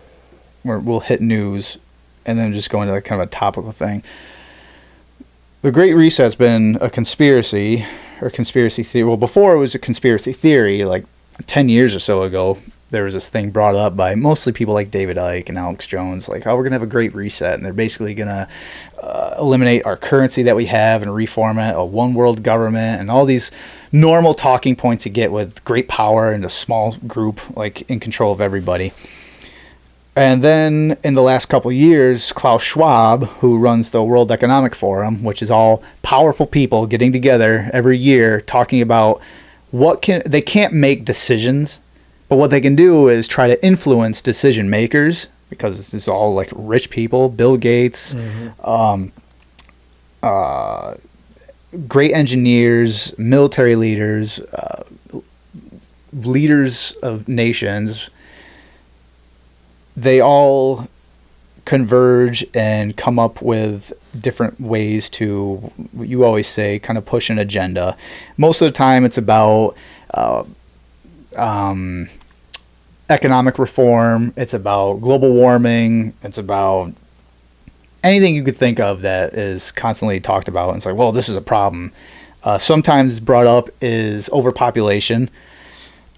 where we'll hit news and then just go into like kind of a topical thing. The Great Reset's been a conspiracy or conspiracy theory. Well, before it was a conspiracy theory, like 10 years or so ago, there was this thing brought up by mostly people like David Icke and Alex Jones, like, oh, we're going to have a Great Reset, and they're basically going to eliminate our currency that we have and reform it, a one world government, and all these normal talking points you get with great power and a small group, like, in control of everybody. And then in the last couple of years, Klaus Schwab, who runs the World Economic Forum, which is all powerful people getting together every year talking about they can't make decisions, but what they can do is try to influence decision makers, because this is all like rich people, Bill Gates, great engineers, military leaders, leaders of nations. They all converge and come up with different ways to, you always say, kind of push an agenda. Most of the time it's about economic reform, it's about global warming, it's about anything you could think of that is constantly talked about. And it's like, well, this is a problem. Sometimes brought up is overpopulation.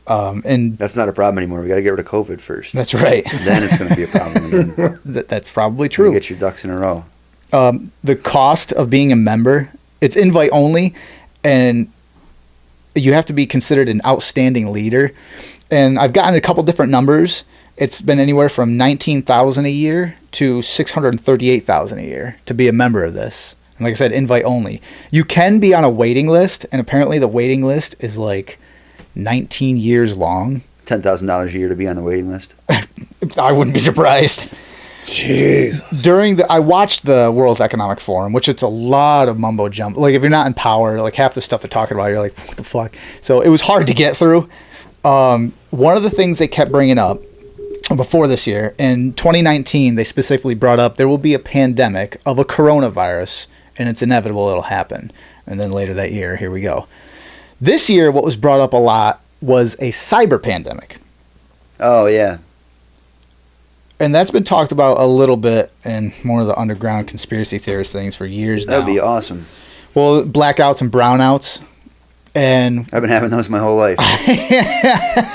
And that's not a problem anymore. We got to get rid of COVID first. That's right. Then it's going to be a problem again. That's probably true. Get your ducks in a row. The cost of being a member, it's invite only, and you have to be considered an outstanding leader. And I've gotten a couple different numbers. It's been anywhere from $19,000 a year to $638,000 a year to be a member of this. And like I said, invite only. You can be on a waiting list, and apparently the waiting list is like 19 years long. $10,000 a year to be on the waiting list. I wouldn't be surprised. Jeez. I watched the World Economic Forum, which it's a lot of mumbo jumbo. Like if you're not in power, like half the stuff they're talking about, you're like, what the fuck? So it was hard to get through. One of the things they kept bringing up before this year, in 2019, they specifically brought up there will be a pandemic of a coronavirus, and it's inevitable it'll happen. And then later that year, here we go. This year, what was brought up a lot was a cyber pandemic. Oh, yeah. And that's been talked about a little bit in more of the underground conspiracy theorist things for years now. That would be awesome. Well, blackouts and brownouts. And I've been having those my whole life.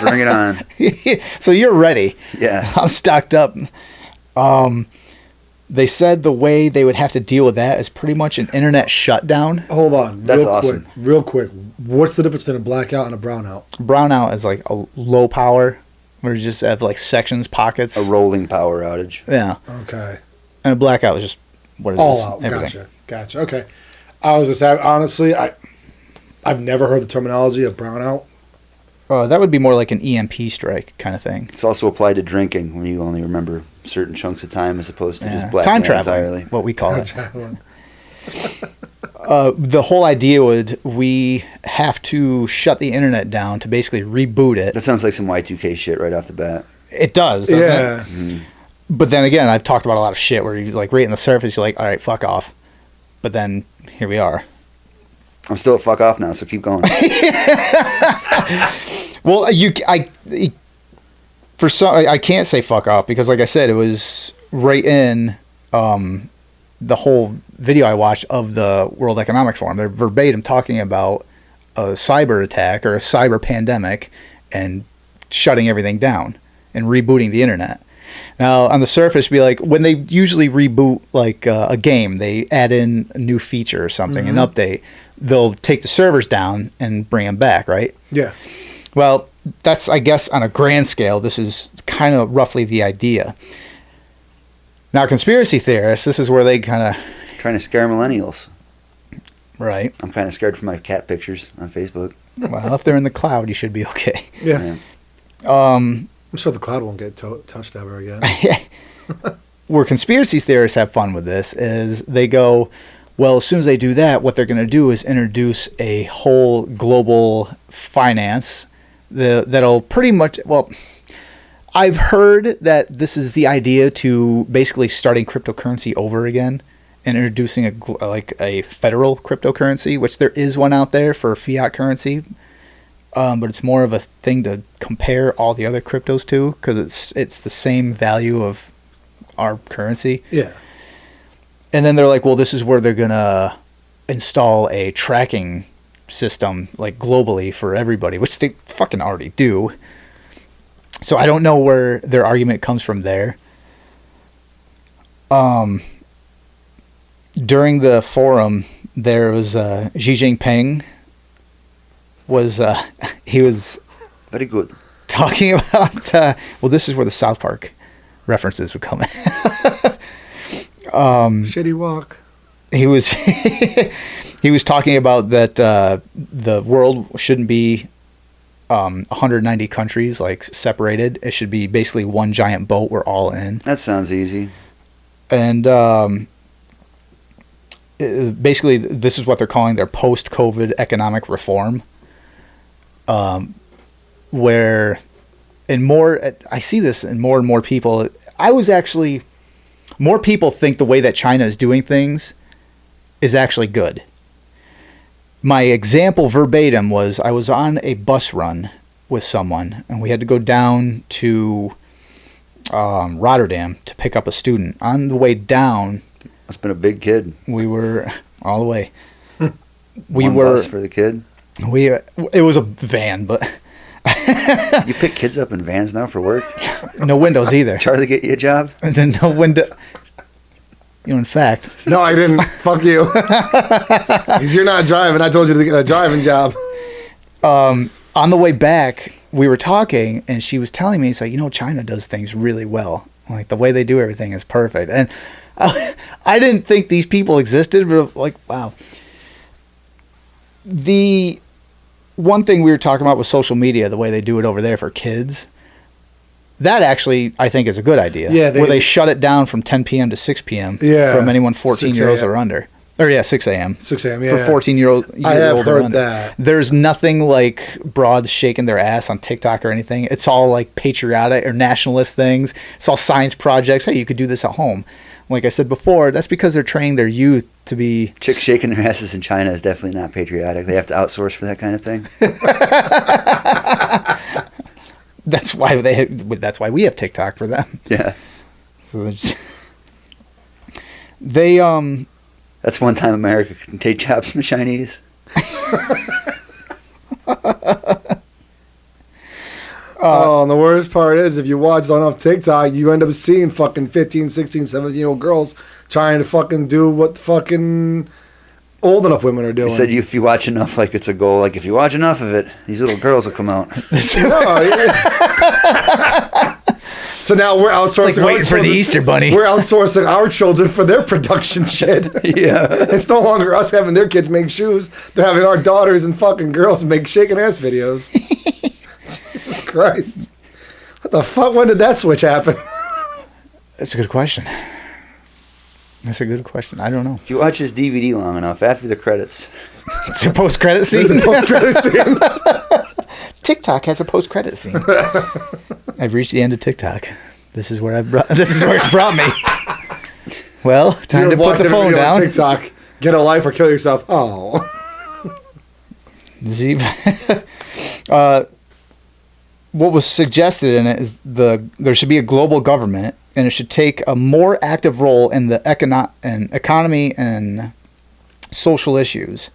Bring it on. So you're ready. Yeah. I'm stocked up. They said the way they would have to deal with that is pretty much an internet shutdown. Hold on. That's awesome. Real quick. What's the difference between a blackout and a brownout? Brownout is like a low power, where you just have like sections, pockets. A rolling power outage. Yeah. Okay. And a blackout is just what it is. All out. Everything. Gotcha. Okay. I was just honestly, I've never heard the terminology of brownout. That would be more like an EMP strike kind of thing. It's also applied to drinking, when you only remember certain chunks of time as opposed to just black time out traveling, entirely. what we call it. The whole idea we have to shut the internet down to basically reboot it. That sounds like some Y2K shit right off the bat. It does, doesn't Yeah. it? Mm-hmm. But then again, I've talked about a lot of shit where you like right in the surface, you're like, all right, fuck off. But then here we are. I'm still at fuck off now, so keep going. Well, I can't say fuck off because, like I said, it was right in the whole video I watched of the World Economic Forum. They're verbatim talking about a cyber attack or a cyber pandemic and shutting everything down and rebooting the internet. Now, on the surface, be like when they usually reboot like a game, they add in a new feature or something, an update. They'll take the servers down and bring them back, right? Yeah. Well, that's, I guess, on a grand scale, this is kind of roughly the idea. Now, conspiracy theorists, this is where they kind of... Trying to scare millennials. Right. I'm kind of scared for my cat pictures on Facebook. Well, if they're in the cloud, you should be okay. Yeah. I'm sure the cloud won't get touched ever again. Where conspiracy theorists have fun with this is they go, well, as soon as they do that, what they're going to do is introduce a whole global finance that'll pretty much, well, I've heard that this is the idea to basically starting cryptocurrency over again and introducing a federal cryptocurrency, which there is one out there for fiat currency. But it's more of a thing to compare all the other cryptos to because it's the same value of our currency. Yeah. And then they're like, well, this is where they're going to install a tracking system like globally for everybody, which they fucking already do. So I don't know where their argument comes from there. During the forum, there was Xi Jinping very good talking about well, this is where the South Park references would come in. Shitty walk. He was he was talking about that the world shouldn't be 190 countries like separated. It should be basically one giant boat we're all in. That sounds easy. And basically this is what they're calling their post-COVID economic reform, where I see this in more and more people. More people think the way that China is doing things is actually good. My example verbatim was I was on a bus run with someone, and we had to go down to Rotterdam to pick up a student. On the way down, Must have been a big kid. we were all the way. One bus for the kid. It was a van, but You pick kids up in vans now for work? no windows either. Charlie get you a job? And then no window. In fact, No, I didn't. Fuck you. 'Cause you're not driving. I told you to get a driving job. on the way back, we were talking, and she was telling me, it's like, China does things really well. Like, the way they do everything is perfect. And I didn't think these people existed, but like, wow. The one thing we were talking about was social media, the way they do it over there for kids. That actually, I think, is a good idea. Yeah, where they shut it down from 10 p.m. to 6 p.m. Yeah, from anyone 14 years 6 a.m. or under. Or, 6 a.m. 6 a.m., yeah. For 14-year-old I have or heard under. that. There's nothing like broads shaking their ass on TikTok or anything. It's all like patriotic or nationalist things. It's all science projects. Hey, you could do this at home. Like I said before, that's because they're training their youth to be... Chicks shaking their asses in China is definitely not patriotic. They have to outsource for that kind of thing. That's why that's why we have TikTok for them. Yeah. So they That's one time America can take jobs from the Chinese. And the worst part is, if you watch enough TikTok, you end up seeing fucking 15, 16, 17-year-old girls trying to fucking do what fucking old enough women are doing. He said if you watch enough, like it's a goal, like if you watch enough of it, these little girls will come out. So now we're outsourcing. It's like waiting for the Easter Bunny. We're outsourcing our children for their production shit. Yeah. It's no longer us having their kids make shoes. They're having our daughters and fucking girls make shaking ass videos. Jesus Christ. What the fuck? When did that switch happen? That's a good question. That's a good question. I don't know. If you watch this DVD long enough, after the credits, It's a post-credit scene. There's a post-credit scene. TikTok has a post-credit scene. I've reached the end of TikTok. This is where it's brought me. Well, time to put the phone down. TikTok. Get a life or kill yourself. Oh. What was suggested in it is there should be a global government, and it should take a more active role in the economy and social issues.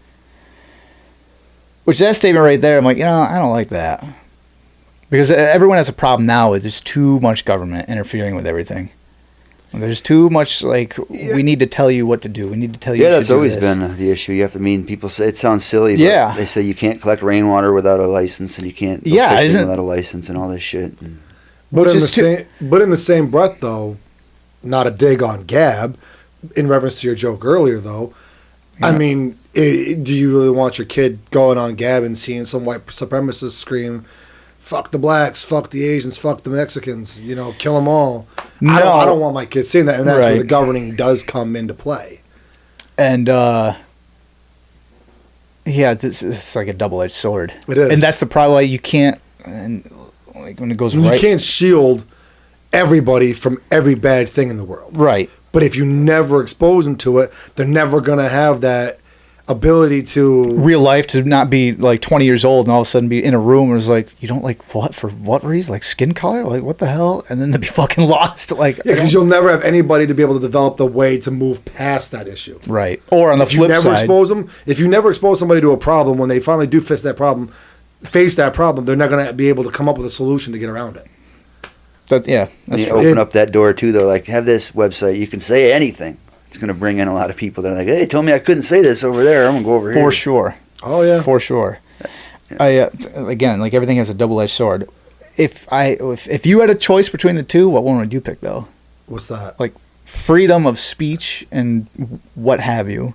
Which that statement right there, I'm like, I don't like that. Because everyone has a problem now is there's too much government interfering with everything. There's too much, we need to tell you what to do. We need to tell you. Yeah, that's always been the issue. You have to people say it sounds silly. But Yeah. they say you can't collect rainwater without a license, and you can't go fishing without a license, and all this shit. But in the same breath, though, not a dig on Gab, in reference to your joke earlier, though. Yeah. I mean, do you really want your kid going on Gab and seeing some white supremacist scream, "Fuck the blacks, fuck the Asians, fuck the Mexicans, kill them all"? No. I don't want my kids seeing that, and that's where the governing does come into play. And it's like a double-edged sword. It is, and that's the problem. You can't, and when it goes you can't shield everybody from every bad thing in the world. Right. But if you never expose them to it, they're never gonna have that ability to real life to not be 20 years old and all of a sudden be in a room and it's like, you don't what for what reason, skin color, what the hell, and then to be fucking lost, because you'll never have anybody to be able to develop the way to move past that issue, right? Or on the flip side, if you never expose somebody to a problem, when they finally do face that problem, they're not going to be able to come up with a solution to get around it. That's true. Open up that door too, though. Have this website, you can say anything. It's going to bring in a lot of people that are like, hey, told me I couldn't say this over there. I'm going to go over here. For sure. Oh, yeah. For sure. Yeah. Again, everything has a double-edged sword. if you had a choice between the two, what one would you pick though? What's that? Like freedom of speech and what have you,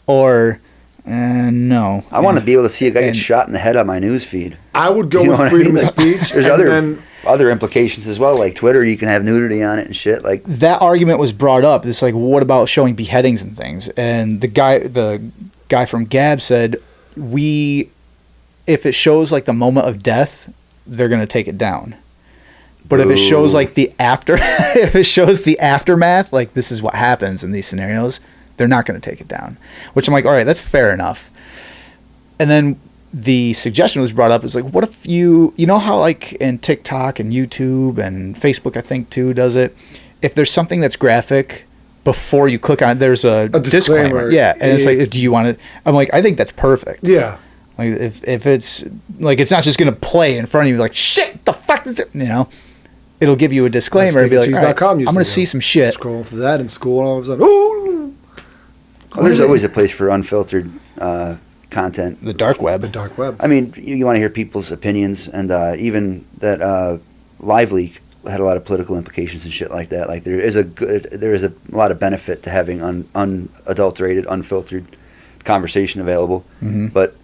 or no? I want to be able to see a guy get shot in the head on my news feed. I would go You know with what I freedom mean? of speech. There's and other implications as well, like Twitter. You can have nudity on it and shit. Like That argument was brought up. It's like, what about showing beheadings and things? And the guy from Gab said, if it shows like the moment of death, they're gonna take it down. But if it shows like if it shows the aftermath, like this is what happens in these scenarios, they're not gonna take it down. Which I'm like, all right, that's fair enough. And then the suggestion was brought up is like, what if you know how like in TikTok and YouTube and Facebook, I think too, does it? If there's something that's graphic, before you click on it, there's a disclaimer. Yeah, and it's like, do you want it? I'm like, I think that's perfect. Yeah. Like if it's like, it's not just gonna play in front of you like, shit, the fuck is it? You know, it'll give you a disclaimer and be like, all right, I'm gonna see some shit. Scrolling through that in school, and all of a sudden, ooh. well, there's always a place for unfiltered content. The dark web. The dark web. I mean, you want to hear people's opinions, and even that Live Leak had a lot of political implications and shit like that. Like there is a lot of benefit to having unadulterated, unfiltered conversation available, but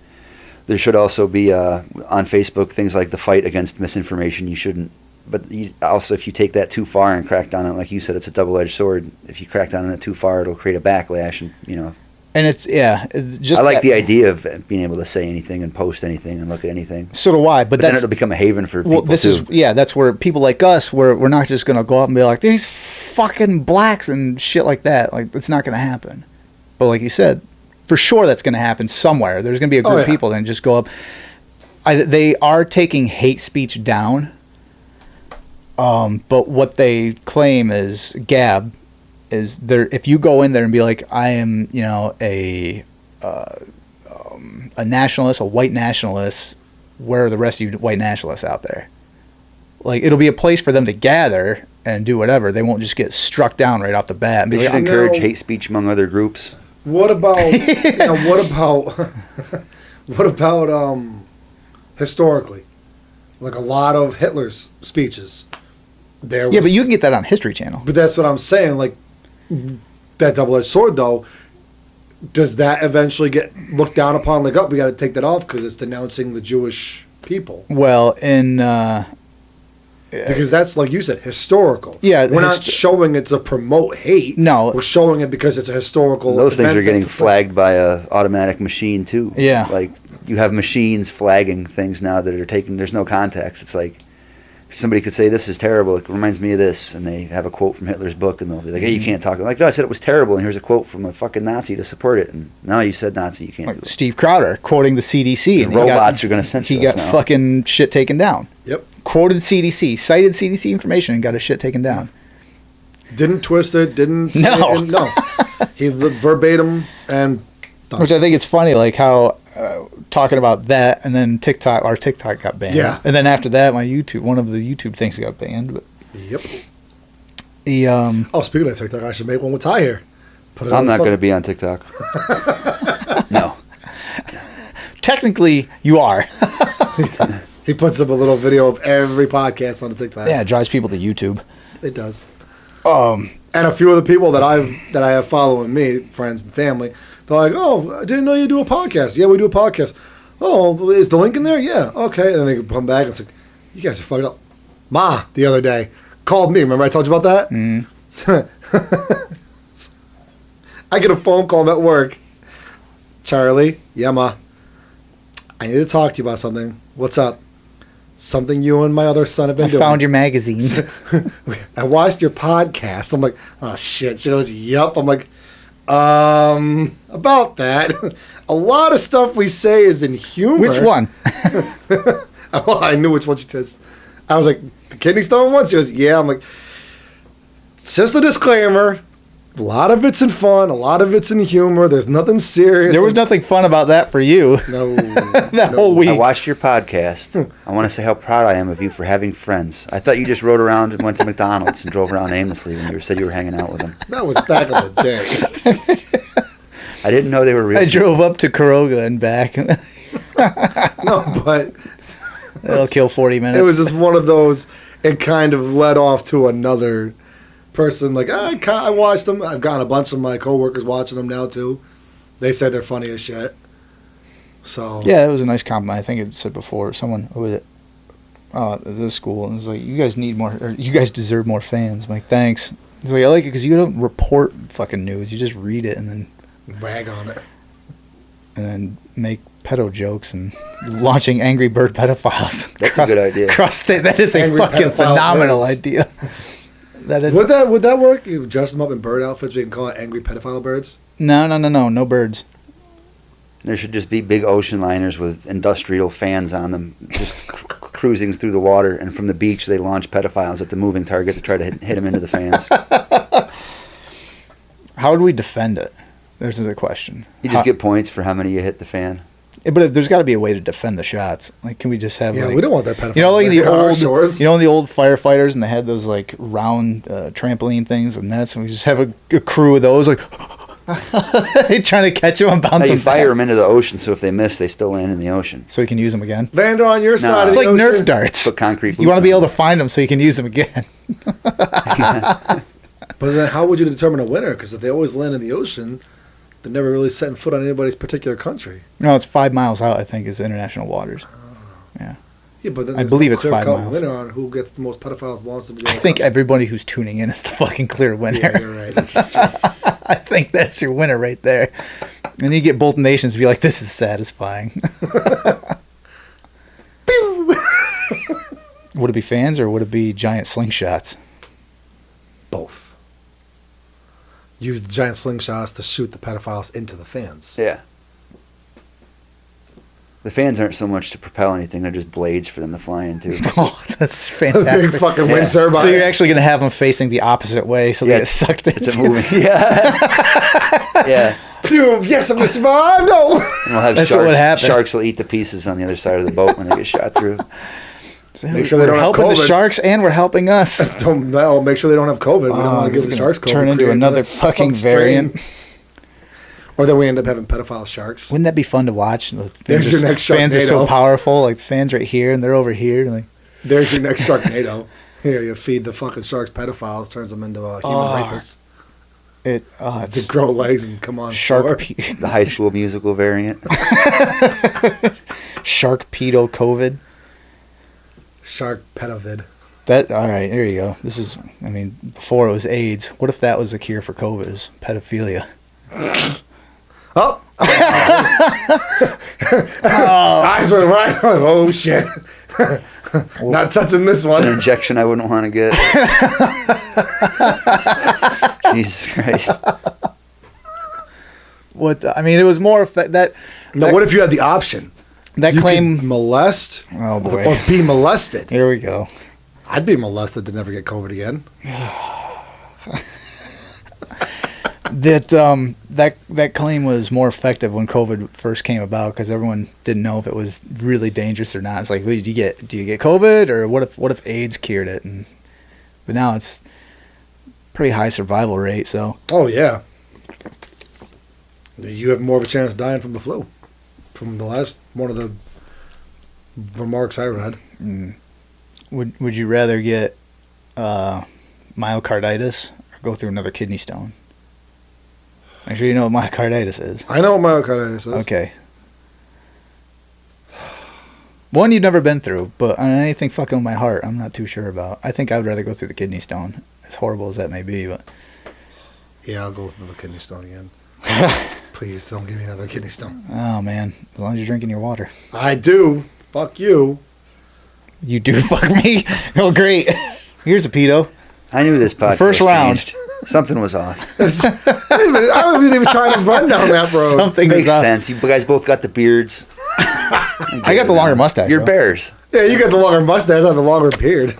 there should also be on Facebook things like the fight against misinformation. You shouldn't, but also if you take that too far and crack down on it, like you said, it's a double-edged sword. If you crack down on it too far, it'll create a backlash, and you know. And it's just. I like the idea of being able to say anything and post anything and look at anything. So do I, but then it'll become a haven for people too. That's where people like us, we're not just gonna go out and be like these fucking blacks and shit like that. Like it's not gonna happen. But like you said, for sure that's gonna happen somewhere. There's gonna be a group of people that just go up. They are taking hate speech down. But what they claim is Gab. Is there, if you go in there and be like, I am, you know, a nationalist, a white nationalist, where are the rest of you white nationalists out there? Like, it'll be a place for them to gather and do whatever. They won't just get struck down right off the bat. And they should like, encourage hate speech among other groups. What about, what about historically? Like a lot of Hitler's speeches. But you can get that on History Channel. But that's what I'm saying, like, that double-edged sword, though, does that eventually get looked down upon? Like, oh, we got to take that off because it's denouncing the Jewish people. Well, because that's, like you said, historical. Yeah. We're not showing it to promote hate. No. We're showing it because it's a historical Those things event are getting flagged by a automatic machine, too. Yeah. Like, you have machines flagging things now that are taking, there's no context. It's like, somebody could say, this is terrible, it reminds me of this, and they have a quote from Hitler's book, and they'll be like, hey, you can't talk. Like, no, I said it was terrible, and here's a quote from a fucking Nazi to support it, and now you said Nazi, you can't do it. Steve Crowder quoting the CDC. And robots are going to censor us He got now. fucking shit taken down. Yep. Quoted CDC, cited CDC information, and got his shit taken down. Didn't twist it, didn't say No. it, no. He lived verbatim, and done. Which I think it's funny, like how talking about that, and then our TikTok got banned. Yeah. And then after that, one of the YouTube things got banned. But Yep. the Speaking of TikTok, I should make one with Ty here. Put it I'm on not the going to be on TikTok. No. technically you are. He puts up a little video of every podcast on the TikTok. Yeah, it drives people to YouTube. It does. And a few of the people that I have following me, friends and family, they're like, "Oh, I didn't know you do a podcast." Yeah, we do a podcast. Oh, is the link in there? Yeah. Okay. And then they come back and it's like, "You guys are fucked up." Ma, the other day, called me. Remember I told you about that? I get a phone call at work. Charlie, yeah, Ma. I need to talk to you about something. What's up? Something you and my other son have been doing. I found your magazines. I watched your podcast. I'm like, oh shit. She goes, yup. I'm like, about that. A lot of stuff we say is in humor. Which one? Well, I knew which one she said. I was like, the kidney stone one? She goes, yeah. I'm like, it's just a disclaimer. A lot of it's in fun. A lot of it's in humor. There's nothing serious. There was nothing fun about that for you. No. that whole week. I watched your podcast. I want to say how proud I am of you for having friends. I thought you just rode around and went to McDonald's and drove around aimlessly when you said you were hanging out with them. That was back in the day. I didn't know they were real. I drove up to Kuroga and back. No, but It'll kill 40 minutes. It was just one of those. It kind of led off to another person. Like I watched them. I've got a bunch of my coworkers watching them now too. They say they're funny as shit. So yeah, it was a nice compliment. I think it said before someone who was it at this school and was like, "You guys need more. Or, you guys deserve more fans." I'm like, thanks. He's like, I like it because you don't report fucking news. You just read it and then rag on it. And then make pedo jokes and launching Angry Bird pedophiles. That's a good idea. That is Angry a fucking phenomenal birds. idea. That is. Would that work? You dress them up in bird outfits. We can call it angry pedophile birds. No birds. There should just be big ocean liners with industrial fans on them, just cruising through the water. And from the beach, they launch pedophiles at the moving target to try to hit them into the fans. How would we defend it? There's the question. You just get points for how many you hit the fan. But there's got to be a way to defend the shots. Like, can we just have? Yeah, like, we don't want that pedophile. You know, like the old, shores. you know, the old firefighters, and they had those like round trampoline things and nets, and we just have a crew of those, like they trying to catch them and bounce You them fire back. them into the ocean, so if they miss, they still land in the ocean. So you can use them again. Land on your side of It's the like ocean. Nerf darts. Put concrete You want to be boots able to find them so you can use them again. But then how would you determine a winner? Because if they always land in the ocean, they're never really setting foot on anybody's particular country. No, it's 5 miles out. I think is international waters. Yeah. Yeah, but then I there's believe no it's 5 clear-cut miles. winner on who gets the most pedophiles launched into the I think everybody who's tuning in is the fucking clear winner. Yeah, you're right. That's true. I think that's your winner right there. And you get both nations to be like, this is satisfying. Would it be fans or would it be giant slingshots? Both. Use the giant slingshots to shoot the pedophiles into the fans. Yeah. The fans aren't so much to propel anything; they're just blades for them to fly into. Oh, that's A fantastic. big fucking wind turbine. So you're actually going to have them facing the opposite way so they get sucked into. It's a movie. Yeah. Yeah. Dude, yes, I'm going to survive. No. And we'll have That's sharks, what would happen. Sharks will eat the pieces on the other side of the boat when they get shot through. So Make sure they we're don't have helping the COVID. sharks and we're helping us. Well, make sure they don't have COVID. We don't want to give the It's sharks gonna COVID. turn into create another fucking strain. variant. Or then we end up having pedophile sharks. Wouldn't that be fun to watch? The There's your next fans are so Sharknado. powerful. Like the fans right here and they're over here. Like, There's your next Sharknado. Here, you feed the fucking sharks pedophiles, turns them into human rapists. they To grow legs and come on shark shore. The High School Musical variant. shark pedo COVID. Shark pedovid. That all right? There you go. This is. I mean, before it was AIDS. What if that was the cure for COVID? Is pedophilia? Oh! Eyes went right. Oh, shit. Not touching this An one. injection I wouldn't want to get. Jesus Christ. What? I mean, it was more that. No, what if you had the option? That You claim? could molest Oh boy. or be molested. Here we go. I'd be molested to never get COVID again. That claim was more effective when COVID first came about because everyone didn't know if it was really dangerous or not. It's like, do you get COVID or what if AIDS cured it? But now it's pretty high survival rate. So Oh, yeah. You have more of a chance of dying from the flu. From the last one of the remarks I read. would you rather get myocarditis or go through another kidney stone? Make sure you know what myocarditis is. I know what myocarditis is. Okay. One you've never been through, but on anything fucking with my heart, I'm not too sure about. I think I would rather go through the kidney stone, as horrible as that may be. But Yeah, I'll go with the kidney stone again. Please don't give me another kidney stone. oh man, as long as you're drinking your water, I do. Fuck you. you do fuck me. Oh great, here's a pedo. I knew this podcast. First round. changed. Something was off. I wasn't even trying to run down that road. Something Makes is up. sense. You guys both got the beards. I got the longer mustache. You're though. bears. Yeah, you got the longer mustache. I have the longer beard.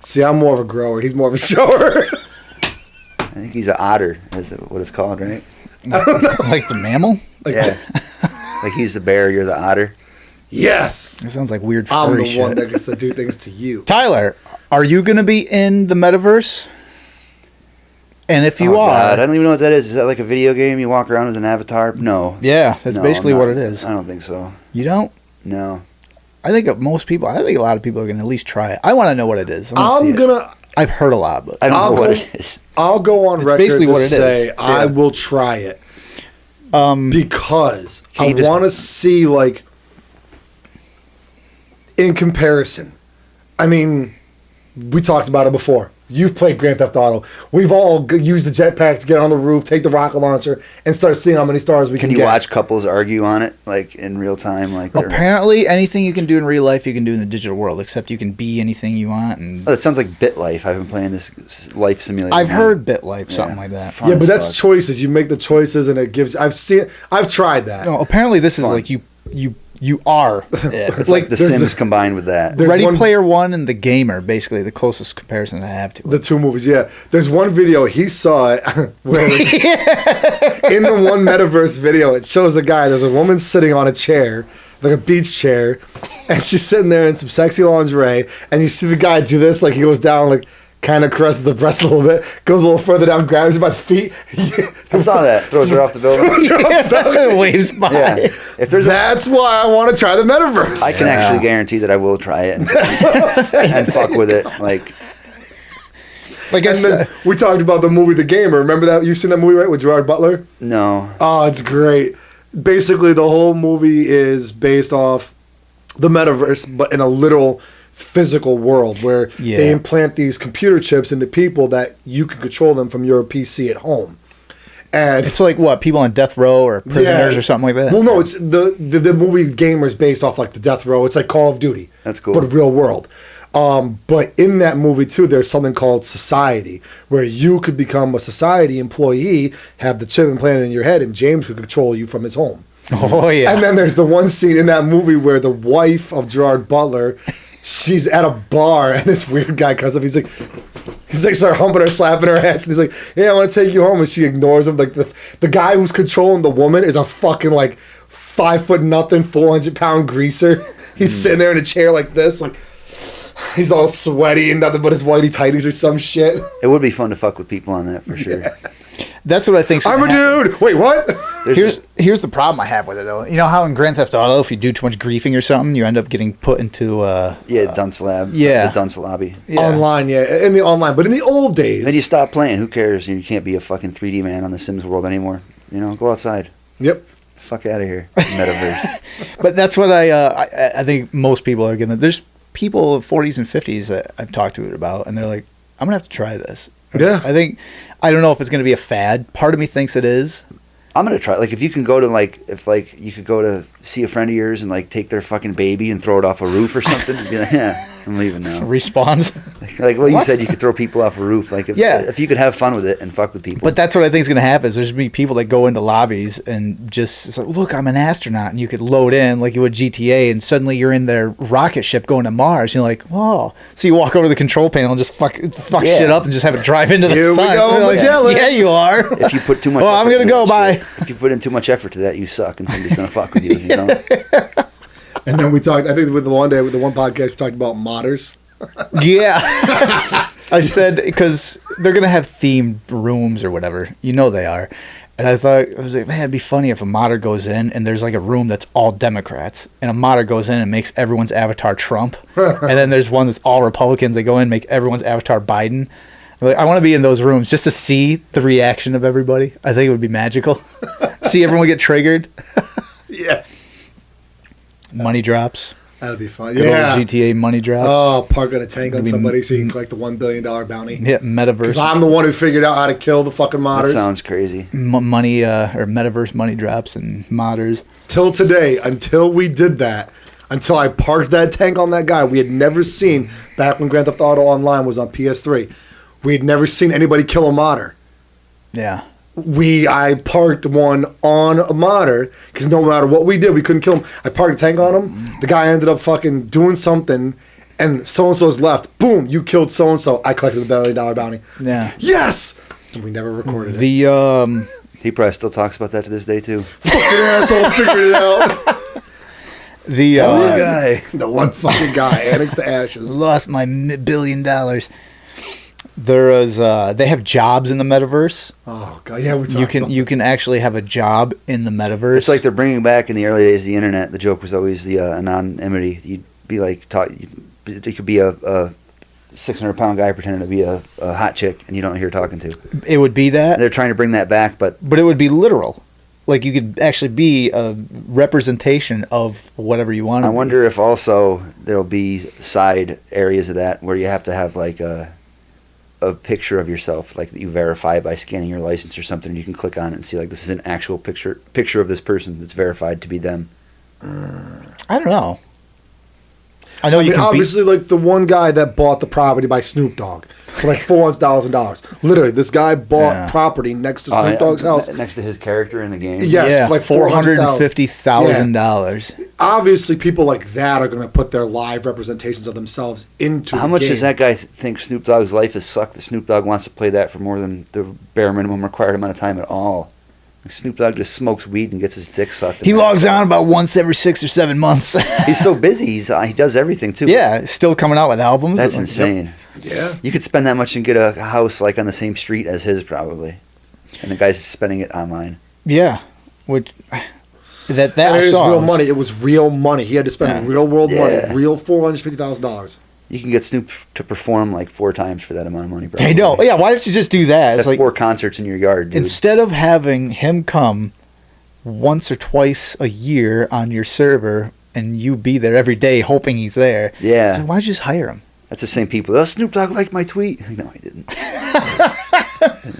See, I'm more of a grower. He's more of a shower. I think he's an otter, is what it's called, right? Like the mammal. Yeah. Like he's the bear, you're the otter. Yes. That sounds like weird I'm furry the shit. one that gets to do things to you. Tyler, are you gonna be in the metaverse? And if you Oh, are, God, I don't even know what that is. Is that like a video game? You walk around as an avatar? No. yeah, that's No, basically I'm what not. it is. I don't think so. You don't? No. I think a lot of people are going to at least try it. I want to know what it is. I've heard a lot, but I don't know what it is. I'll go on It's record basically to what it say is. I Yeah. will try it. Because Can I you just- want to see, like, in comparison. I mean, we talked about it before. You've played Grand Theft Auto. We've all used the jetpack to get on the roof, take the rocket launcher, and start seeing how many stars we can Can you get. watch couples argue on it, like in real time? Like, they're- apparently anything you can do in real life, you can do in the digital world, except you can be anything you want. And Oh, that sounds like BitLife. I've been playing this life simulator. I've game. heard BitLife, something Yeah. like that. Fun Yeah, but as that's fuck. choices. You make the choices, and it gives. I've tried that. No, apparently this is Fun. like you are it. It's like The there's Sims a- combined with that. there's Ready one- Player One and The Gamer, basically the closest comparison I have to it. The two movies, yeah. There's one video he saw it where in the one metaverse video, it shows a guy. There's a woman sitting on a chair, like a beach chair, and she's sitting there in some sexy lingerie. And you see the guy do this, like he goes down, like kind of caresses the breast a little bit, goes a little further down, grabs her by the feet. I saw that. Throws her off the building. Waves by. Yeah. If there's a, That's why I want to try the metaverse. I can actually guarantee that I will try it and fuck with it. Like, Like I And then said, we talked about the movie The Gamer. Remember that? You've seen that movie, right, with Gerard Butler? no. Oh, it's great. Basically, the whole movie is based off the metaverse, but in a literal physical world where Yeah. they implant these computer chips into people that you can control them from your PC at home. And it's like what, people on death row or prisoners Yeah. or something like that. Well, no, it's the movie Gamer is based off like the Death Row. It's like Call of Duty. That's cool. But real world. But in that movie too, there's something called society, where you could become a society employee, have the chip implanted in your head, and James could control you from his home. Oh yeah. And then there's the one scene in that movie where the wife of Gerard Butler, she's at a bar, and this weird guy comes up. He's like start humping her, slapping her ass, and he's like, "Yeah, I want to take you home," and she ignores him. Like the guy who's controlling the woman is a fucking like 5'0" 400-pound greaser. He's sitting there in a chair like this, like he's all sweaty and nothing but his whitey tighties or some shit. It would be fun to fuck with people on that for sure. That's what I think. I'm a dude. Wait, what? Here's the problem I have with it though. You know how in Grand Theft Auto, if you do too much griefing or something, you end up getting put into Dunce Lab. yeah. The Dunce Lobby. yeah. Online, yeah, in the online, but in the old days. Then you stop playing. Who cares? You can't be a fucking 3D man on the Sims world anymore. You know, go outside. Yep. Fuck out of here. Metaverse. But that's what I think most people are gonna. There's people 40s and 50s that I've talked to it about, and they're like, I'm gonna have to try this. Yeah. I don't know if it's gonna be a fad. Part of me thinks it is. I'm gonna try. Like, if you can go to if you could go to see a friend of yours and like take their fucking baby and throw it off a roof or something, and be like, yeah, I'm leaving now. Respawns. Like, well, you What? said you could throw people off a roof. Like, if you could have fun with it and fuck with people. But that's what I think is going to happen. Is there's going to be people that go into lobbies and just it's like, look, I'm an astronaut, and you could load in like you would GTA, and suddenly you're in their rocket ship going to Mars. You're like, oh, so you walk over to the control panel and just fuck Yeah. shit up and just have it drive into the Here we sun. go, You're like, Magellan. yeah, you are. if you put too much, Well, I'm effort gonna into go, that bye. shit- If you put in too much effort to that, you suck, and somebody's gonna fuck with you if you don't. And then we talked, I think with the one podcast, we talked about modders. Yeah. I said because they're gonna have themed rooms or whatever. You know they are. And I was like, man, it'd be funny if a modder goes in and there's like a room that's all Democrats, and a modder goes in and makes everyone's avatar Trump, and then there's one that's all Republicans. They go in and make everyone's avatar Biden. Like, I want to be in those rooms just to see the reaction of everybody. I think it would be magical. See everyone get triggered. Yeah. Money drops. That'd be fun. Good Yeah. old GTA money drops. Oh, park on a tank on Maybe somebody so you can collect the $1 billion bounty. Yeah, metaverse. Because I'm the one who figured out how to kill the fucking That modders. sounds crazy. Money or metaverse money drops and modders. Till today, until we did that, until I parked that tank on that guy, we had never seen, back when Grand Theft Auto Online was on PS3, we had never seen anybody kill a modder. Yeah. I parked one on a modder because no matter what we did, we couldn't kill him. I parked a tank on him. The guy ended up fucking doing something, and so and so's left. Boom! You killed so and so. I collected the $1 billion bounty. It's Yeah. like, yes. And we never recorded it. The He probably still talks about that to this day too. Fucking asshole figured it out. the guy. The one fucking guy, addicts to ashes. lost my $1 billion. There is they have jobs in the metaverse. Oh god, yeah, we You can actually have a job in the metaverse. It's like they're bringing back in the early days of the internet. The joke was always the anonymity. You'd be like, you could be a 600-pound guy pretending to be a hot chick, and you don't know who you're talking to. It would be that. And they're trying to bring that back, but it would be literal. Like you could actually be a representation of whatever you want. I wonder if also there'll be side areas of that where you have to have like a picture of yourself, like that you verify by scanning your license or something. And you can click on it and see like this is an actual picture of this person that's verified to be them. I don't know. I know I mean, obviously, like the one guy that bought the property by Snoop Dogg for like $400,000. Literally, this guy bought property next to Snoop Dogg's house, next to his character in the game. Yes, like $450,000. Yeah. Obviously, people like that are going to put their live representations of themselves into. How much does that guy think Snoop Dogg's life has sucked? That Snoop Dogg wants to play that for more than the bare minimum required amount of time at all. Snoop Dogg just smokes weed and gets his dick sucked. He logs on about once every 6 or 7 months. He's so busy. He does everything too. Yeah, still coming out with albums. That's insane. Yeah, you could spend that much and get a house like on the same street as his probably, and the guy's spending it online. Yeah, which that is real money. It was real money. He had to spend real world money, real $450,000. You can get Snoop to perform like 4 times for that amount of money. Probably. I know. Yeah, why don't you just do that? That's it's like 4 concerts in your yard, dude. Instead of having him come once or twice a year on your server and you be there every day hoping he's there. Yeah. Like, why don't you just hire him? That's the same people. Oh, Snoop Dogg liked my tweet. No, he didn't. No.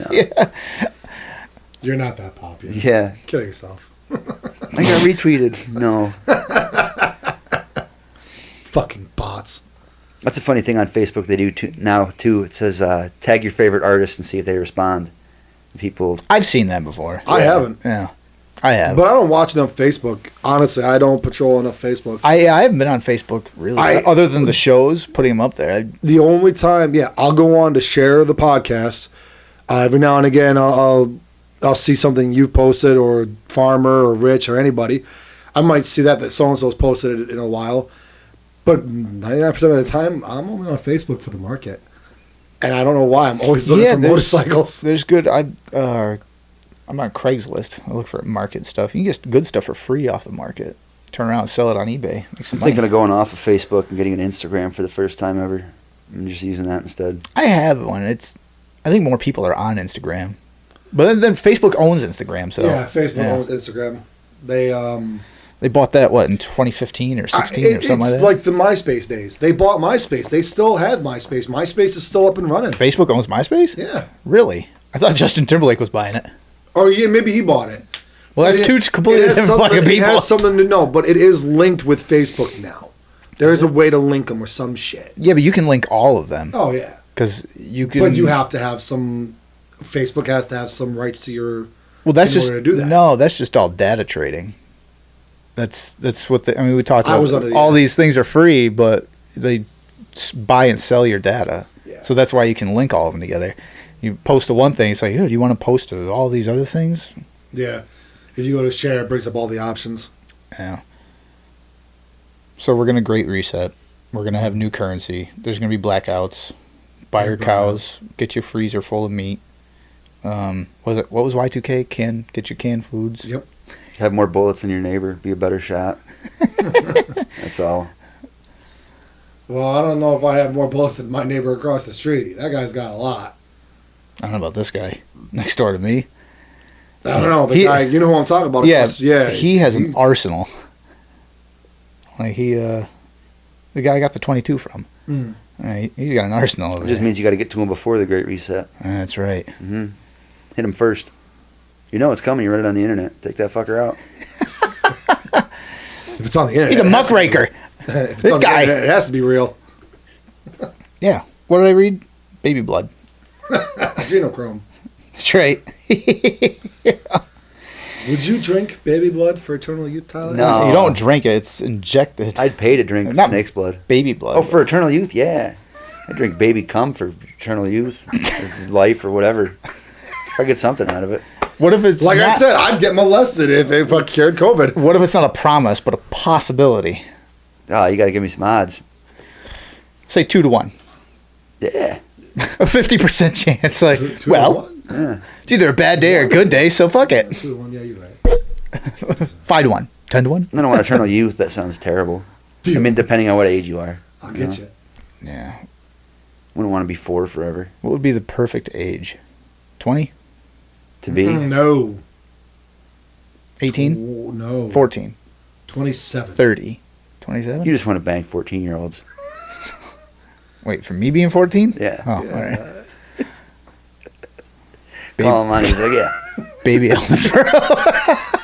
Yeah. You're not that popular. Yeah. Kill yourself. I got retweeted. No. Fucking bots. That's a funny thing on Facebook they do now too. It says tag your favorite artist and see if they respond. People. I've seen that before. I haven't. Yeah, I have. But I don't watch enough Facebook. Honestly, I don't patrol enough Facebook. I haven't been on Facebook really, other than the shows putting them up there. The only time, I'll go on to share the podcast. Every now and again, I'll see something you've posted or Farmer or Rich or anybody. I might see that so and so's posted it in a while. But 99% of the time, I'm only on Facebook for the market. And I don't know why. I'm always looking for motorcycles. There's good... I'm on Craigslist. I look for market stuff. You can get good stuff for free off the market. Turn around and sell it on eBay. I'm thinking of going off of Facebook and getting an Instagram for the first time ever. I'm just using that instead. I have one. I think more people are on Instagram. But then Facebook owns Instagram. So yeah, Facebook owns Instagram. They bought that, in 2015 or 16 or something like that? It's like the MySpace days. They bought MySpace. They still had MySpace. MySpace is still up and running. Facebook owns MySpace? Yeah. Really? I thought Justin Timberlake was buying it. Or maybe he bought it. Well, that's two completely different fucking people. It has something to know, but it is linked with Facebook now. There is a way to link them or some shit. Yeah, but you can link all of them. Oh, yeah. Because you can... But you have to have some... Facebook has to have some rights to your... Well, that's in just... order to do that. No, that's just all data trading. That's what we talked about. All these things are free, but they buy and sell your data. Yeah. So that's why you can link all of them together. You post to one thing, it's like, do you want to post to all these other things? Yeah. If you go to share, it brings up all the options. Yeah. So we're going to great reset. We're going to have new currency. There's going to be blackouts. Buy your cows. Get your freezer full of meat. What was Y2K? Get your canned foods. Yep. Have more bullets than your neighbor. Be a better shot. That's all. Well, I don't know if I have more bullets than my neighbor across the street. That guy's got a lot. I don't know about this guy next door to me. I don't know. The guy, you know who I'm talking about. Yeah, he has an arsenal. Like the guy I got the 22 from. Mm. He's got an arsenal over there. It just means you got to get to him before the Great Reset. That's right. Mm-hmm. Hit him first. You know it's coming. You read it on the internet. Take that fucker out. If it's on the internet, he's a muckraker. This guy, it has to be real. Yeah. What did I read? Baby blood. Adrenochrome. That's right. Would you drink baby blood for eternal youth, Tyler? No. You don't drink it. It's injected. I'd pay to drink snake's blood. Baby blood. Oh, for eternal youth? Yeah. I'd drink baby cum for eternal youth. Or life or whatever. I get something out of it. What if it's like I said, I'd get molested if I cured COVID. What if it's not a promise, but a possibility? Oh, you got to give me some odds. Say 2 to 1. Yeah. A 50% chance. Like, Two well, to one? it's either a bad day or a good day, so fuck it. 2 to 1. Yeah, you're right. 5 to 1. 10 to 1. I don't want eternal youth. That sounds terrible. I mean, depending on what age you are. I'll get you. Yeah. Wouldn't want to be 4 forever. What would be the perfect age? 20? To be. No. 18? Oh, no. 14? 27. 30? 27? You just want to bang 14-year-olds. Wait, for me being 14? Yeah. Oh, all right. Call him on. He's like, yeah. Baby Elvis.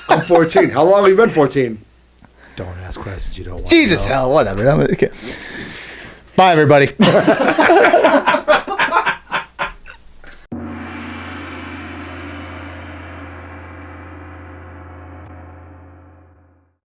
I'm 14. How long have you been 14? Don't ask questions you don't want Jesus to know. hell, whatever. Okay. Bye, everybody.